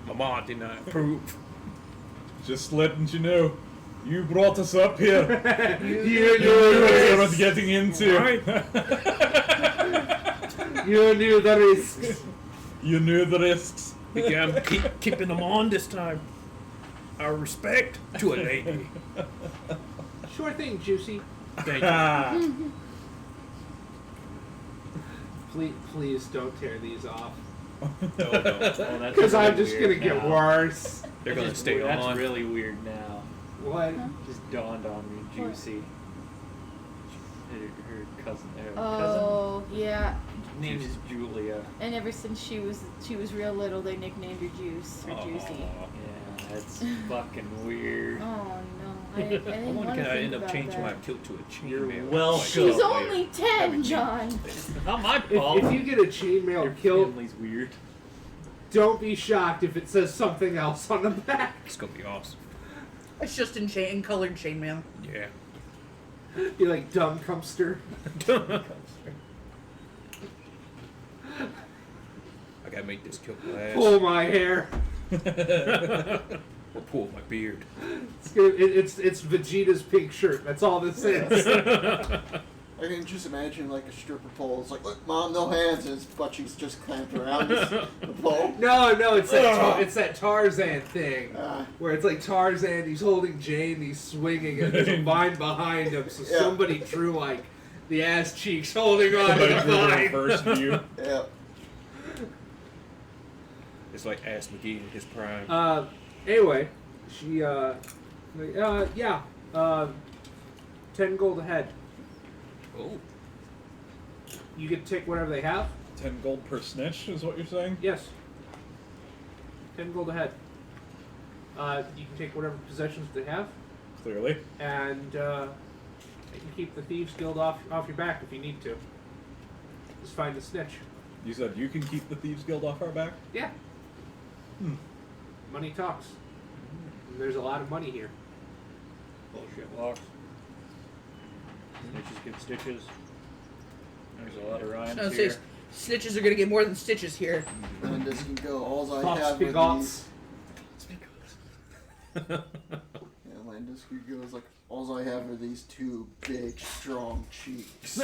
My mom did not approve. Just letting you know, you brought us up here. You You knew what I was knew getting into. Right. You knew the risks. You knew the risks. Think I'm keeping them on this time. Our respect to a lady. Sure thing, Juicy. Thank you. Please don't tear these off. No. Oh, that's Because really I'm just weird gonna get now. worse. They're gonna That's stay That's on. really weird now. What? Just dawned on me, Juicy. Her cousin. Her Oh yeah. cousin. Name is Julia. And ever since she was real little, they nicknamed her Juice or Juicy. Yeah, that's fucking weird. Oh no, I I didn't wonder want can to I think end up about changing my that. kilt to a chain You're mail? welcome. She's only 10, John. Not my fault. If you get a chainmail Your kilt, family's weird. don't be shocked if it says something else on the back. It's gonna be awesome. It's just in colored chainmail. Yeah. Be like dumb cumpster. I gotta make this kilt last. Pull my hair. Or pull my beard. It's Vegeta's pink shirt. That's all this is. I can just imagine like a stripper pole. It's like, look, mom, no hands, and his butt cheeks just clamped around the pole. No, it's that Tarzan thing. Ah. Where it's like Tarzan, he's holding Jane, he's swinging, and there's a vine behind him, so Yeah. somebody drew like the ass cheeks holding on to Somebody the drew the vine. reverse view. Yeah. It's like Ass McGee in his prime. Anyway, she, 10 gold ahead. Oh. You get to take whatever they have. 10 gold per snitch is what you're saying? Yes. 10 gold ahead. You can take whatever possessions they have, Clearly. and you can keep the Thieves Guild off your back if you need to. Just find the snitch. You said you can keep the Thieves Guild off our back? Yeah. Money talks. And there's a lot of money here. Bullshit walks. Snitches get stitches. There's a lot of rhymes No, here. snitches are gonna get more than stitches here. And this can go. All I Thoughts, have big are odds. these. Yeah, my behind us. He goes like, all I have are these two big, strong cheeks.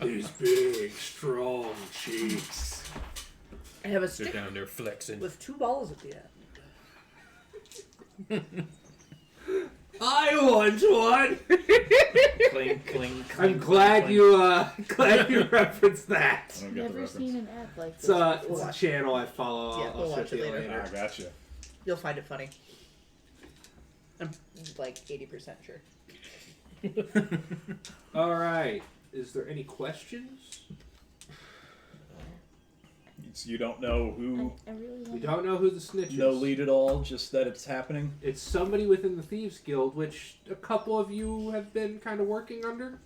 These big, strong cheeks. I have a They're stick down there flexing. with 2 balls at the end. I want one. Cling, cling, cling. I'm glad you referenced that. I don't get the Never reference. seen an ad like It's this. a before. channel I follow. Yeah, I'll we'll show watch you it later. Ah, gotcha. You'll find it funny. I'm like 80% sure. All right. Is there any questions? You don't know who, I really We want don't know who the snitch is. no lead at all, just that it's happening. It's somebody within the Thieves Guild, which a couple of you have been kind of working under.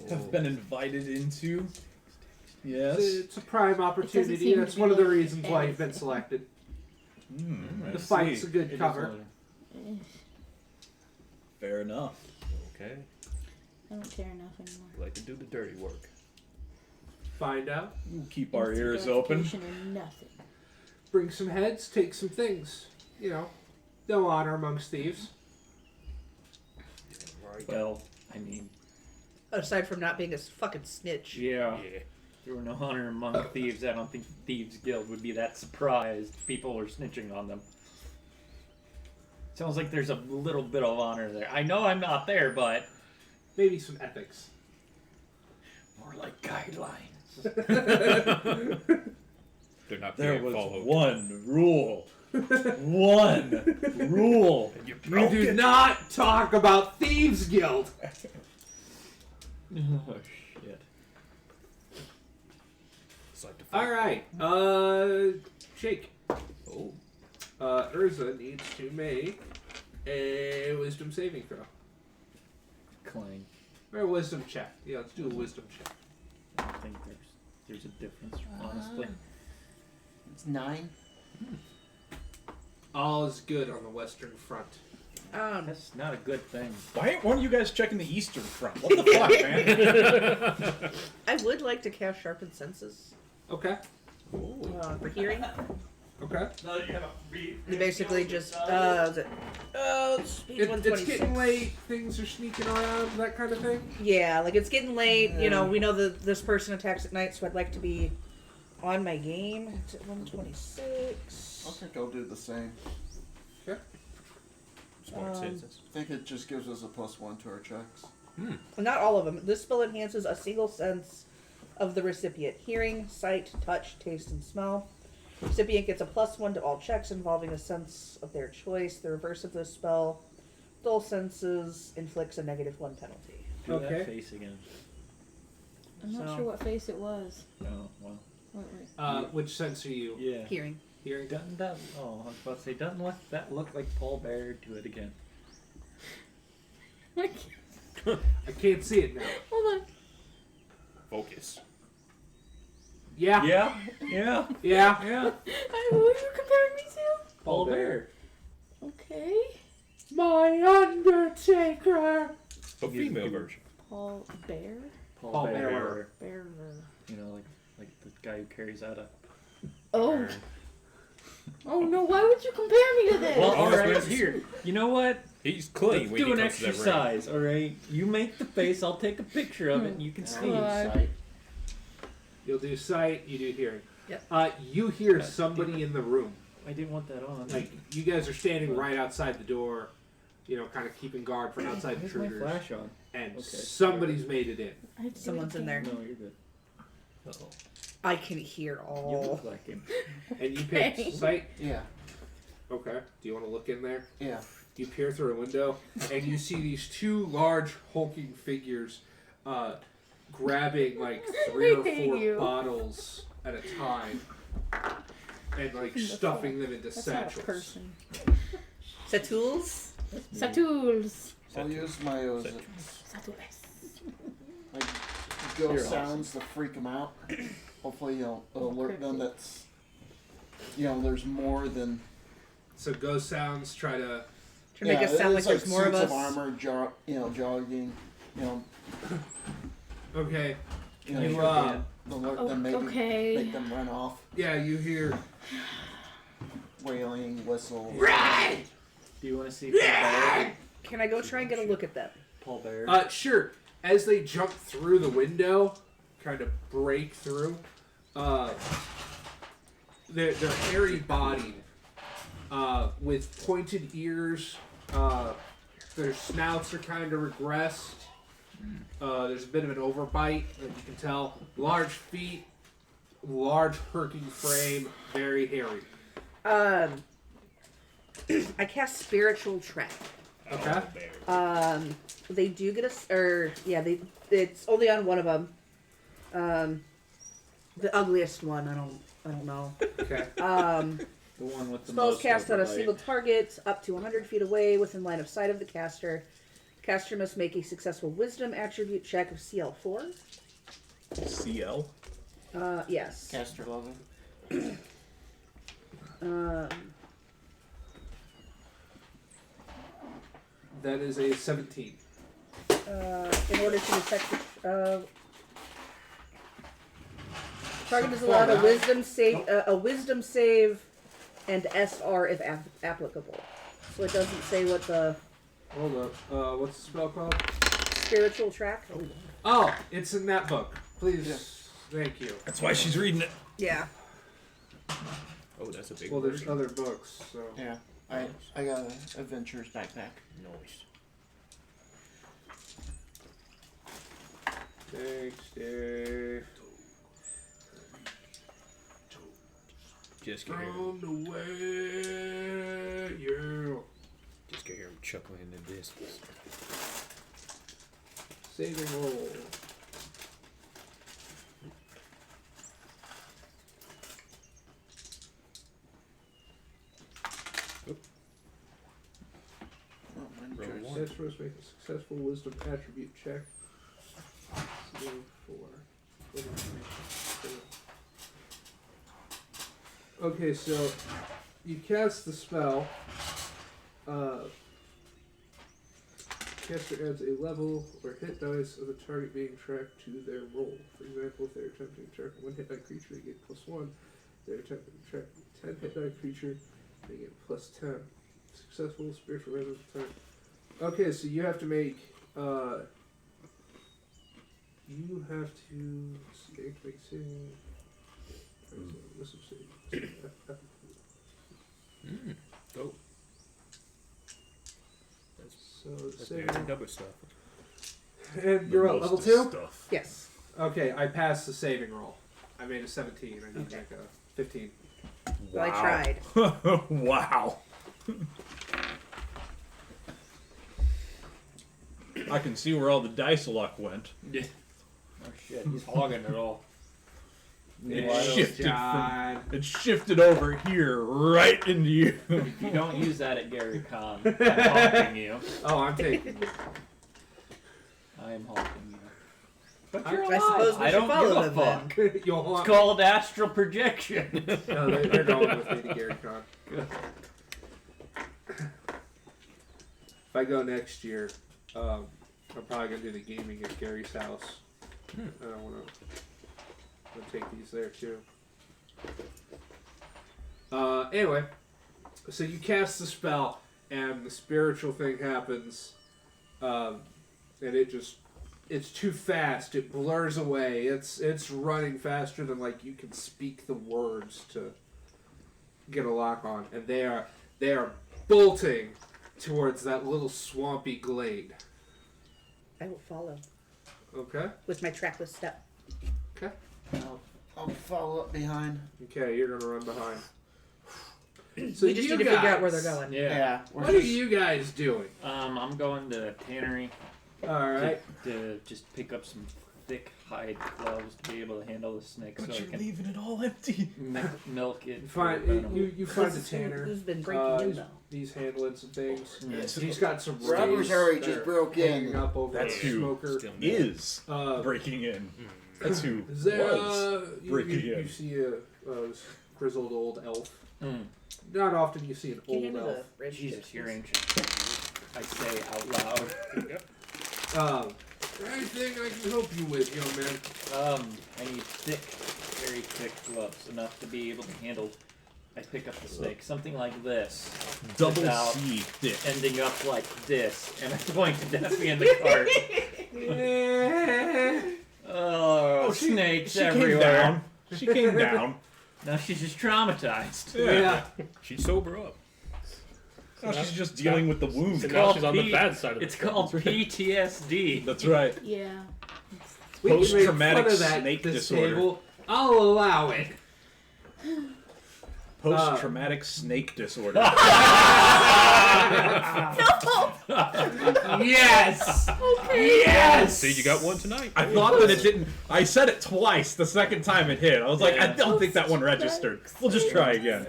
Have been invited into. Yes. It's a prime opportunity. seem That's to one be of the like reasons why fantasy. you've been selected. I The fight's see. a good It is cover. a- Fair enough. Okay. I don't care enough anymore. Like to do the dirty work. Find out. We'll keep our Instant ears open. gratification or nothing. Bring some heads, take some things. You know, no honor amongst thieves. Right. Well, I mean, Aside from not being a fucking snitch. yeah. Yeah. There were no honor among thieves. I don't think Thieves Guild would be that surprised people were snitching on them. Sounds like there's a little bit of honor there. I know I'm not there, but Maybe some ethics. more like guidelines. They're not There being was followed. one rule. One rule. And you We broke do it. not talk about Thieves Guild. Oh shit. It's like the All right. Jake. Oh. Urza needs to make a wisdom saving throw. Clang. Or a wisdom check. Yeah, let's do a wisdom check. I don't think there's a difference, honestly. It's 9. All is good on the Western Front. That's not a good thing. Why ain't one of you guys checking the Eastern Front? What the fuck, man? I would like to cast Sharpened Senses Okay. for hearing. Okay. You basically just, is it, speed It's 126. getting late. Things are sneaking around. That kind of thing. Yeah, like it's getting late. You know, we know that this person attacks at night, so I'd like to be on my game. It's at 126. I think I'll do the same. Smart citizens. I think it just gives us a +1 to our checks. Not all of them. This spell enhances a single sense of the recipient: hearing, sight, touch, taste, and smell. Recipient gets a +1 to all checks involving a sense of their choice. The reverse of this spell, dull senses, inflicts a -1 penalty. Do Okay. that face again. I'm not So- sure what face it was. Oh, well. Wait. Which sense are you Yeah. Hearing. hearing? Doesn't that, oh, I was about to say, doesn't that look like Paul Bear? Do it again. I I can't see it now. Hold on. Focus. Yeah. Yeah, yeah, Yeah. yeah. Who are you comparing me to? Paul Bear. Okay. My Undertaker. A female version. Paul Bear? Paul Bearer. Bear. You know, like the guy who carries out a. Oh. Oh no, why would you compare me to this? Well, Oh, all right, that's- here. You know what? He's clean Let's when do he an comes to that ring. exercise, all right? You make the face. I'll take a picture of it, and you can see. God. You'll do sight. You do hearing. Yep. You hear somebody in the room. I didn't want that on. Like you guys are standing right outside the door. You know, kind of keeping guard for outside Where's my intruders. flash on? And Okay. somebody's made it in. I have to do Someone's it in there. again. No, you're good. Uh-oh. I can hear You all. look like him. And you pick Okay. sight. Yeah. Okay. Do you want to look in there? Yeah. You peer through a window, and you see these two large hulking figures grabbing like 3 or 4 You. bottles at a time, and like That's stuffing them into That's not a satchels. person. Satools? Satools. I'll use my Satools. go You're sounds to freak them out. Hopefully, it'll alert them Cryptic. that's there's more than So ghost sounds try to. To make it sound like it's there's more of suits us. armor, jogging. Okay. You alert them, maybe Okay. make them run off, yeah, you hear. wailing, whistles. Right. Do you want to see Paul Bear? Can I go try and get a look at them? Paul Bear. Sure. As they jump through the window, kind of break through, they're hairy bodied, with pointed ears. Their snouts are kind of regressed. There's a bit of an overbite that you can tell. Large feet, large herking frame, very hairy. I cast Spiritual Track. Okay. They do get it's only on one of them. The ugliest one. I don't know. Okay. The one with the Spells most cast on a overbite. single target up to 100 feet away within line of sight of the caster. The caster must make a successful Wisdom attribute check of CL4. CL? Yes. Caster level. That is a 17. In order to detect the target is allowed a Wisdom save, and SR if applicable. So it doesn't say what the Hold up. What's the spell called? Spiritual Track. Oh, it's in that book. Please. Thank you. That's why she's reading it. Yeah. Oh, that's a big Well, there's version. other books, so. Yeah. I got an adventurer's backpack. Nice. Thanks, Dave. Just can hear him. From the way you. Just can hear him chuckling in the distance. Saving roll. Oh, mine Roll chose- one. That's supposed to make a successful wisdom attribute check. 4. Okay, so you cast the spell. Caster adds a level or hit dice of the target being tracked to their roll. For example, if they're attempting to track a 1 hit die creature, they get +1. If they're attempting to track a 10 hit die creature, they get +10. Successful spiritual resonance time. Okay, so you have to make. You have to. Let's see, I have to make a saving. Wisdom save. Oh, So that's saving. the double stuff. And you're at level 2? Stuff. Yes. Okay, I passed the saving roll. I made a 17. I need to make a 15. Well, I tried. Wow. I can see where all the dice luck went. Yeah. Oh shit, he's hogging it all. It shifted over here, right into you. If you don't use that at Gary Con, I'm haunting you. Oh, I'm taking it. I am haunting you. But I you're I suppose alive. we I should don't follow give a them then. fuck. You'll It's haunt. called astral projection. No, they're going with me to Gary Con. If I go next year, I'm probably gonna do the gaming at Gary's house. I don't want to take these there too. Anyway, so you cast the spell, and the spiritual thing happens, and it's too fast. It blurs away. It's running faster than like you can speak the words to get a lock on, and they are bolting towards that little swampy glade. I will follow Okay. with my trackless step. Okay. I'll follow up behind. Okay, you're gonna run behind. So We just you need to figure out where guys- they're going. Yeah. We're What are just- you guys doing? I'm going to Tannery All right. to just pick up some thick hide gloves to be able to handle the snake, so I can leaving it all empty. milk it. You for find venom. you find the tanner. Who's been breaking in he's, though? he's handling some things. Yes. He's got some Robbers rays already that just are broke hanging in. up over That's the who smoker. Still Is Uh, breaking in. That's who is there was breaking you in. see a grizzled old elf? Mm. Not often you see an Can you old hand me elf. the red Jesus, chips, you're please? ancient. I say out loud. Anything I can help you with, young man? I need thick, very thick gloves, enough to be able to handle I pick up the snake, something like this, Double without C dick. ending up like this, and I'm going to death me in the cart. Oh, snakes She came everywhere. down. She came down. Now she's just traumatized. Yeah. She'd sober up. Now she's just dealing with the wound. So now called she's on the P- bad side of It's it. called PTSD. That's right. Yeah. We can make Post-traumatic fun of that snake this disorder. Table. I'll allow it. Post-traumatic snake disorder. Yes. Okay. Yes. See, you got one tonight. I thought that it didn't. I said it twice. The second time it hit, I was like, I Yeah. don't think that one registered. We'll just try again.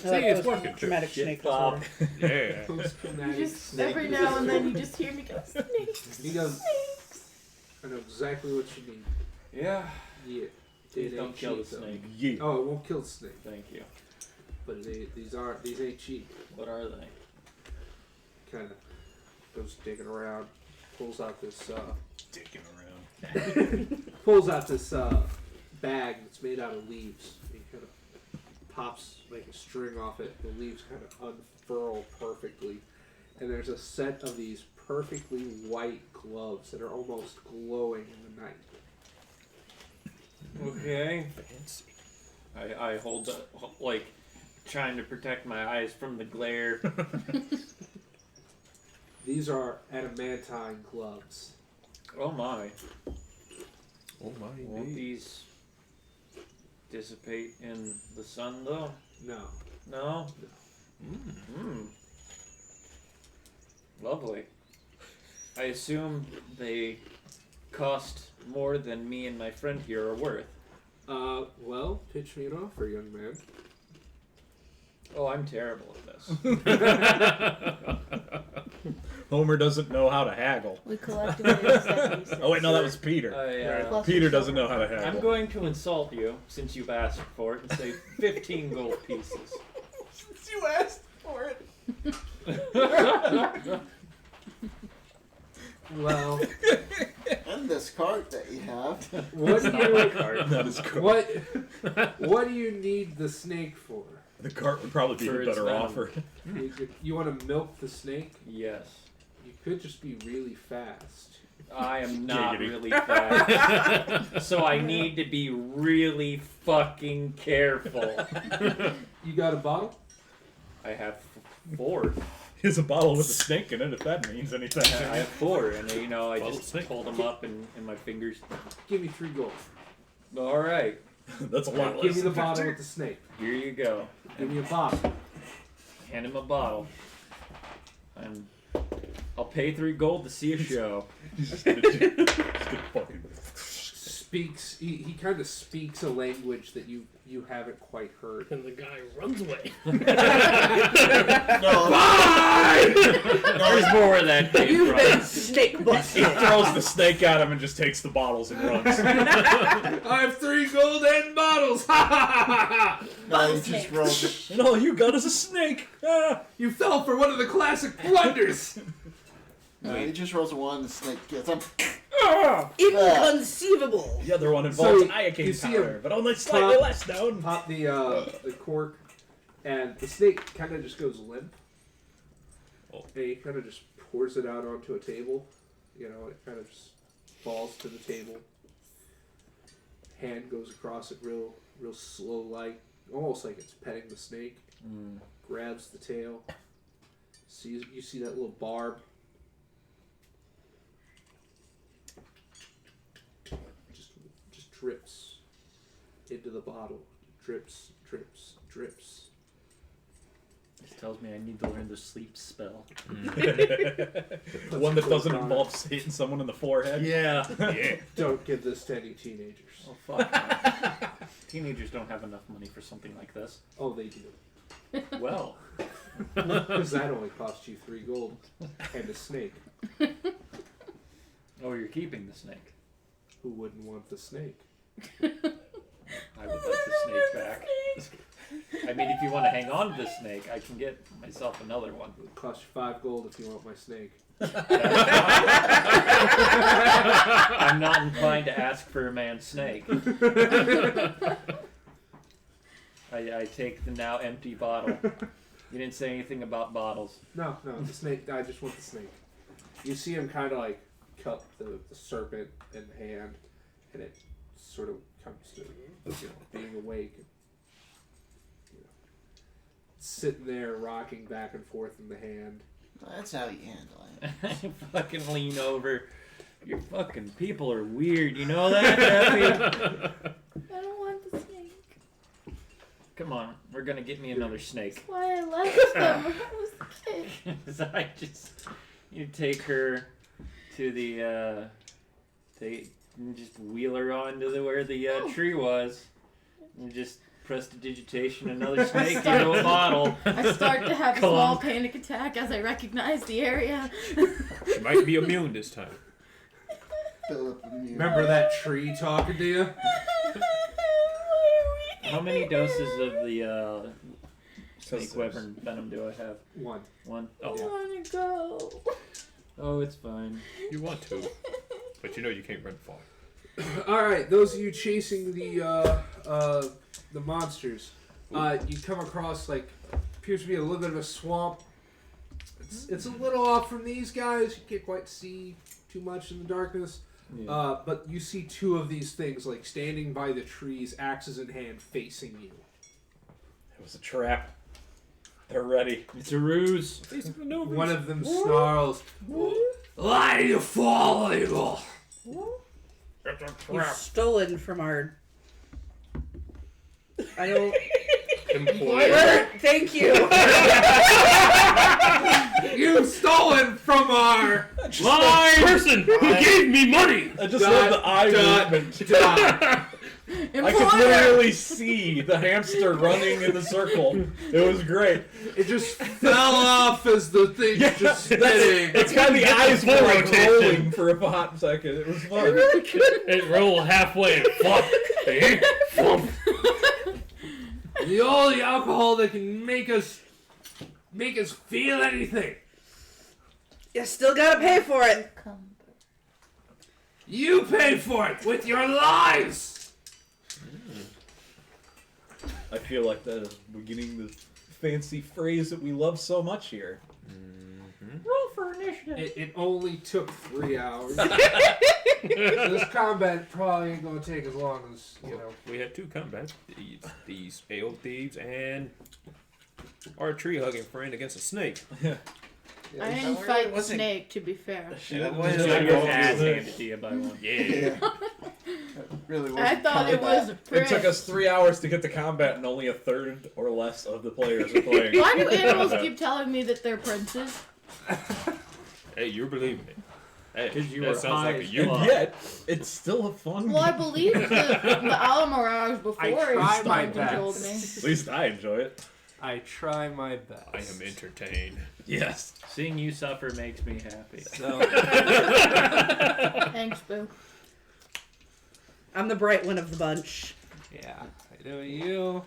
I like it's those working. Traumatic Shit, snake Bob. disorder. Yeah. You Post-traumatic just snake every now and then you disorder. just hear me go snakes. He goes, Snakes. I know exactly what you need. Yeah. Yeah. Please It don't ain't kill the cheap, though. snake. Yeah. Oh, it won't kill the snake. Thank you. But these ain't cheap. What are they? Kind of goes digging around, pulls out this Dicking around. bag that's made out of leaves. He kind of pops like a string off it. The leaves kind of unfurl perfectly, and there's a set of these perfectly white gloves that are almost glowing in the night. Okay. Fancy. I hold up, like, trying to protect my eyes from the glare. These are adamantine gloves. Oh my. Oh my Won't indeed. these dissipate in the sun though? No. No? Hmm. Lovely. I assume they cost more than me and my friend here are worth. Well, pitch me an offer, young man. Oh, I'm terrible at this. Homer doesn't know how to haggle. We collectively accept these. Oh wait, no, that was Peter. Plus Peter your doesn't know how to I'm haggle. going to insult you, since you've asked for it, and say 15 gold pieces. Since you asked for it. Well, And this cart that you have. what do you That is cool. what do you need the snake for? The cart would probably be For a its better venom. offer. You want to milk the snake? Yes. You could just be really fast. I am not Giggity. really fast. So I need to be really fucking careful. You got a bottle? I have 4. Here's a bottle with a snake in it, if that means anything. I have 4, and you know, I Well, just snake. hold them up in my fingers. Give me 3 gold. All right, That's a lot Give less me the than bottle 15. with the snake. here you go. Give me a bottle. Hand him a bottle. I'll pay 3 gold to see a show. He's just gonna fucking... Speaks. He kind of speaks a language that you haven't quite heard. And the guy runs away. No, There's more of that came You've been from. snake He busted. throws the snake at him and just takes the bottles and runs. I have 3 golden bottles. Ha ha ha ha! no, you Snake. just rolled it. And all you got is a snake. Ah. You fell for one of the classic blunders. No, he just rolls a 1, the snake gets him. Inconceivable. The other one involves So, you iocane see powder, him but only slightly pop- less known. Pop the cork, and the snake kind of just goes limp. Oh. And he kind of just pours it out onto a table. You know, it kind of just falls to the table. Hand goes across it real slow, like almost like it's petting the snake. Grabs the tail. You see that little barb. Just drips into the bottle. Drips, drips, drips. This tells me I need to learn the sleep spell. One that doesn't involve hitting someone in the forehead. Yeah. Yeah. Don't give this to any teenagers. Oh fuck. Man. Teenagers don't have enough money for something like this. Oh, they do. Well. Because that only cost you 3 gold and a snake. Oh, you're keeping the snake. Who wouldn't want the snake? I would like the snake back. I mean, if you want to hang on to the snake, I can get myself another one. It'll cost you 5 gold if you want my snake. I'm not inclined to ask for a man's snake. I take the now empty bottle. You didn't say anything about bottles. No, the snake. I just want the snake. You see him kind of like cup the serpent in the hand, and it sort of comes to being awake. And, sitting there, rocking back and forth in the hand. Well, that's how you handle it. I fucking lean over. Your fucking people are weird. You know that, Happy? I don't want the snake. Come on, we're gonna get me another snake. That's why I left them when I was a kid. So you take her to the, just wheel her on to where the tree was, and just prestidigitation another snake into a bottle. I start to have a small panic attack as I recognize the area. She might be immune this time. Remember that tree talking to you? How many doses of the snake wyvern venom do I have? One. One? I Oh, want to go. oh, it's fine. You want to, but you know you can't run far. All right, those of you chasing the monsters, you come across appears to be a little bit of a swamp. It's a little off from these guys. You can't quite see too much in the darkness. Yeah. But you see two of these things standing by the trees, axes in hand, facing you. It was a trap. They're ready. It's a ruse. One of them snarls, "Why do you fall, evil?" You've stolen from our. I don't. Employer. Thank you. You've stolen from our person who gave me money. I just love the eye movement. I could literally see the hamster running in the circle. It was great. It just fell off as the thing just spinning. It's got the eyes full rotation. rolling for a hot second. It was fun. It rolled halfway and flop. Flop. The only alcohol that can make us feel anything. You still gotta pay for it. You pay for it with your lives. I feel like we're getting the fancy phrase that we love so much here. Roll for initiative. It only took 3 hours. So this combat probably ain't gonna take as long as We had two combats. These AO thieves and our tree hugging friend against a snake. I didn't fight the snake, to be fair. Your ass handed to you by one. Yeah. Really I thought it was a It took prick. us 3 hours to get the combat, and only a third or less of the players are playing. Why do animals keep telling me that they're princes? Hey, you're believing it. Hey, 'Cause you that were sounds high like a as you. fuck. And yet, it's still a fun Well, I game. believed the Almirage before I he try my stoned and told best. me. At least I enjoy it. I try my best. I am entertained. Yes. Seeing you suffer makes me happy. So, Thanks, Boo. I'm the bright one of the bunch. yeah, I know you.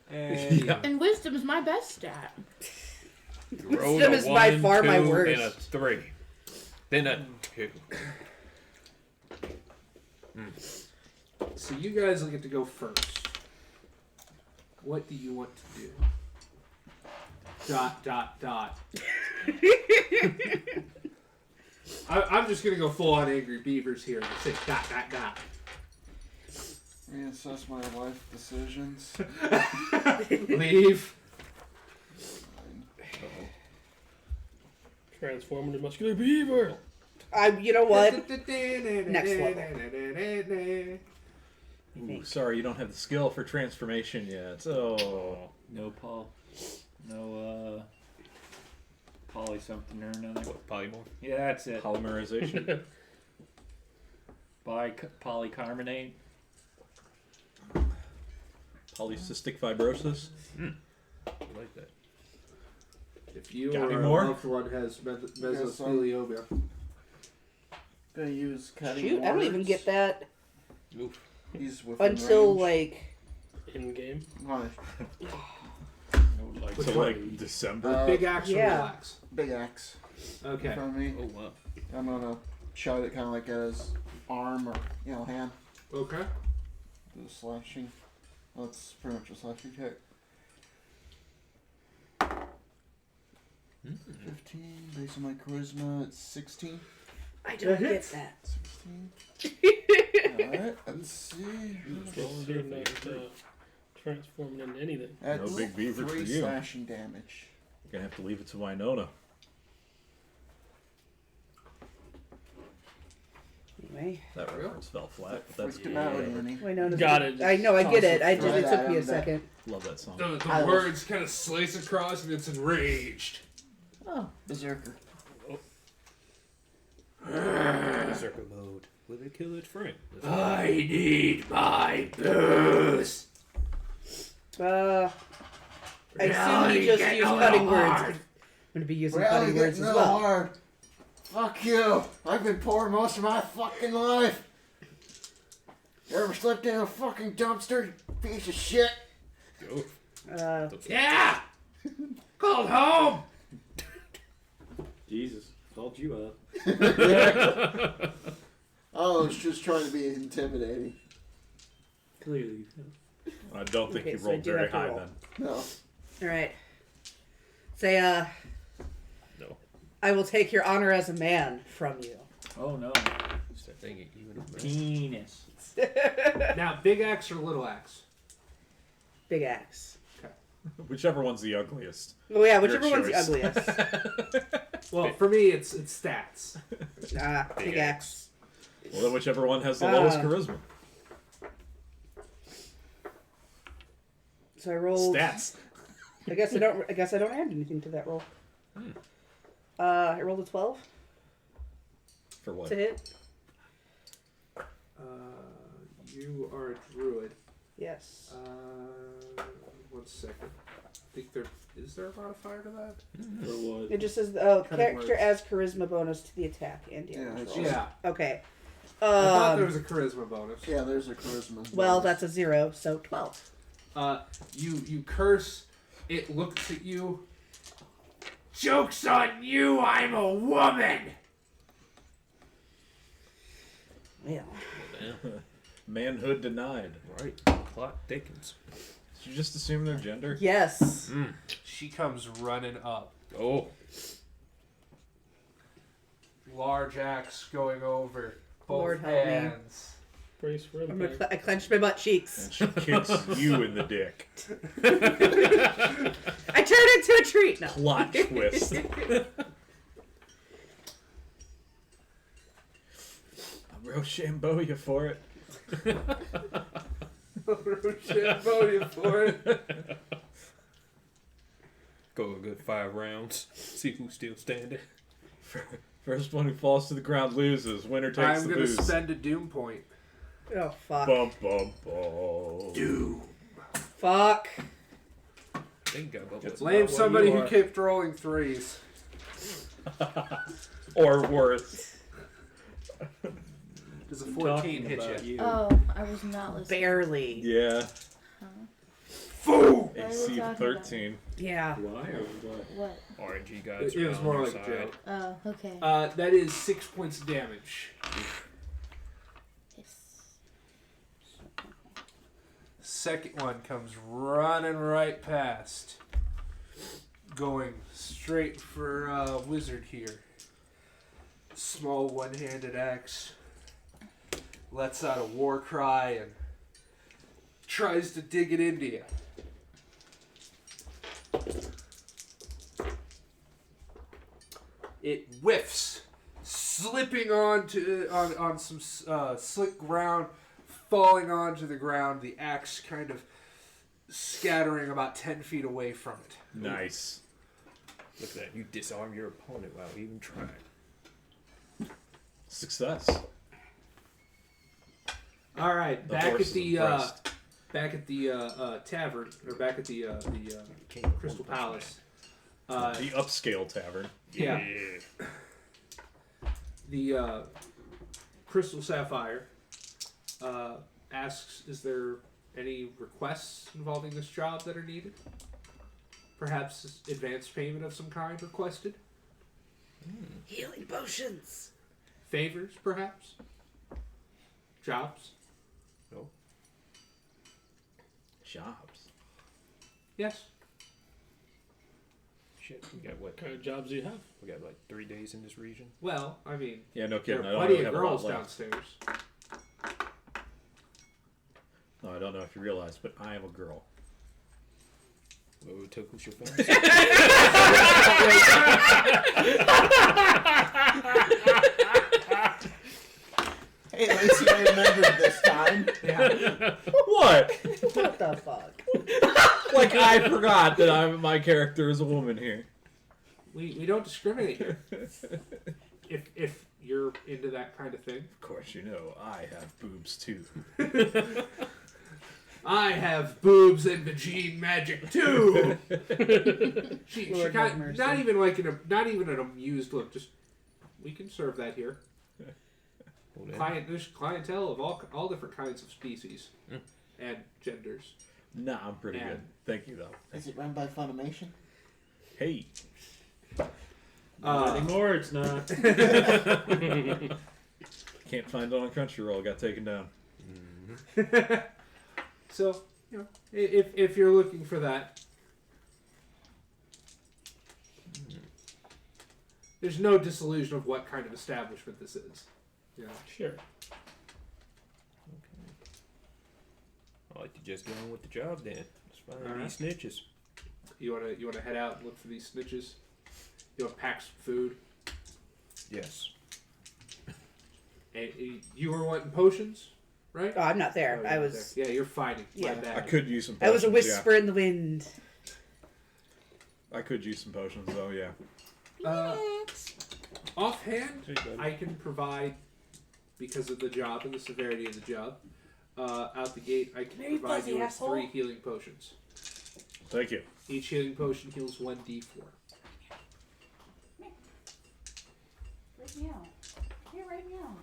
And Yeah. And wisdom's my best stat. You rolled Wisdom a is by 1, far my 2, worst. and a 3. Then a 2. so you guys will get to go first. What do you want to do? ... I'm just gonna go full on Angry Beavers here and say ... Reassess my life decisions. Leave. Transform into muscular beaver. You know what? Next Ooh, sorry, you don't have the skill for transformation yet. Oh. No Paul. No poly something or another. What, polymorph? Yeah, that's it. Polymerization. Polycarbonate. Polycystic fibrosis. I like that. If you Got or any a more? loved one has mesothelioma, Gonna use cutting Shoot, I don't even words. get that Oof. He's within until range. In game. Right. Which So one? like December. big axe or yeah. relax. Big axe. Okay. From me. Oh, wow. I'm gonna shove it kind of like at his arm or hand. Okay. Do the slashing. Well, it's pretty much a slash attack. 15, based on my charisma, it's 16. I don't get that. 16. Alright, let's see. You're not transforming into anything. That's No big beaver for 3 you. slashing damage. You're gonna have to leave it to Winona. Anyway, That reference fell flat, but that's Freaked him out, Annie. Winona's Got good. it. I know, I get it. I just, Right it took at me a him, second. Love that song. The words kind of slice across and it's enraged. Oh, Berserker. Berserker mode. Will it kill its friend? I need my booze. I assume Reality you just getting used a cutting little words. hard. I'm gonna be using Really cutting words getting as real well. hard. Fuck you. I've been poor most of my fucking life. You ever slept in a fucking dumpster, you piece of shit? Yeah! Called home! Jesus, called you up. I was just trying to be intimidating. Clearly. I don't think Okay, you so I rolled do very have to high roll. then. No. Alright. Say, No. I will take your honor as a man from you. Oh no. Start thinking even of that. Penis. Now, big axe or little axe? Big axe. Whichever one's the ugliest. Oh yeah, whichever Your one's the choice. ugliest. Well, for me, it's stats. Big axe. Well, then whichever one has the lowest charisma. So I rolled. Stats. I guess I don't add anything to that roll. I rolled a 12 For what? to hit. You are a druid. Yes. 1 second. I think is there a modifier to that? For what? It just says Cutting character words. adds charisma bonus to the attack and damage Yeah, it's roll. Yeah. Okay. I thought there was a charisma bonus. Yeah, there's a charisma. Well, bonus. that's a 0, so 12. You curse. It looks at you. Joke's on you! I'm a woman. Well, Manhood denied. Right. Plot thickens. Did you just assume their gender? yes. She comes running up. Oh. Large axe going over both Lord help me. hands. Brace for I impact. clenched my butt cheeks. And she kicks you in the dick. I turned into a tree. No. Plot twist. I'll Rochambeau you for it. Rochambeau for it. Go a good 5 rounds. See who's still standing. First one who falls to the ground loses. Winner takes I'm the gonna booze. spend a doom point. Oh, fuck. Bum, bum, bum. Doom. Fuck. Thank God, but what's Blame not what somebody you who are. kept rolling 3s. Or worse. Does a 14 hit you? Oh, I was not listening. Barely. Yeah. Fool! What are we AC talking 13. Yeah. Why or what? What? RNG guys. It was are more on like your a side. joke. Oh, okay. That is 6 points of damage. Yes. Second one comes running right past. Going straight for Wizard here. Small one-handed axe. Lets out a war cry and tries to dig it into you. It whiffs, slipping on some slick ground, falling onto the ground. The axe kind of scattering about 10 feet away from it. Nice. Look at that. You disarm your opponent while even trying. Success. All right, The back horse at is the impressed. tavern, or back at the Crystal Palace. The upscale tavern. Yeah. The Crystal Sapphire asks, is there any requests involving this job that are needed? Perhaps advance payment of some kind requested? Healing potions. Favors, perhaps? Jobs? jobs. Yes. Shit, we got what? What kind of jobs do you have? We got like 3 days in this region. Well, I mean, Yeah, no there kidding. I are don't plenty really of have a lot girls left. downstairs. No, I don't know if you realize, but I am a girl. What tickles your fancy? Hey, at least you remembered this time. Yeah. What? What the fuck? Like I forgot that my character is a woman here. We don't discriminate here. If you're into that kind of thing. Of course, you know I have boobs too. I have boobs and vagine magic too. she Lord got have mercy. not even like not even an amused look. Just we can serve that here. Well, then. There's clientele of all different kinds of species and genders. Nah, I'm pretty And- good. Thank you, though. Is it run by Funimation? Hey. Not anymore, it's not. Can't find it on Crunchyroll. Got taken down. So you know, if you're looking for that, there's no disillusion of what kind of establishment this is. You know. Sure. I like to just get on with the job then. Let's find Alright. these snitches. You wanna head out and look for these snitches. You wanna pack some food. Yes. And you were wanting potions, right? Oh, I'm not there. Oh, I you're was. there. Yeah, you're fighting. Yeah. My bad. I could use some I potions. was a whisper in the wind. Yeah. I could use some potions, though, yeah. Offhand, Hey, buddy. I can provide, because of the job and the severity of the job, out the gate, I can Hey, provide fuzzy you with asshole. 3 healing potions. Thank you. Each healing potion heals 1d4. Right meow. Here, right meow.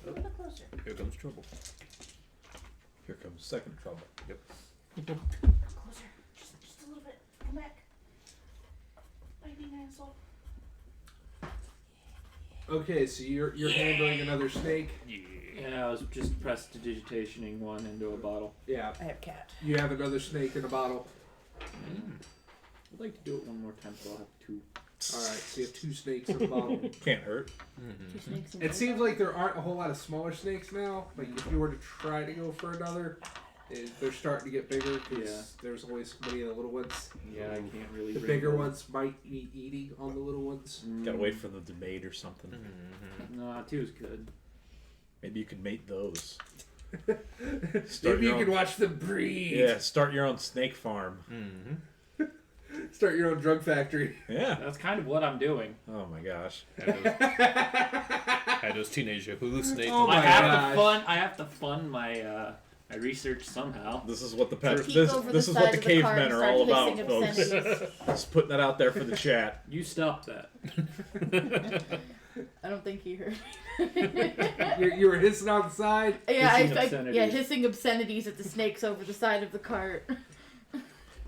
A little bit closer. Here comes trouble. Here comes second trouble. Yep. Closer. Just a little bit. Come back. Biting asshole. Okay, so you're handling another snake. Yeah, I was just prestidigitationing one into a bottle. Yeah, I have cat. you have another snake in a bottle. I'd like to do it one more time, so I'll have 2. Alright, so you have 2 snakes in a bottle. Can't hurt. It seems like there aren't a whole lot of smaller snakes now. Like, if you were to try to go for another, they're starting to get bigger because Yeah. there's only so many of the little ones. Yeah, I can't really. The bring bigger them. ones might be eating on the little ones. Gotta wait for them to mate or something. No, 2's good. Maybe you could mate those. Maybe you your can own- watch them breed. Yeah, start your own snake farm. Start your own drug factory. Yeah. That's kind of what I'm doing. Oh my gosh. Had those teenager hallucinations. Oh my I have gosh. to fund. I have to fund my my research somehow. This is what the pet. Peek This, over this the is side what the of the car cavemen and are all start about, hissing folks. obscenities. Just putting that out there for the chat. You stop that. I don't think he heard. You were hissing on the side. Yeah, Hissing yeah, obscenities. hissing obscenities at the snakes over the side of the cart.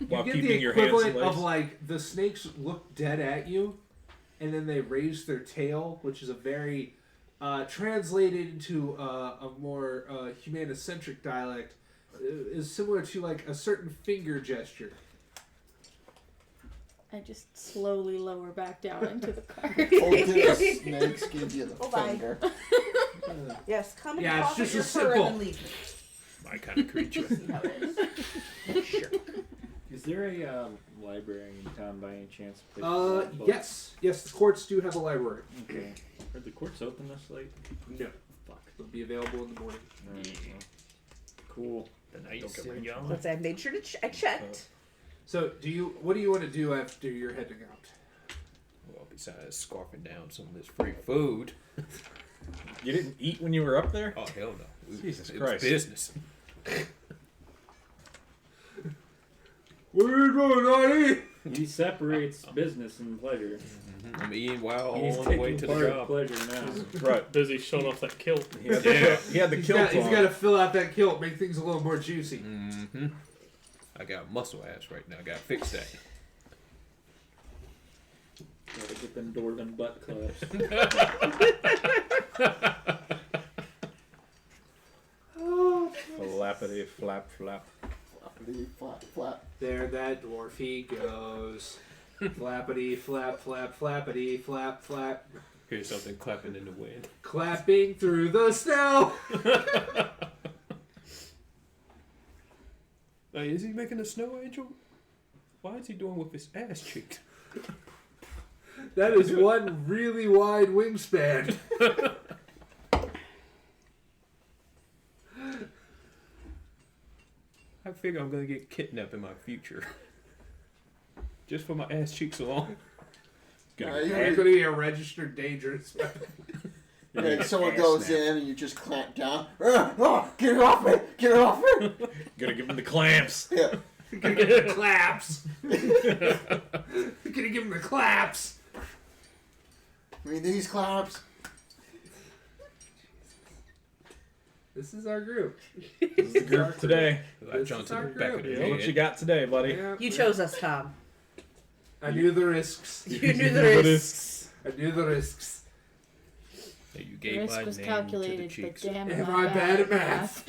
While You get keeping the your hands equivalent and legs. of like the snakes look dead at you, and then they raise their tail, which is a very translated into a more humanocentric dialect, is similar to like a certain finger gesture. I just slowly lower back down into the cart. Hold this, snakes give you the Bye-bye. finger. Yes, come and Yeah, it's deposit just your as fur simple. and then leave me. My kind of creature. See how it is. Sure. Is there a library in town by any chance? Place to get books? Yes, the courts do have a library. Okay. Are the courts open this late? No, Fuck. they'll be available in the morning. Alright, well, cool. The night Don't get still ready. young. Let's say I made sure to I checked. So, what do you want to do after you're heading out? Well, besides scarfing down some of this free food. You didn't eat when you were up there? Oh hell no! Jesus it Christ. was business. Where are you going, Donnie? He separates business and pleasure. I'm eating while He's on the way taking to the part of job. pleasure now. Right. Busy showing off that kilt. He had, Yeah. he had the He's kilt got on. to fill out that kilt, make things a little more juicy. Mm-hmm. I got muscle ass right now. I got to fix that. Gotta get them Dwarven butt clasps. Flappity flap flap. Flappity flap flap. There that dwarfy goes. Flappity flap flap flappity flap flap. Here's something clapping in the wind. Clapping through the snow. Hey, is he making a snow angel? Why is he doing with his ass cheek? That is one really wide wingspan. I figure I'm gonna get kidnapped in my future. Just for my ass cheeks alone. You're going to be a registered dangerous weapon. Yeah, someone goes in and you just clamp down. Get it off me! Get it off me! Gonna give him the clamps. Yeah. Gonna give him the claps. Gonna give him the claps. I mean, these claps. This is our group. This is the group today. I This jumped is to our the back of group. the What head. you got today, buddy? Yeah, You chose us, Tom. I knew the risks. You knew the risks. I knew the risks. Hey, you The gave risk my was name calculated, to the but cheeks. damn Am am I bad at math?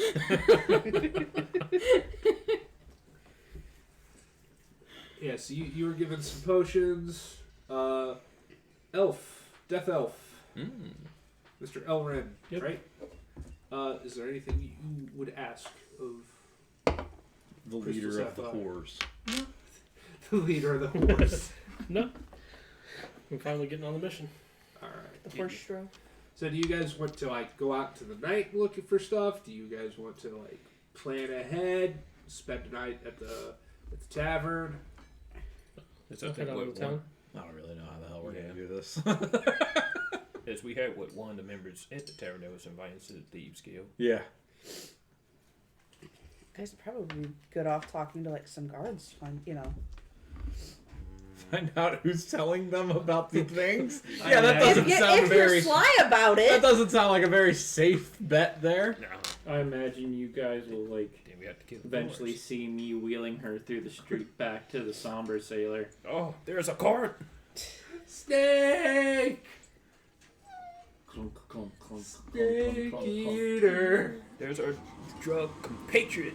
Yeah, so you were given some potions. Death elf. Mr. Elren, Yep. right? Is there anything you would ask of The leader of the Crystal whores. the leader of the horse? No. We're finally getting on the mission. Alright. The first stroke. So do you guys want to like go out to the night looking for stuff? Do you guys want to like plan ahead, spend the night at the tavern? It's Head up to out what of town. I don't really know how the hell we're Yeah. gonna do this. As we had with one of the members at the tavern that was invited to the Thieves Guild. Yeah. Guys are probably good off talking to like some guards. Find Find out who's telling them about the things. Yeah, that doesn't if sound you're very. sly about That it. doesn't sound like a very safe bet there. No. I imagine you guys will like Then we have to kill the eventually horse. see me wheeling her through the street back to the somber sailor. Oh, there's a cart. Snake! Clunk, clunk, clunk, clunk, Snake clunk, clunk, clunk. eater! There's our drug compatriot.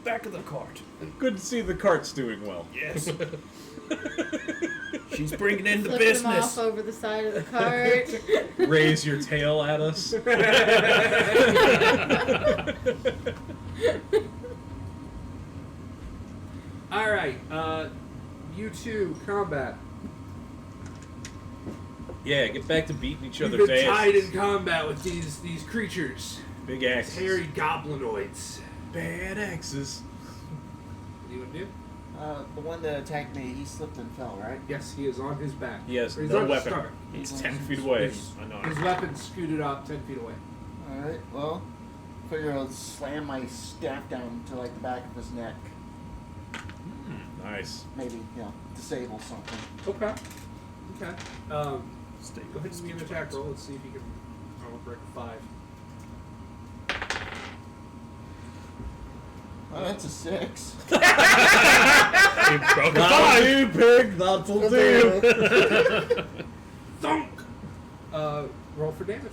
Back of the cart. Good to see the cart's doing well. Yes. She's bringing in the Flipping them off business. over the side of the cart. Raise your tail at us. Alright, you two, combat. Yeah, get back to beating each You've other's been tied in asses. combat with these creatures. Big These axes. hairy goblinoids. Bad axes. What do you want to do? The one that attacked me, he slipped and fell, right? Yes, he is on his back. He has Or he's no on his weapon. stomach. He's 10 feet away. His weapon scooted up 10 feet away. Alright, well, figure I'll slam my staff down to like the back of his neck. Nice. Maybe, disable something. Okay. Okay. Go Stay ahead and give me an attack roll. Let's see if you can break a 5. Oh, that's a 6. That'll do, pig. That'll do. Thunk! Roll for damage.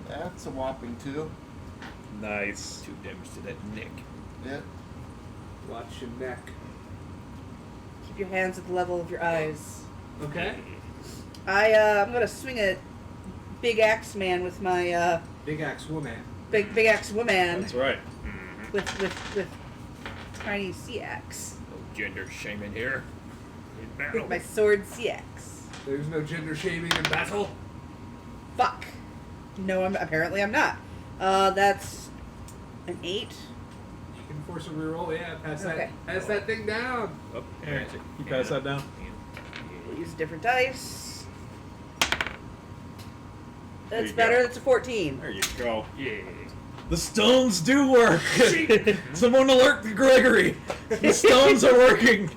That's a whopping 2. Nice. 2 damage to that neck. Yep. Watch your neck. Keep your hands at the level of your eyes. Okay. I'm gonna swing a big axe man with my Big axe woman. big axe woman That's right. with tiny sea axe. No gender shaming here. In battle. With my sword sea axe. There's no gender shaming in battle. Fuck. No, apparently I'm not. That's an 8. You can force a reroll. Yeah, pass Okay. that thing down. Oh, Here, you pass that down. We'll use different dice. There That's you better. go. That's a 14. There you go. Yeah. The stones do work. Someone alert Gregory. The stones are working.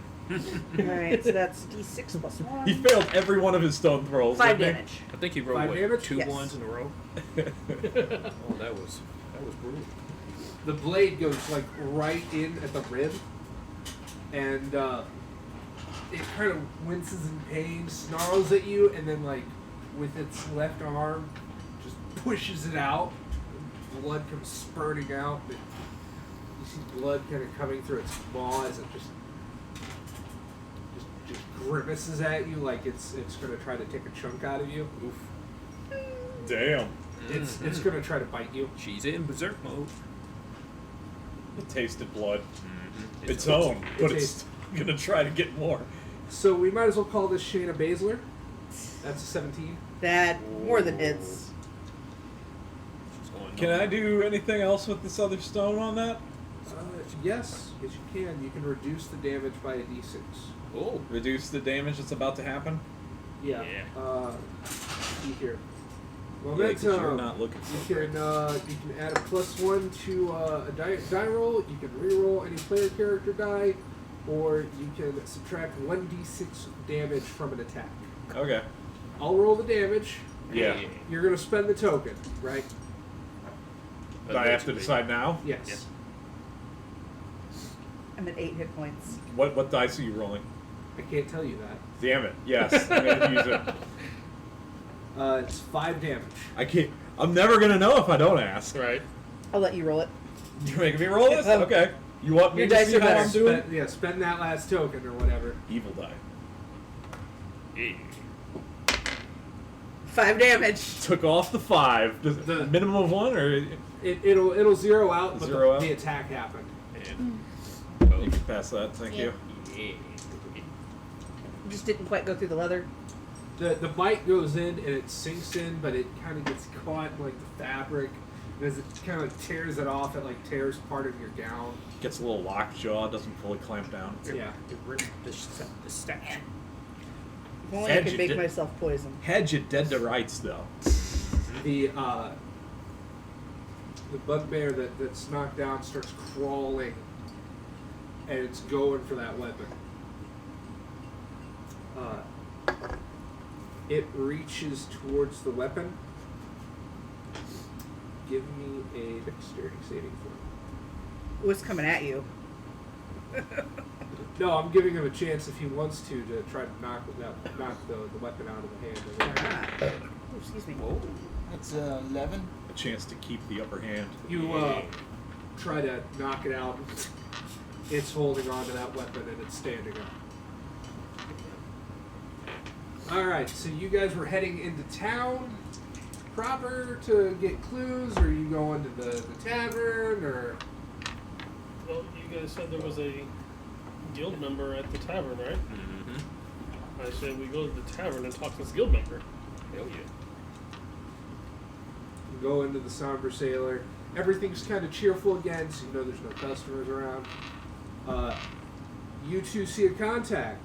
Alright, so that's d6 plus 1. He failed every one of his stone throws. 5 didn't he? damage. I think he rolled 5 what, damage? 2 Yes. ones in a row. Oh, that was brutal. The blade goes like right in at the rib, and it kind of winces in pain, snarls at you, and then like with its left arm, just pushes it out, blood comes spurting out. And you see blood kind of coming through its maw as it just grimaces at you like it's going to try to take a chunk out of you. Oof. Damn. It's going to try to bite you. She's in berserk mode. It tasted blood. Mm-hmm. Its own, but It it's gonna try to get more. So we might as well call this Shayna Baszler. That's a 17. That more than hits. She's going Can I do anything else with this other stone on that? Yes, you can. You can reduce the damage by a d6. Oh. Reduce the damage that's about to happen? Yeah. Yeah. See here. Yeah, 'cause you're not looking so you can add a +1 to a die roll. You can reroll any player character die, or you can subtract 1d6 damage from an attack. Okay. I'll roll the damage. Yeah. You're gonna spend the token, right? Do I have to decide now? Yes. Yeah. I'm at 8 hit points. What dice are you rolling? I can't tell you that. Damn it. Yes. I'm gonna use it. It's 5 damage. I can't. I'm never gonna know if I don't ask. Right. I'll let you roll it. You're making me roll this? Yeah. Okay. You want me Your to dice see are how better. I'm doing? Spend that last token or whatever. Evil die. Yeah. 5 damage. Took off the 5. Does it, The- minimum of 1 or It'll zero out, but Zero out? the attack happened. And you can pass that? Thank you. yeah. Just didn't quite go through the leather. The bite goes in and it sinks in, but it kind of gets caught in like the fabric. And as it kind of tears it off, it like tears part of your gown. Gets a little lockjaw, doesn't fully clamp down. Yeah. The stash. If only I Edge could it make did- myself poison. Had you dead to rights though. The bugbear that's knocked down starts crawling, and it's going for that weapon. It reaches towards the weapon. Give me a dexterity saving throw. It was coming at you. No, I'm giving him a chance if he wants to try to knock the weapon out of the hand. of the guy. Oh, excuse me. Whoa. That's 11. A chance to keep the upper hand. You try to knock it out. It's holding on to that weapon and it's standing up. Alright, so you guys were heading into town proper to get clues, or you going to the tavern, or... Well, you guys said there was a guild member at the tavern, right? Mm-hmm. I said we go to the tavern and talk to this guild member. Hell yeah. You go into the Somber Sailor. Everything's kind of cheerful again, so you know there's no customers around. You two see a contact.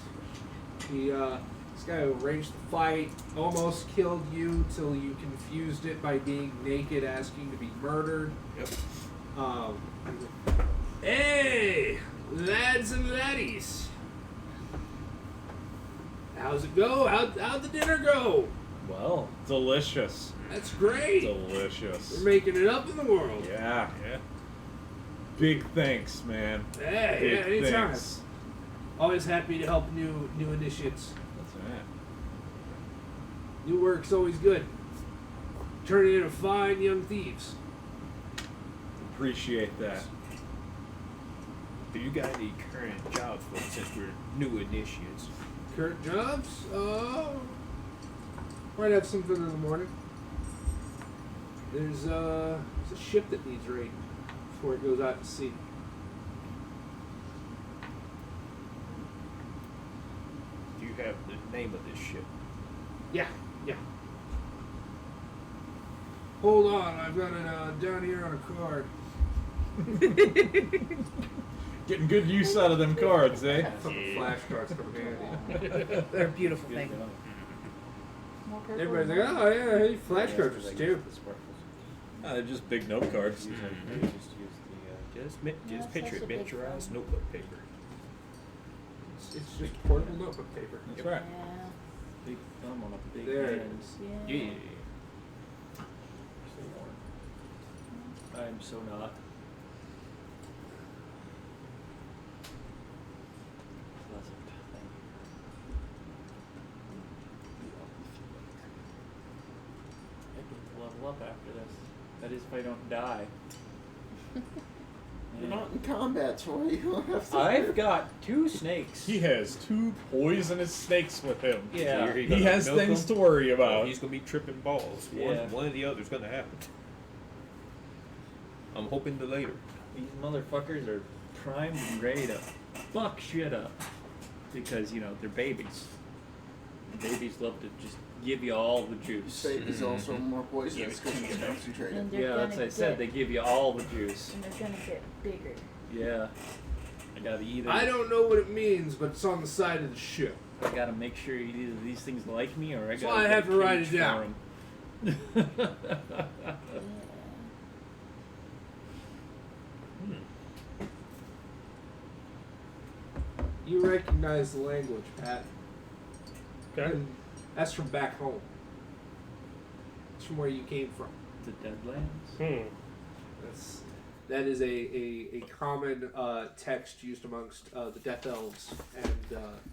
This guy who arranged the fight almost killed you till you confused it by being naked, asking to be murdered. Yep. Hey, lads and laddies. How's it go? How'd the dinner go? Well, delicious. That's great. Delicious. We're making it up in the world. Yeah. Yeah. Big thanks, man. Yeah, Big anytime. thanks. Always happy to help new initiates. That's right. New work's always good. Turning into fine young thieves. Appreciate that. Do you got any current jobs for us since we're new initiates? Current jobs? Might have something in the morning. There's a ship that needs raiding before it goes out to sea. Do you have the name of this ship? Yeah. Hold on, I've got it down here on a card. Getting good use out of them cards, eh? Fucking flashcards come in handy. They're a beautiful thing. Everybody's like, oh yeah, hey, flashcards are stupid. They're just big note cards. Just picture it, miniaturized notebook paper. It's just portable notebook paper. That's right. Big thumb on a big There it hand. is. Yeah. I'm so not. Pleasant. Thank you. I get to level up after this. That is if I don't die. You're not in combat, Troy. You don't have to. I've got 2 snakes. He has 2 poisonous snakes with him. Yeah. So He gonna has milk things him? to worry Oh, about. he's gonna be tripping balls. Yeah. One or the other's gonna happen. I'm hoping the later. These motherfuckers are primed and ready to fuck shit up. Because, you know, they're babies. Babies love to just give you all the juice. Baby's also more poisonous because it's And concentrated. they're Yeah, gonna that's what I said. They give you all the juice. And they're gonna get bigger. Yeah. I gotta either. I don't know what it means, but it's on the side of the ship. I gotta make sure either these things like me or I That's gotta. why I get have a to write cage it down. for 'em. You recognize the language, Pat. Okay. And that's from back home. It's from where you came from. The Deadlands. That is a common text used amongst the Death Elves and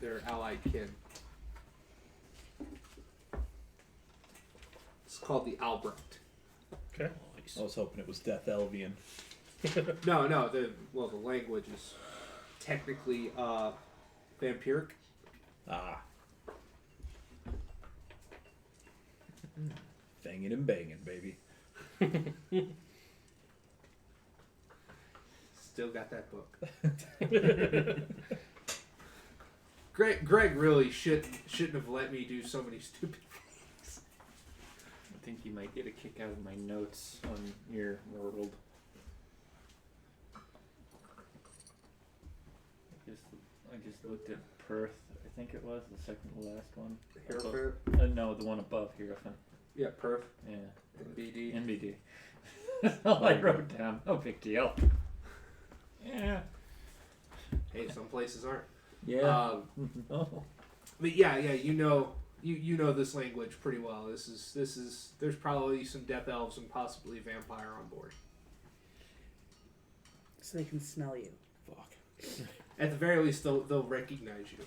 their allied kin. It's called the Albrecht. Okay. I was hoping it was Death Elvian. No, the language is technically vampiric. Ah. Banging and banging, baby. Still got that book. Greg really shouldn't have let me do so many stupid things. I think you might get a kick out of my notes on your world. I just looked at Perth. I think it was the second to last one. Hierophant? No, the one above Hierophant. Yeah, Perth. Yeah. NBD. NBD. That's all I wrote down. No big deal. Yeah. Hey, some places aren't. Yeah. But yeah, you know this language pretty well. This is there's probably some Death Elves and possibly a vampire on board. So they can smell you. Fuck. At the very least, they'll recognize you.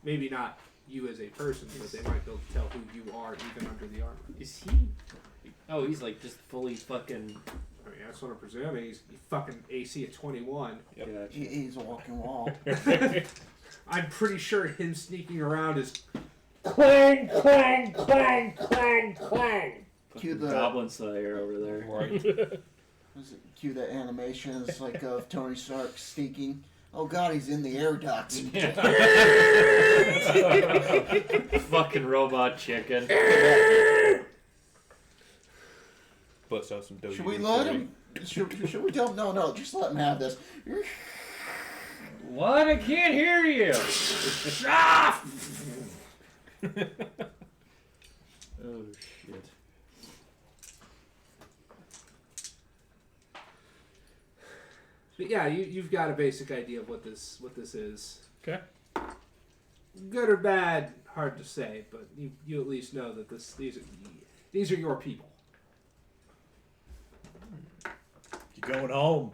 Maybe not you as a person, but they might be able to tell who you are even under the armor. Is he? Oh, he's like just fully fucking. I mean, that's what I'm presuming. He's fucking AC at 21. Yep. Gotcha. He's a walking wall. I'm pretty sure him sneaking around is Clang, clang, clang, clang, clang. Cue the Goblin Slayer over there. Right. cue the animations like of Tony Stark sneaking. Oh God, he's in the air ducts. Fucking robot chicken. Bust out some dough. Should we let him? Should we tell him? No, just let him have this. What? I can't hear you. Oh shit. But yeah, you've got a basic idea of what this is. Okay. Good or bad, hard to say, but you at least know that these are your people. You're going home.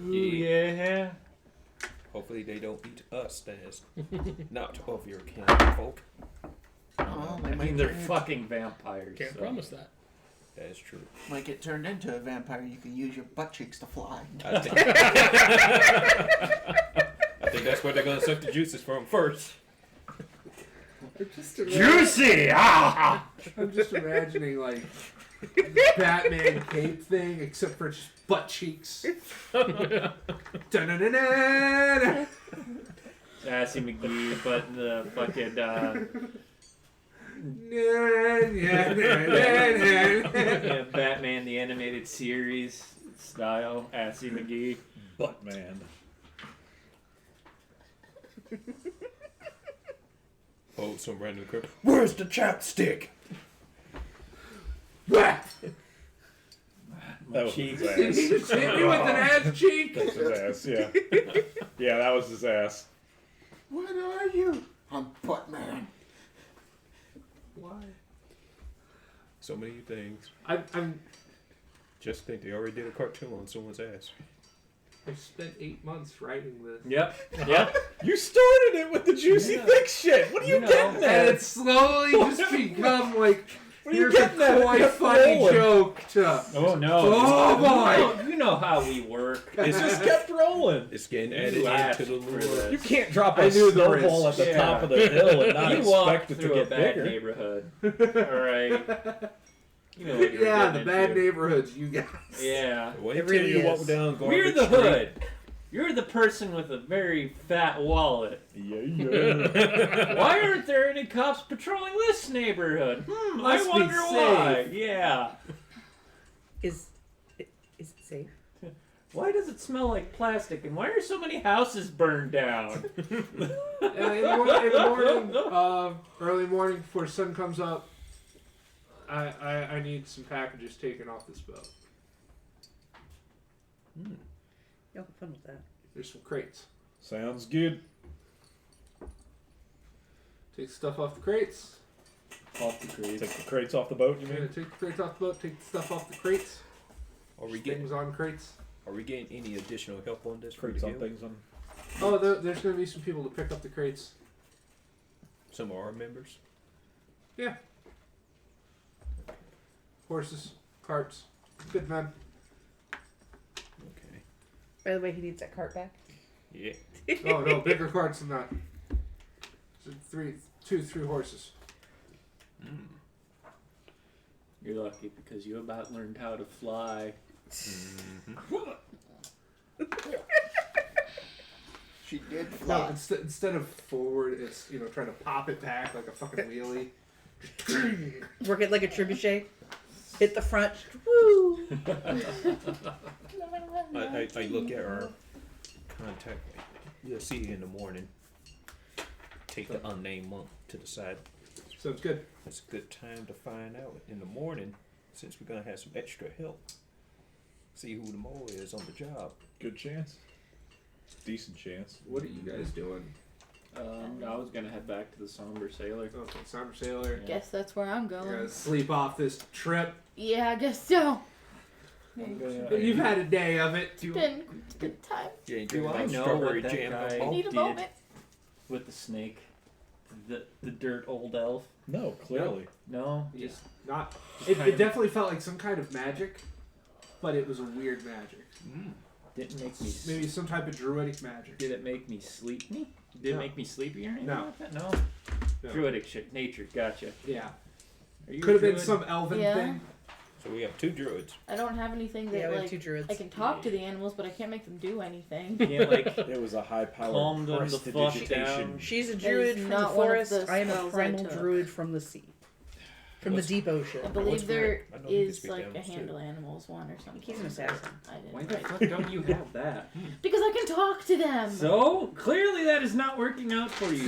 Yeah. Hopefully they don't eat us, as not of your kin folk. Oh, they I might mean, they're turn into- fucking vampires. Can't so. promise that. That is true. Might get turned into a vampire. You can use your butt cheeks to fly. I think that's where they're gonna suck the juices from first. Juicy! Ah! I'm just imagining like Batman cape thing, except for just butt cheeks. Dun-dun-dun-dun. Sassy McGee, but the fucking. Yeah, Batman the Animated Series style, Assy McGee. Buttman. Oh, some random crap. Where's the chapstick? That was cheeks. his Did he ass. just hit me with an ass cheek? That's his ass, yeah. Yeah, that was his ass. What are you? I'm Buttman. Why? So many things. I'm Just think they already did a cartoon on someone's ass. I spent 8 months writing this. Yep. Yep. You started it with the juicy thick shit. What are you know. getting And at? it's slowly just become like What are you Here's a getting at? quite Kept funny rolling. joke to... Oh no! Oh, boy. You know how we work. It just kept rolling. It's getting You added asked into the for lure. this. You can't drop I a knew the snowball at risk. the Yeah. top of the hill and not You walk expect it to through a get bad bigger. neighborhood. All right. You know what you're Yeah, the getting bad into. neighborhoods, you guys. Yeah. Wait It till really you is. walk down We're Garbage the Street. hood. You're the person with a very fat wallet. Yeah, yeah. Why aren't there any cops patrolling this neighborhood? I Must be wonder why. safe. Yeah. Is it safe? Why does it smell like plastic? And why are so many houses burned down? In the morning, early morning before sun comes up, I need some packages taken off this boat. Y'all have fun with that. There's some crates. Sounds good. Take stuff off the crates. Off the crates. Take the crates off the boat, you Yeah, mean? take the crates off the boat. Take the stuff off the crates. Are we Things getting? on crates. Are we getting any additional help on this? Crates on deal? things on. Oh, there's going to be some people to pick up the crates. Some of our members. Yeah. Horses, carts, good men. Okay. By the way, he needs that cart back. Yeah. Oh no, bigger carts than that. So two, three horses. You're lucky because you about learned how to fly. She did No, fly. instead of forward, it's trying to pop it back like a fucking wheelie. Work it like a trebuchet. Hit the front. Woo! I look at our contact. You'll see you in the morning. Take the unnamed monk to the side. Sounds good. It's a good time to find out in the morning, since we're gonna have some extra help. See who the mole is on the job. Good chance. Decent chance. What are you guys doing? I was gonna head back to the Somber Sailor. Okay, Somber Sailor. Guess that's where I'm You're going. gonna sleep off this trip. Yeah, I guess so. You've had a day of it. It's been time. Yeah, Do I know strawberry what that jam. guy- I need a did. moment. With the snake. The dirt old elf. No, clearly. No? Yeah. Just Not. Just It kind of- definitely felt like some kind of magic, but it was a weird magic. didn't make me Maybe some type of druidic magic. Did it make me sleepy? Did it No. make me sleepy or anything No. like that? No. No. Druidic shit. Nature. Gotcha. Yeah. Are you Could a have been druid? some elven Yeah. thing. So we have 2 druids. I don't have anything that Yeah, we have like 2 druids. I can talk to the animals, but I can't make them do anything. Yeah, like It was a high-powered calm them the fuck prestidigitation. down. She's a That druid is from not the one of forest. the I am a spells I primal took. druid from the sea. From the deep ocean. I believe What's there rare? I know you can is speak like a animals, too. handle animals one or something. He's an assassin. I didn't Why the write fuck don't you have that? Because I can talk to them. So clearly that is not working out for you.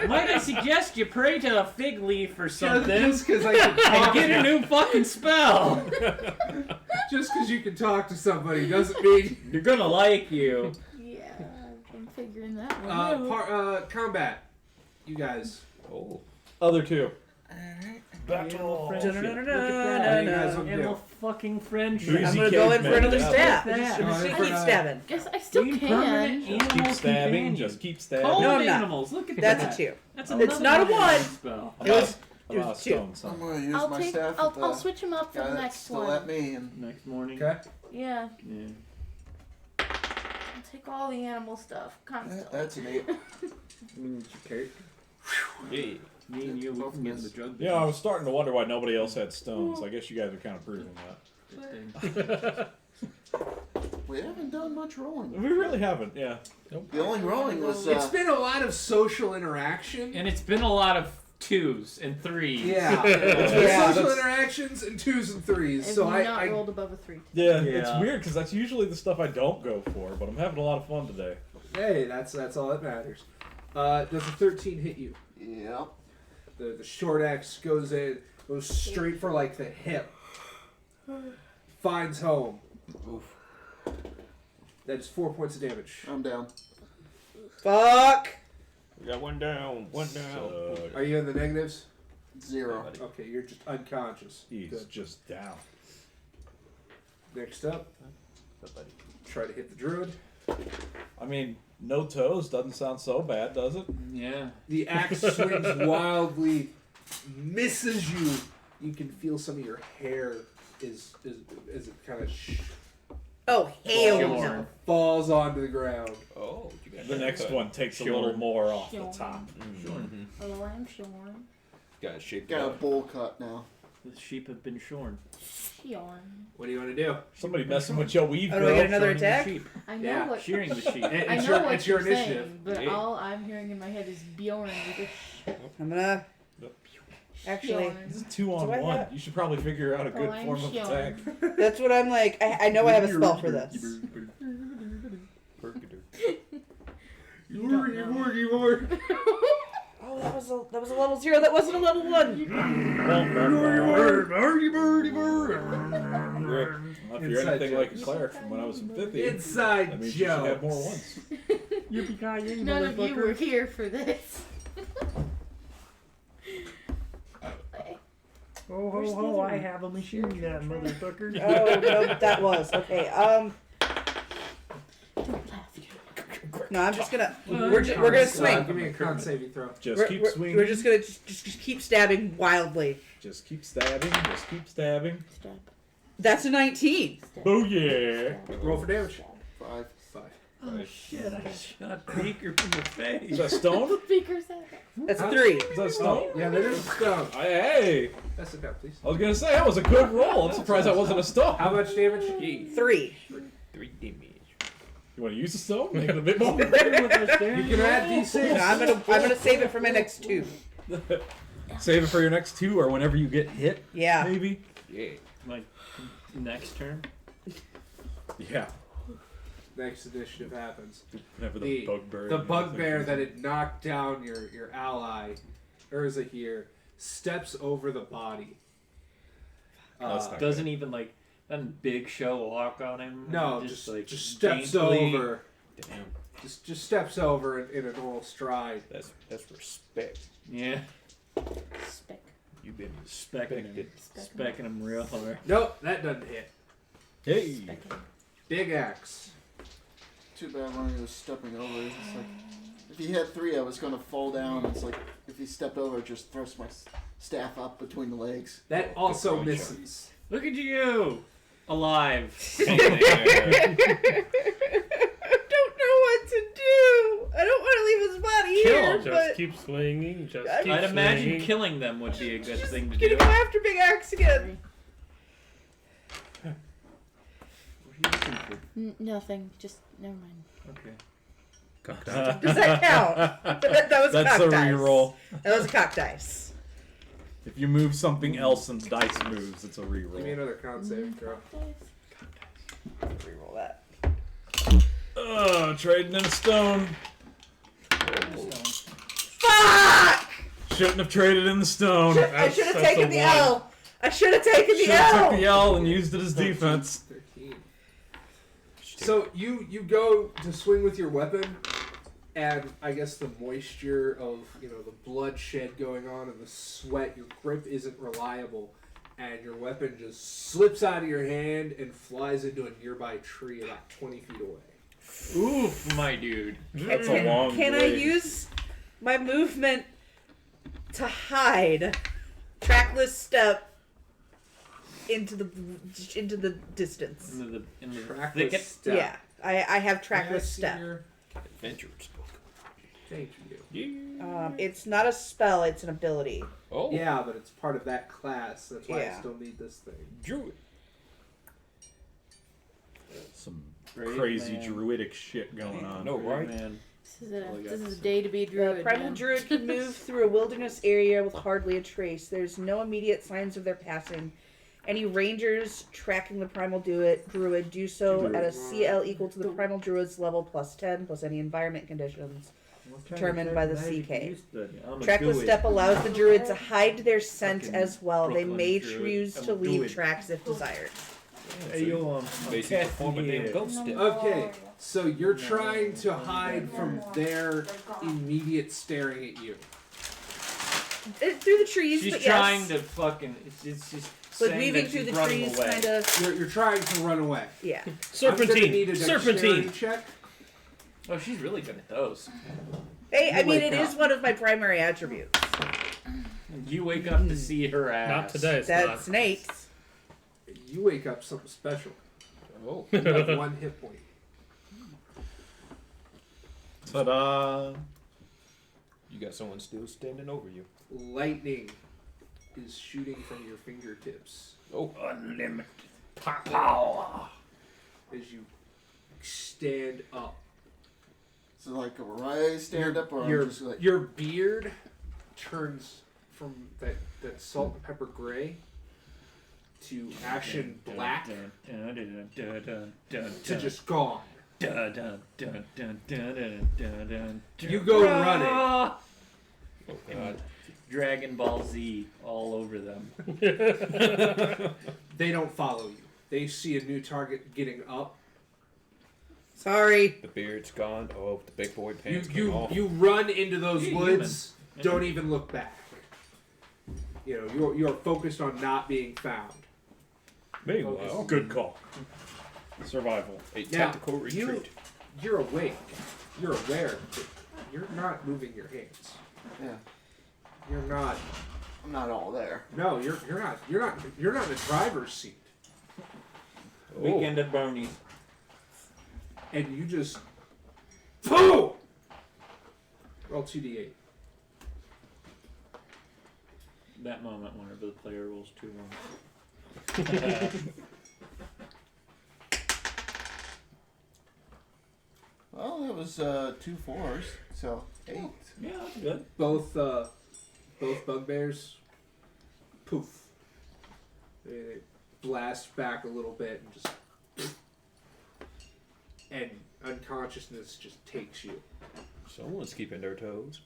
Might I suggest you pray to a fig leaf or something Just because I can and talk. get a new fucking spell. Just because you can talk to somebody doesn't mean. They're gonna like you. Yeah, I'm figuring that one out. Combat. You guys. Oh. Other 2. Battle How do you guys want to Animal do? fucking friendship. Easy I'm gonna go in for caveman. another Yeah. stab. That. I'm just Oh, gonna keep yeah. stabbing. Guess I still Being can. permanent Just keep animal stabbing. companion. Just keep Cold stabbing. No, I'm not. animals. Look at That's that. a 2. That's It's not a another 1. spell. It was I'm out of 2. stone, so. I'm gonna use I'll my take. staff I'll, at the I'll switch them up for guy the that's next still one. at me and Next morning. Okay. Yeah, Yeah. I'll take all the animal stuff constantly. that's an 8. I mean, it's your character. Yeah. Me and you, we Both can get in the miss. drug Yeah, I was starting to wonder why nobody else had stones. I guess you guys are kind of proving that. We haven't done much rolling. We really haven't, yeah. The only rolling was It's been a lot of social interaction. And it's been a lot of 2s and 3s. Yeah. It's been Yeah, social that's- interactions and 2s and 3s. I've So not I rolled above a 3. Yeah, Yeah. it's weird because that's usually the stuff I don't go for, but I'm having a lot of fun today. hey, that's all that matters. Does a 13 hit you? Yep. The short axe goes straight for like the hip. Finds home. Oof. That's 4 points of damage. I'm down. Fuck. We got 1 down. 1 down. So, Are you in the negatives? 0. Okay, you're just unconscious. he's Good. just down. Next up, try to hit the druid. I mean, no toes doesn't sound so bad, does it? Yeah. The axe swings wildly misses you. You can feel some of your hair is kind of Oh, hell. falls onto the ground. Oh, you got The next one takes a little more off the top. Oh, I'm shorn. Got a shape. Got a bowl cut now. The sheep have been shorn. Shorn. What do you want to do? Somebody messing with your weave, Oh, do I girl. get another Shorning the attack? sheep. I know Yeah, what. Shearing the sheep. I It's know your, what it's your you're initiative. saying, but Yeah. all I'm hearing in my head is Bjorn with I'm gonna. Actually, This is 2 on Do I 1. have- You should probably figure out a good I'm form of shorn. attack. that's what I'm like. I know I have a spell for this. You don't know. Oh, that was a level 0. That wasn't a level 1. If you're Inside anything like a jokes. cleric from when I was in 50, Inside that means you should have more jokes. ones. None of you were here for this. Oh, Where's ho, the ho, other I one? have a machine gun, motherfucker. Oh no, that was okay. No, I'm just gonna. We're gonna swing. Give me a con saving throw. Just keep swinging. We're just gonna just keep stabbing wildly. Just keep stabbing. Just keep stabbing. Stab. That's a 19. Oh yeah. Roll for damage. 5. 5. Oh shit, I shot Baker in the Is face. that stone? Speaker's head. That's a 3. Is that stone? Yeah, that is stone. Hey, That's it down, please. I was gonna say that was a good roll. I'm surprised that wasn't a stone. How much damage? 3. 3 damage. You want to use the stone? Make it a bit more. You can add d6. No, I'm gonna save it for my next 2. Save it for your next 2 or whenever you get hit. Yeah. Maybe. Yeah. My next turn. Yeah. Next initiative happens. Whenever The bugbear. bugbear that had knocked down your ally, Urza here, steps over the body. That's not Doesn't even like doesn't big show walk on him. No, just just steps daintily- over. Damn. Just steps over in a normal stride. That's respect. Yeah, Speck. You've been specking him, specking him real hard. Nope, that doesn't hit. Hey. Specking. Big axe. Too bad when he was stepping over. It's like, if he had 3, I was gonna fall down. It's like, if he stepped over, just thrust my staff up between the legs. That Oh, also good point, misses. Look at you, alive. I don't know what to do. I don't want to leave his body Kill here, him. Just but keep swinging. Just I'd keep I'd imagine swinging. killing them would be a good thing to gonna do. go after Big Axe again. What are you looking for? Nothing. Just never mind. Okay. Does that count? That was That's cock a dice. reroll. That was a cock dice. If you move something else and dice moves, it's a Give me reroll. another con saving throw. Reroll that. Trading in a stone. Fuck! Shouldn't have traded in the stone. I should have That's taken a the one. L. I should have taken the Should have L. took the L and used it as defense. 13. So you go to swing with your weapon, and I guess the moisture of the bloodshed going on and the sweat, your grip isn't reliable, and your weapon just slips out of your hand and flies into a nearby tree about 20 feet away. Oof, my dude. That's a long Can I blade. use my movement to hide, trackless step into the distance? In the Trackless thicket. step. Yeah, I have trackless Yes, step. you're- Adventurous book. Thank you. It's not a spell; it's an ability. Oh. Yeah, but it's part of that class. That's why I Yeah. still need this thing. Druid. Some Great crazy man. druidic shit going on. No, right? Man. This is a day to be a The druid. primal man. druid can move through a wilderness area with hardly a trace. There's no immediate signs of their passing. Any rangers tracking the primal druid do so at a CL equal to the primal druid's level plus 10 plus any environment conditions determined by the CK. I'm a Trackless druid. step allows the druid to hide their scent Fucking as well. They Brooklyn may druid. choose I'm to a leave druid. tracks if desired. Hey, yo, Basically, perform a damn ghost step. Okay, so you're trying to hide from their immediate staring at you. Through the trees, She's but trying yes. to fucking. It's just Like saying weaving that through she's the running trees, away. kind of. You're trying to run away. Yeah. I'm gonna need a Serpentine. dexterity Serpentine. check. Oh, she's really good at those. Hey, I You mean, wake it up. is one of my primary attributes. You wake up to see her ass. Not today. It's Dead not. snakes. You wake up something special. Oh. You have 1 hit point. Ta-da! You got someone still standing over you. Lightning is shooting from your fingertips Oh. Unlimited. Power. as you stand up. So like a right stand up, or your, I'm just like your beard turns from that salt and pepper gray to ashen black to just gone. You go running. Oh God. Dragon Ball Z all over them. They don't follow you. They see a new target getting up. Sorry. The beard's gone. Oh, the big boy You pants come you off. you run into those You're woods. human. Don't even look back. You know you're focused on not being found. Meanwhile, Good call. Survival. a Now, tactical retreat. You're awake. You're aware. That you're not moving your hands. yeah, You're not. I'm not all there. No, you're not. You're not in the driver's seat. Weekend at Bernie's. And you just. Boom! Roll 2d8. That moment whenever the player rolls 2 Well, it was 2 4s, so 8. Yeah, that's good. Both bugbears. Poof. They blast back a little bit and just. And unconsciousness just takes you. Someone's keeping their toes.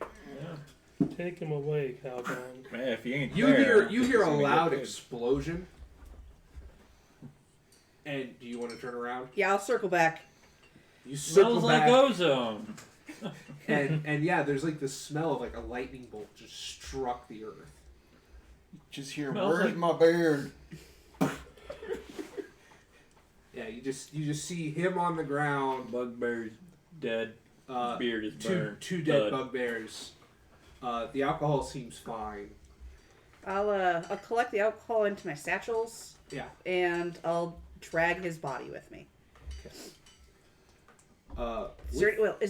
Yeah. Take him away, Calgon. Man, if he ain't You there, hear a gonna get loud paid. explosion. And do you want to turn around? Yeah, I'll circle back. You circle Smells like back, ozone. and yeah, there's like the smell of like a lightning bolt just struck the earth. Just hear, Smells where's like- my beard? Yeah, you just see him on the ground. Bugbear's dead. Uh, Beard is two burned. two dead Dud. bugbears. The alcohol seems fine. I'll collect the alcohol into my satchels. Yeah. And I'll drag his body with me. Is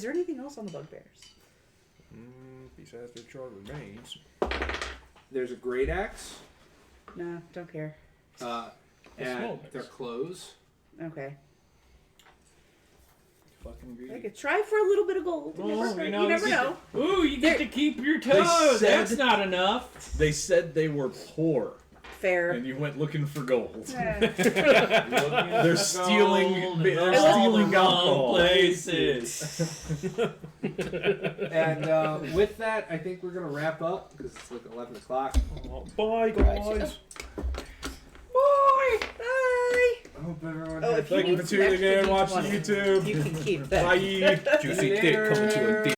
there anything else on the bugbears? Besides their charred remains. There's a great axe. Nah, don't care. small And axe. their clothes. Okay. Fucking I greedy. could try for a little bit of gold. You Oh, never, you you never get know. to- ooh, you get to keep your They toes. said- That's not enough. they said they were poor, Fair. and you went looking for gold. Eh. They're stealing. They're stealing alcohol. places. And with that, I think we're gonna wrap up because it's like 11 o'clock. Bye, guys. Bye. Bye. I hope everyone. Oh, has if you Thank you need for some tuning extra in, watching D20, YouTube. you can keep that. Bye. Juicy dick coming to a dick.